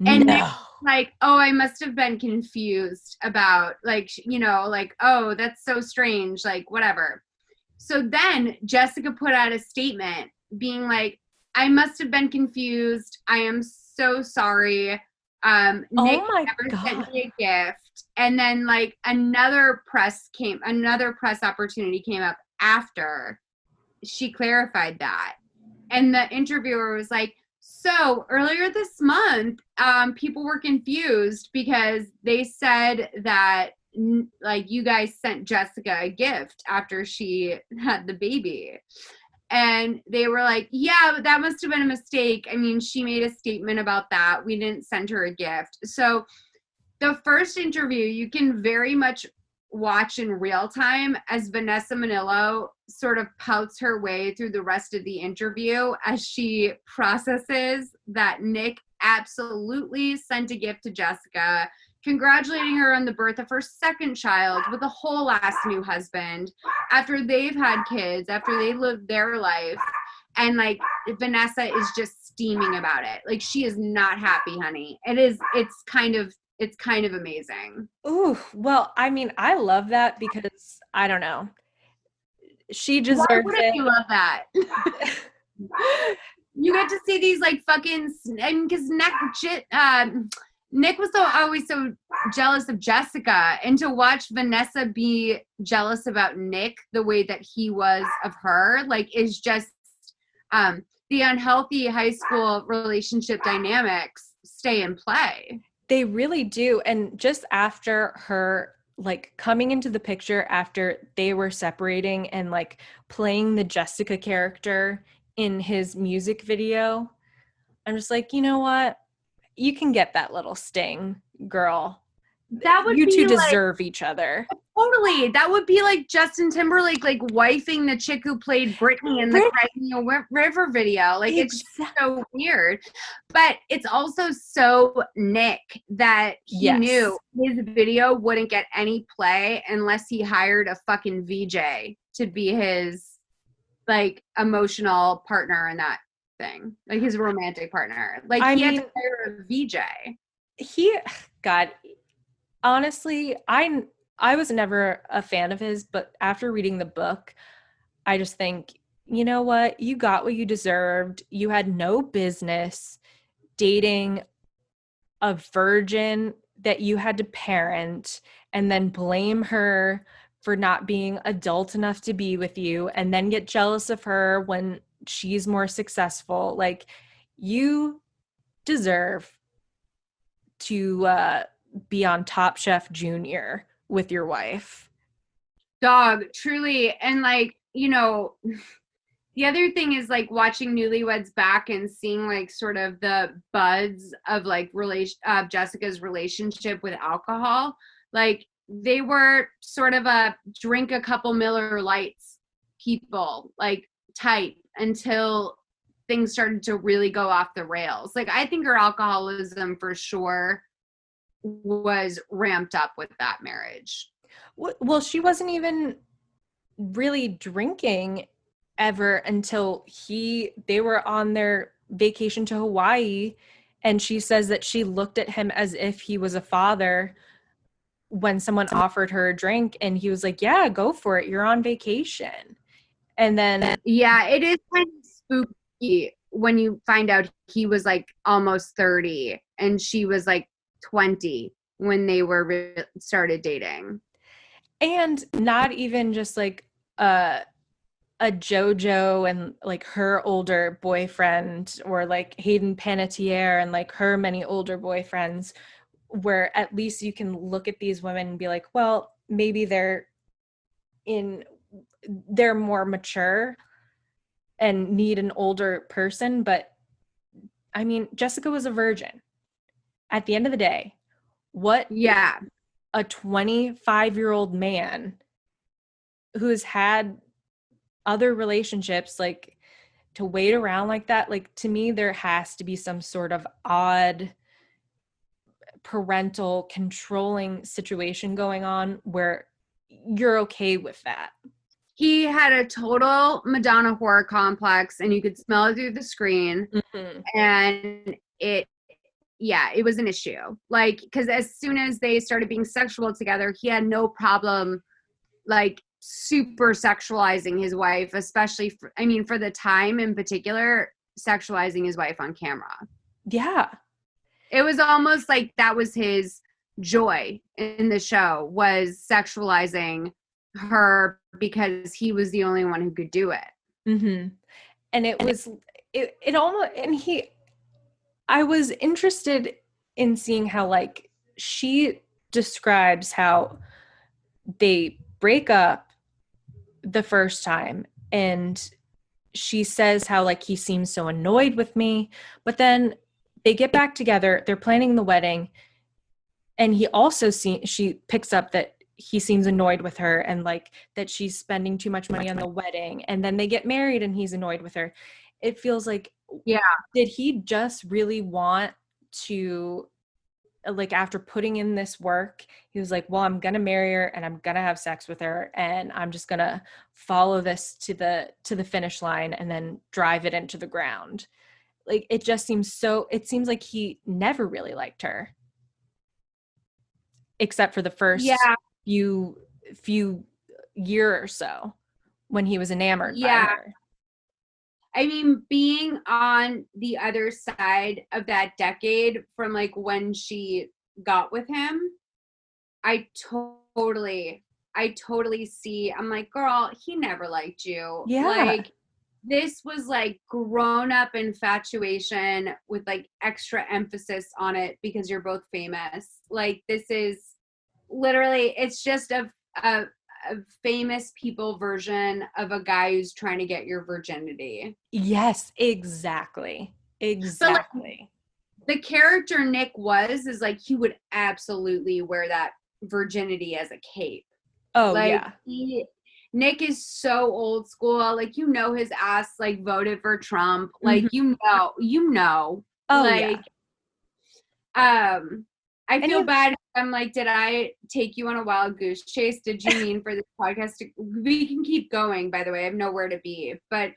And Nick was like, oh, I must have been confused about like, you know, like, oh, that's so strange, like whatever. So then Jessica put out a statement being like, I must have been confused. I am so sorry. Nick never sent me a gift. And then like another press opportunity came up after she clarified that. And the interviewer was like, so earlier this month, people were confused because they said that like you guys sent Jessica a gift after she had the baby. And they were like, yeah, that must have been a mistake. I mean, she made a statement about that. We didn't send her a gift. So the first interview you can very much watch in real time as Vanessa Manillo sort of pouts her way through the rest of the interview as she processes that Nick absolutely sent a gift to Jessica, congratulating her on the birth of her second child with a whole ass new husband after they've had kids, after they lived their life. And like Vanessa is just steaming about it. Like she is not happy, honey. It's kind of amazing. Ooh, well, I mean, I love that because I don't know. She deserves it. Why wouldn't you love that? You get to see these like fucking, and because Nick was always so jealous of Jessica, and to watch Vanessa be jealous about Nick the way that he was of her, like, is just the unhealthy high school relationship dynamics stay in play. They really do. And just after her, like, coming into the picture after they were separating and like playing the Jessica character in his music video, I'm just like, you know what? You can get that little sting, girl. That would you be two deserve each other. Totally. That would be like Justin Timberlake, like wifing the chick who played Britney in the Crimea River video. Like it's so weird, but it's also so Nick that he knew his video wouldn't get any play unless he hired a fucking VJ to be his like emotional partner in that thing, like his romantic partner. Like he had to hire a VJ. Honestly, I was never a fan of his, but after reading the book, I just think, you know what? You got what you deserved. You had no business dating a virgin that you had to parent and then blame her for not being adult enough to be with you and then get jealous of her when she's more successful. Like, you deserve to be on Top Chef Junior with your wife. Dog, truly. And like, you know, the other thing is like watching Newlyweds Back and seeing like sort of the buds of like Jessica's relationship with alcohol. Like they were sort of a drink a couple Miller Lights people, like type, until things started to really go off the rails. Like, I think her alcoholism for sure was ramped up with that marriage. Well, she wasn't even really drinking ever until they were on their vacation to Hawaii, and she says that she looked at him as if he was a father when someone offered her a drink, and he was like, yeah, go for it, you're on vacation. And then yeah, it is kind of spooky when you find out he was like almost 30 and she was like 20 when they were started dating. And not even just like a JoJo and like her older boyfriend, or like Hayden Panettiere and like her many older boyfriends, where at least you can look at these women and be like, well, maybe they're more mature and need an older person. But I mean, Jessica was a virgin. At the end of the day, what a 25-year-old man who's had other relationships, like, to wait around like that, like, to me, there has to be some sort of odd parental controlling situation going on where you're okay with that. He had a total Madonna horror complex, and you could smell it through the screen. Mm-hmm. And it was an issue. Like, because as soon as they started being sexual together, he had no problem, like, super sexualizing his wife, especially for the time in particular, sexualizing his wife on camera. Yeah. It was almost like that was his joy in the show, was sexualizing her, because he was the only one who could do it. Mm-hmm. And it almost, and I was interested in seeing how, like, she describes how they break up the first time, and she says how, like, he seems so annoyed with me, but then they get back together, they're planning the wedding, and she picks up that he seems annoyed with her, and like that she's spending too much money on the wedding, and then they get married and he's annoyed with her. It feels like, did he just really want to, like, after putting in this work, he was like, well, I'm gonna marry her and I'm gonna have sex with her, and I'm just gonna follow this to the finish line and then drive it into the ground. Like, it seems like he never really liked her, except for the first few year or so when he was enamored by her. I mean, being on the other side of that decade from, like, when she got with him, I totally see, I'm like, girl, he never liked you. Yeah. Like, this was like grown up infatuation with like extra emphasis on it because you're both famous. Like, this is literally, it's just a famous people version of a guy who's trying to get your virginity. Yes, exactly. But, like, the character Nick is like, he would absolutely wear that virginity as a cape. Oh, like, yeah. Nick is so old school. Like, his ass, like, voted for Trump. Like, Oh, like, yeah. I feel bad. I'm like, did I take you on a wild goose chase? Did you mean for this podcast we can keep going, by the way. I have nowhere to be. But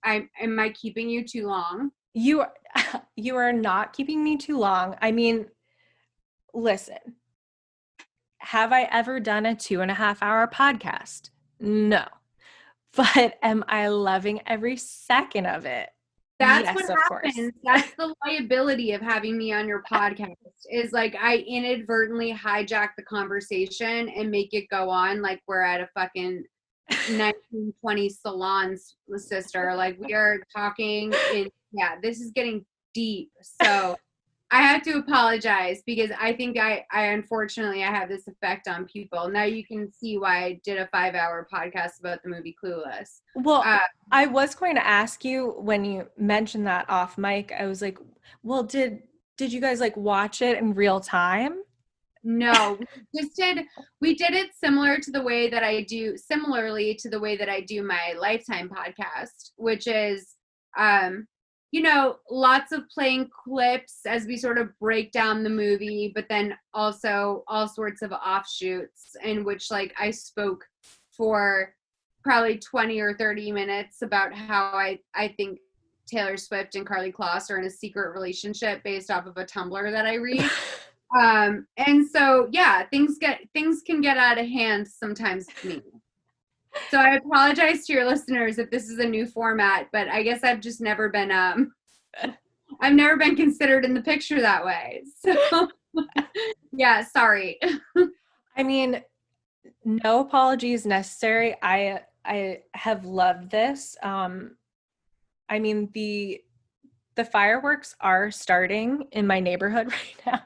am I keeping you too long? You are not keeping me too long. I mean, listen, have I ever done a 2.5-hour podcast? No. But am I loving every second of it? That's yes, what of happens. Course. That's the liability of having me on your podcast, is like, I inadvertently hijack the conversation and make it go on like we're at a fucking 1920 salons, sister. Like, we are talking this is getting deep. So I have to apologize, because I think I unfortunately have this effect on people. Now you can see why I did a 5-hour podcast about the movie Clueless. Well, I was going to ask you, when you mentioned that off mic, I was like, well, did you guys like watch it in real time? No, we did it similarly to the way that I do my Lifetime podcast, which is, lots of playing clips as we sort of break down the movie, but then also all sorts of offshoots in which like I spoke for probably 20 or 30 minutes about how I think Taylor Swift and Carly Kloss are in a secret relationship based off of a Tumblr that I read. And so, yeah, things can get out of hand sometimes with me. So I apologize to your listeners if this is a new format, but I guess I've just never been, I've never been considered in the picture that way. So yeah, sorry. I mean, no apologies necessary. I have loved this. I mean, the fireworks are starting in my neighborhood right now.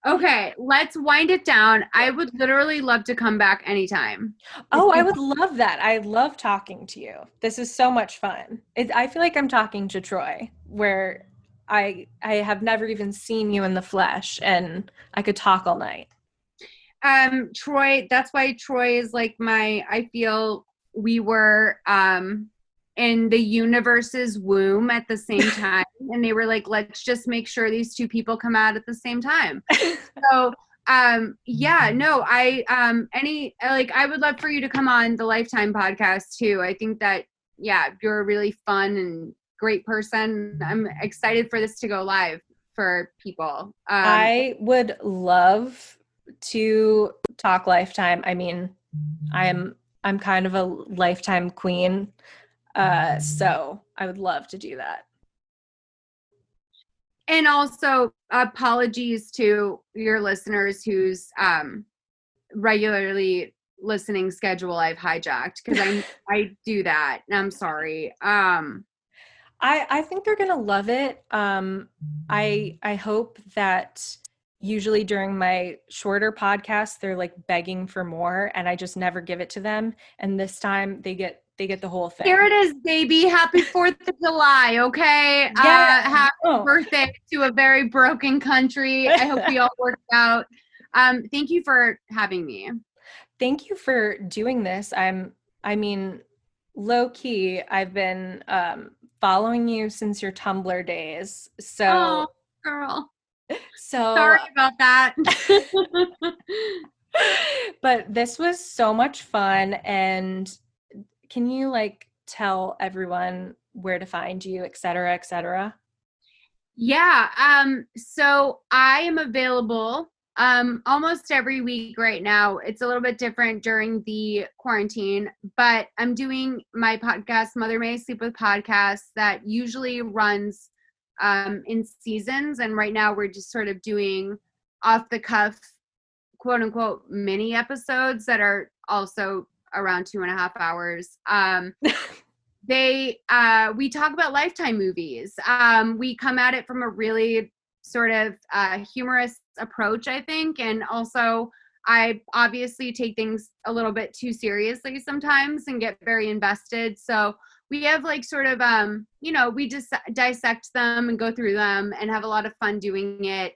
Okay, let's wind it down. I would literally love to come back anytime. Oh, I would love that. I love talking to you. This is so much fun. I feel like I'm talking to Troy, where I have never even seen you in the flesh, and I could talk all night. Troy, that's why Troy is like I feel we were in the universe's womb at the same time, and they were like, let's just make sure these two people come out at the same time. So I would love for you to come on the Lifetime podcast too. I think that you're a really fun and great person. I'm excited for this to go live for people. I would love to talk Lifetime. I mean, I'm kind of a Lifetime queen. So I would love to do that. And also apologies to your listeners whose regularly listening schedule I've hijacked, because I do that. And I'm sorry. I think they're gonna love it. I hope that usually during my shorter podcasts, they're like begging for more, and I just never give it to them. And this time they get the whole thing. Here it is, baby. Happy 4th of July, okay? Yeah. Happy birthday to a very broken country. I hope we all worked out. Thank you for having me. Thank you for doing this. I mean, low key, I've been following you since your Tumblr days. So, oh, girl. So sorry about that. But this was so much fun. And can you like tell everyone where to find you, et cetera, et cetera? Yeah. So I am available almost every week right now. It's a little bit different during the quarantine, but I'm doing my podcast, Mother May I Sleep With podcast, that usually runs in seasons. And right now we're just sort of doing off the cuff, quote unquote, mini episodes that are also around 2.5 hours. We talk about Lifetime movies. We come at it from a really sort of humorous approach, I think. And also I obviously take things a little bit too seriously sometimes and get very invested. So we have like sort of, we just dissect them and go through them and have a lot of fun doing it.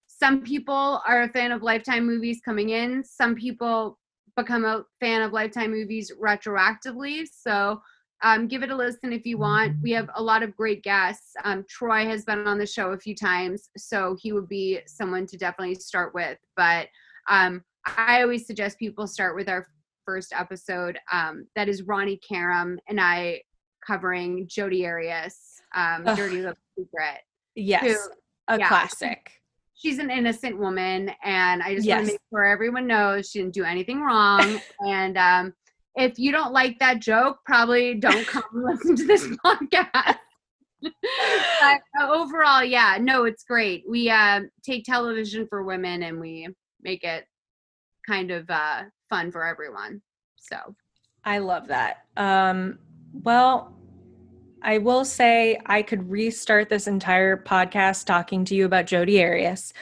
Some people are a fan of Lifetime movies coming in. Some people become a fan of Lifetime movies retroactively. So give it a listen if you want. We have a lot of great guests. Troy has been on the show a few times, so he would be someone to definitely start with. But I always suggest people start with our first episode. That is Ronnie Karam and I covering Jodi Arias, Dirty Little Secret. Yes, classic. She's an innocent woman, and I just want to make sure everyone knows she didn't do anything wrong. And if you don't like that joke, probably don't come and listen to this podcast. But overall, it's great. We take television for women and we make it kind of fun for everyone. So I love that. Well, I will say I could restart this entire podcast talking to you about Jodi Arias.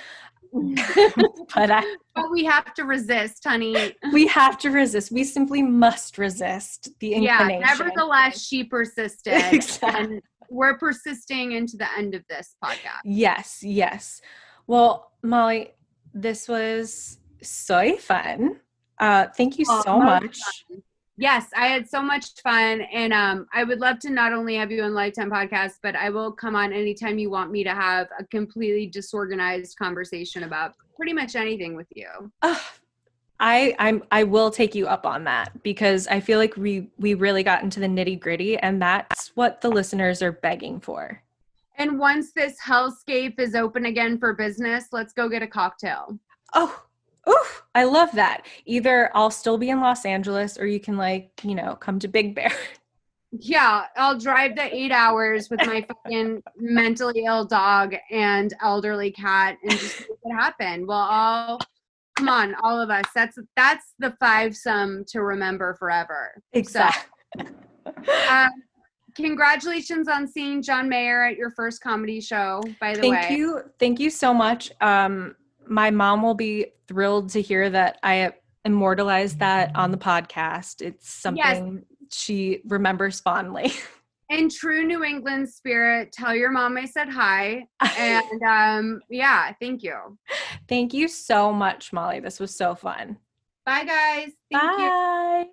But we have to resist, honey. We have to resist. We simply must resist the inclination. Yeah, nevertheless, she persisted. Exactly. And we're persisting into the end of this podcast. Yes. Well, Molly, This was so fun. Thank you Oh, so most much. fun. Yes, I had so much fun, and I would love to not only have you on Lifetime Podcast, but I will come on anytime you want me to have a completely disorganized conversation about pretty much anything with you. I will take you up on that because I feel like we really got into the nitty gritty, and that's what the listeners are begging for. And once this hellscape is open again for business, let's go get a cocktail. Oh, oof, I love that. Either I'll still be in Los Angeles or you can come to Big Bear. Yeah, I'll drive the 8 hours with my fucking mentally ill dog and elderly cat and just make it happen. Come on, all of us. That's the fivesome to remember forever. Exactly. So, congratulations on seeing John Mayer at your first comedy show, by the way. Thank you so much. My mom will be thrilled to hear that I immortalized that on the podcast. It's something she remembers fondly. In true New England spirit, tell your mom I said hi. And thank you. Thank you so much, Molly. This was so fun. Bye, guys. Thank you. Bye.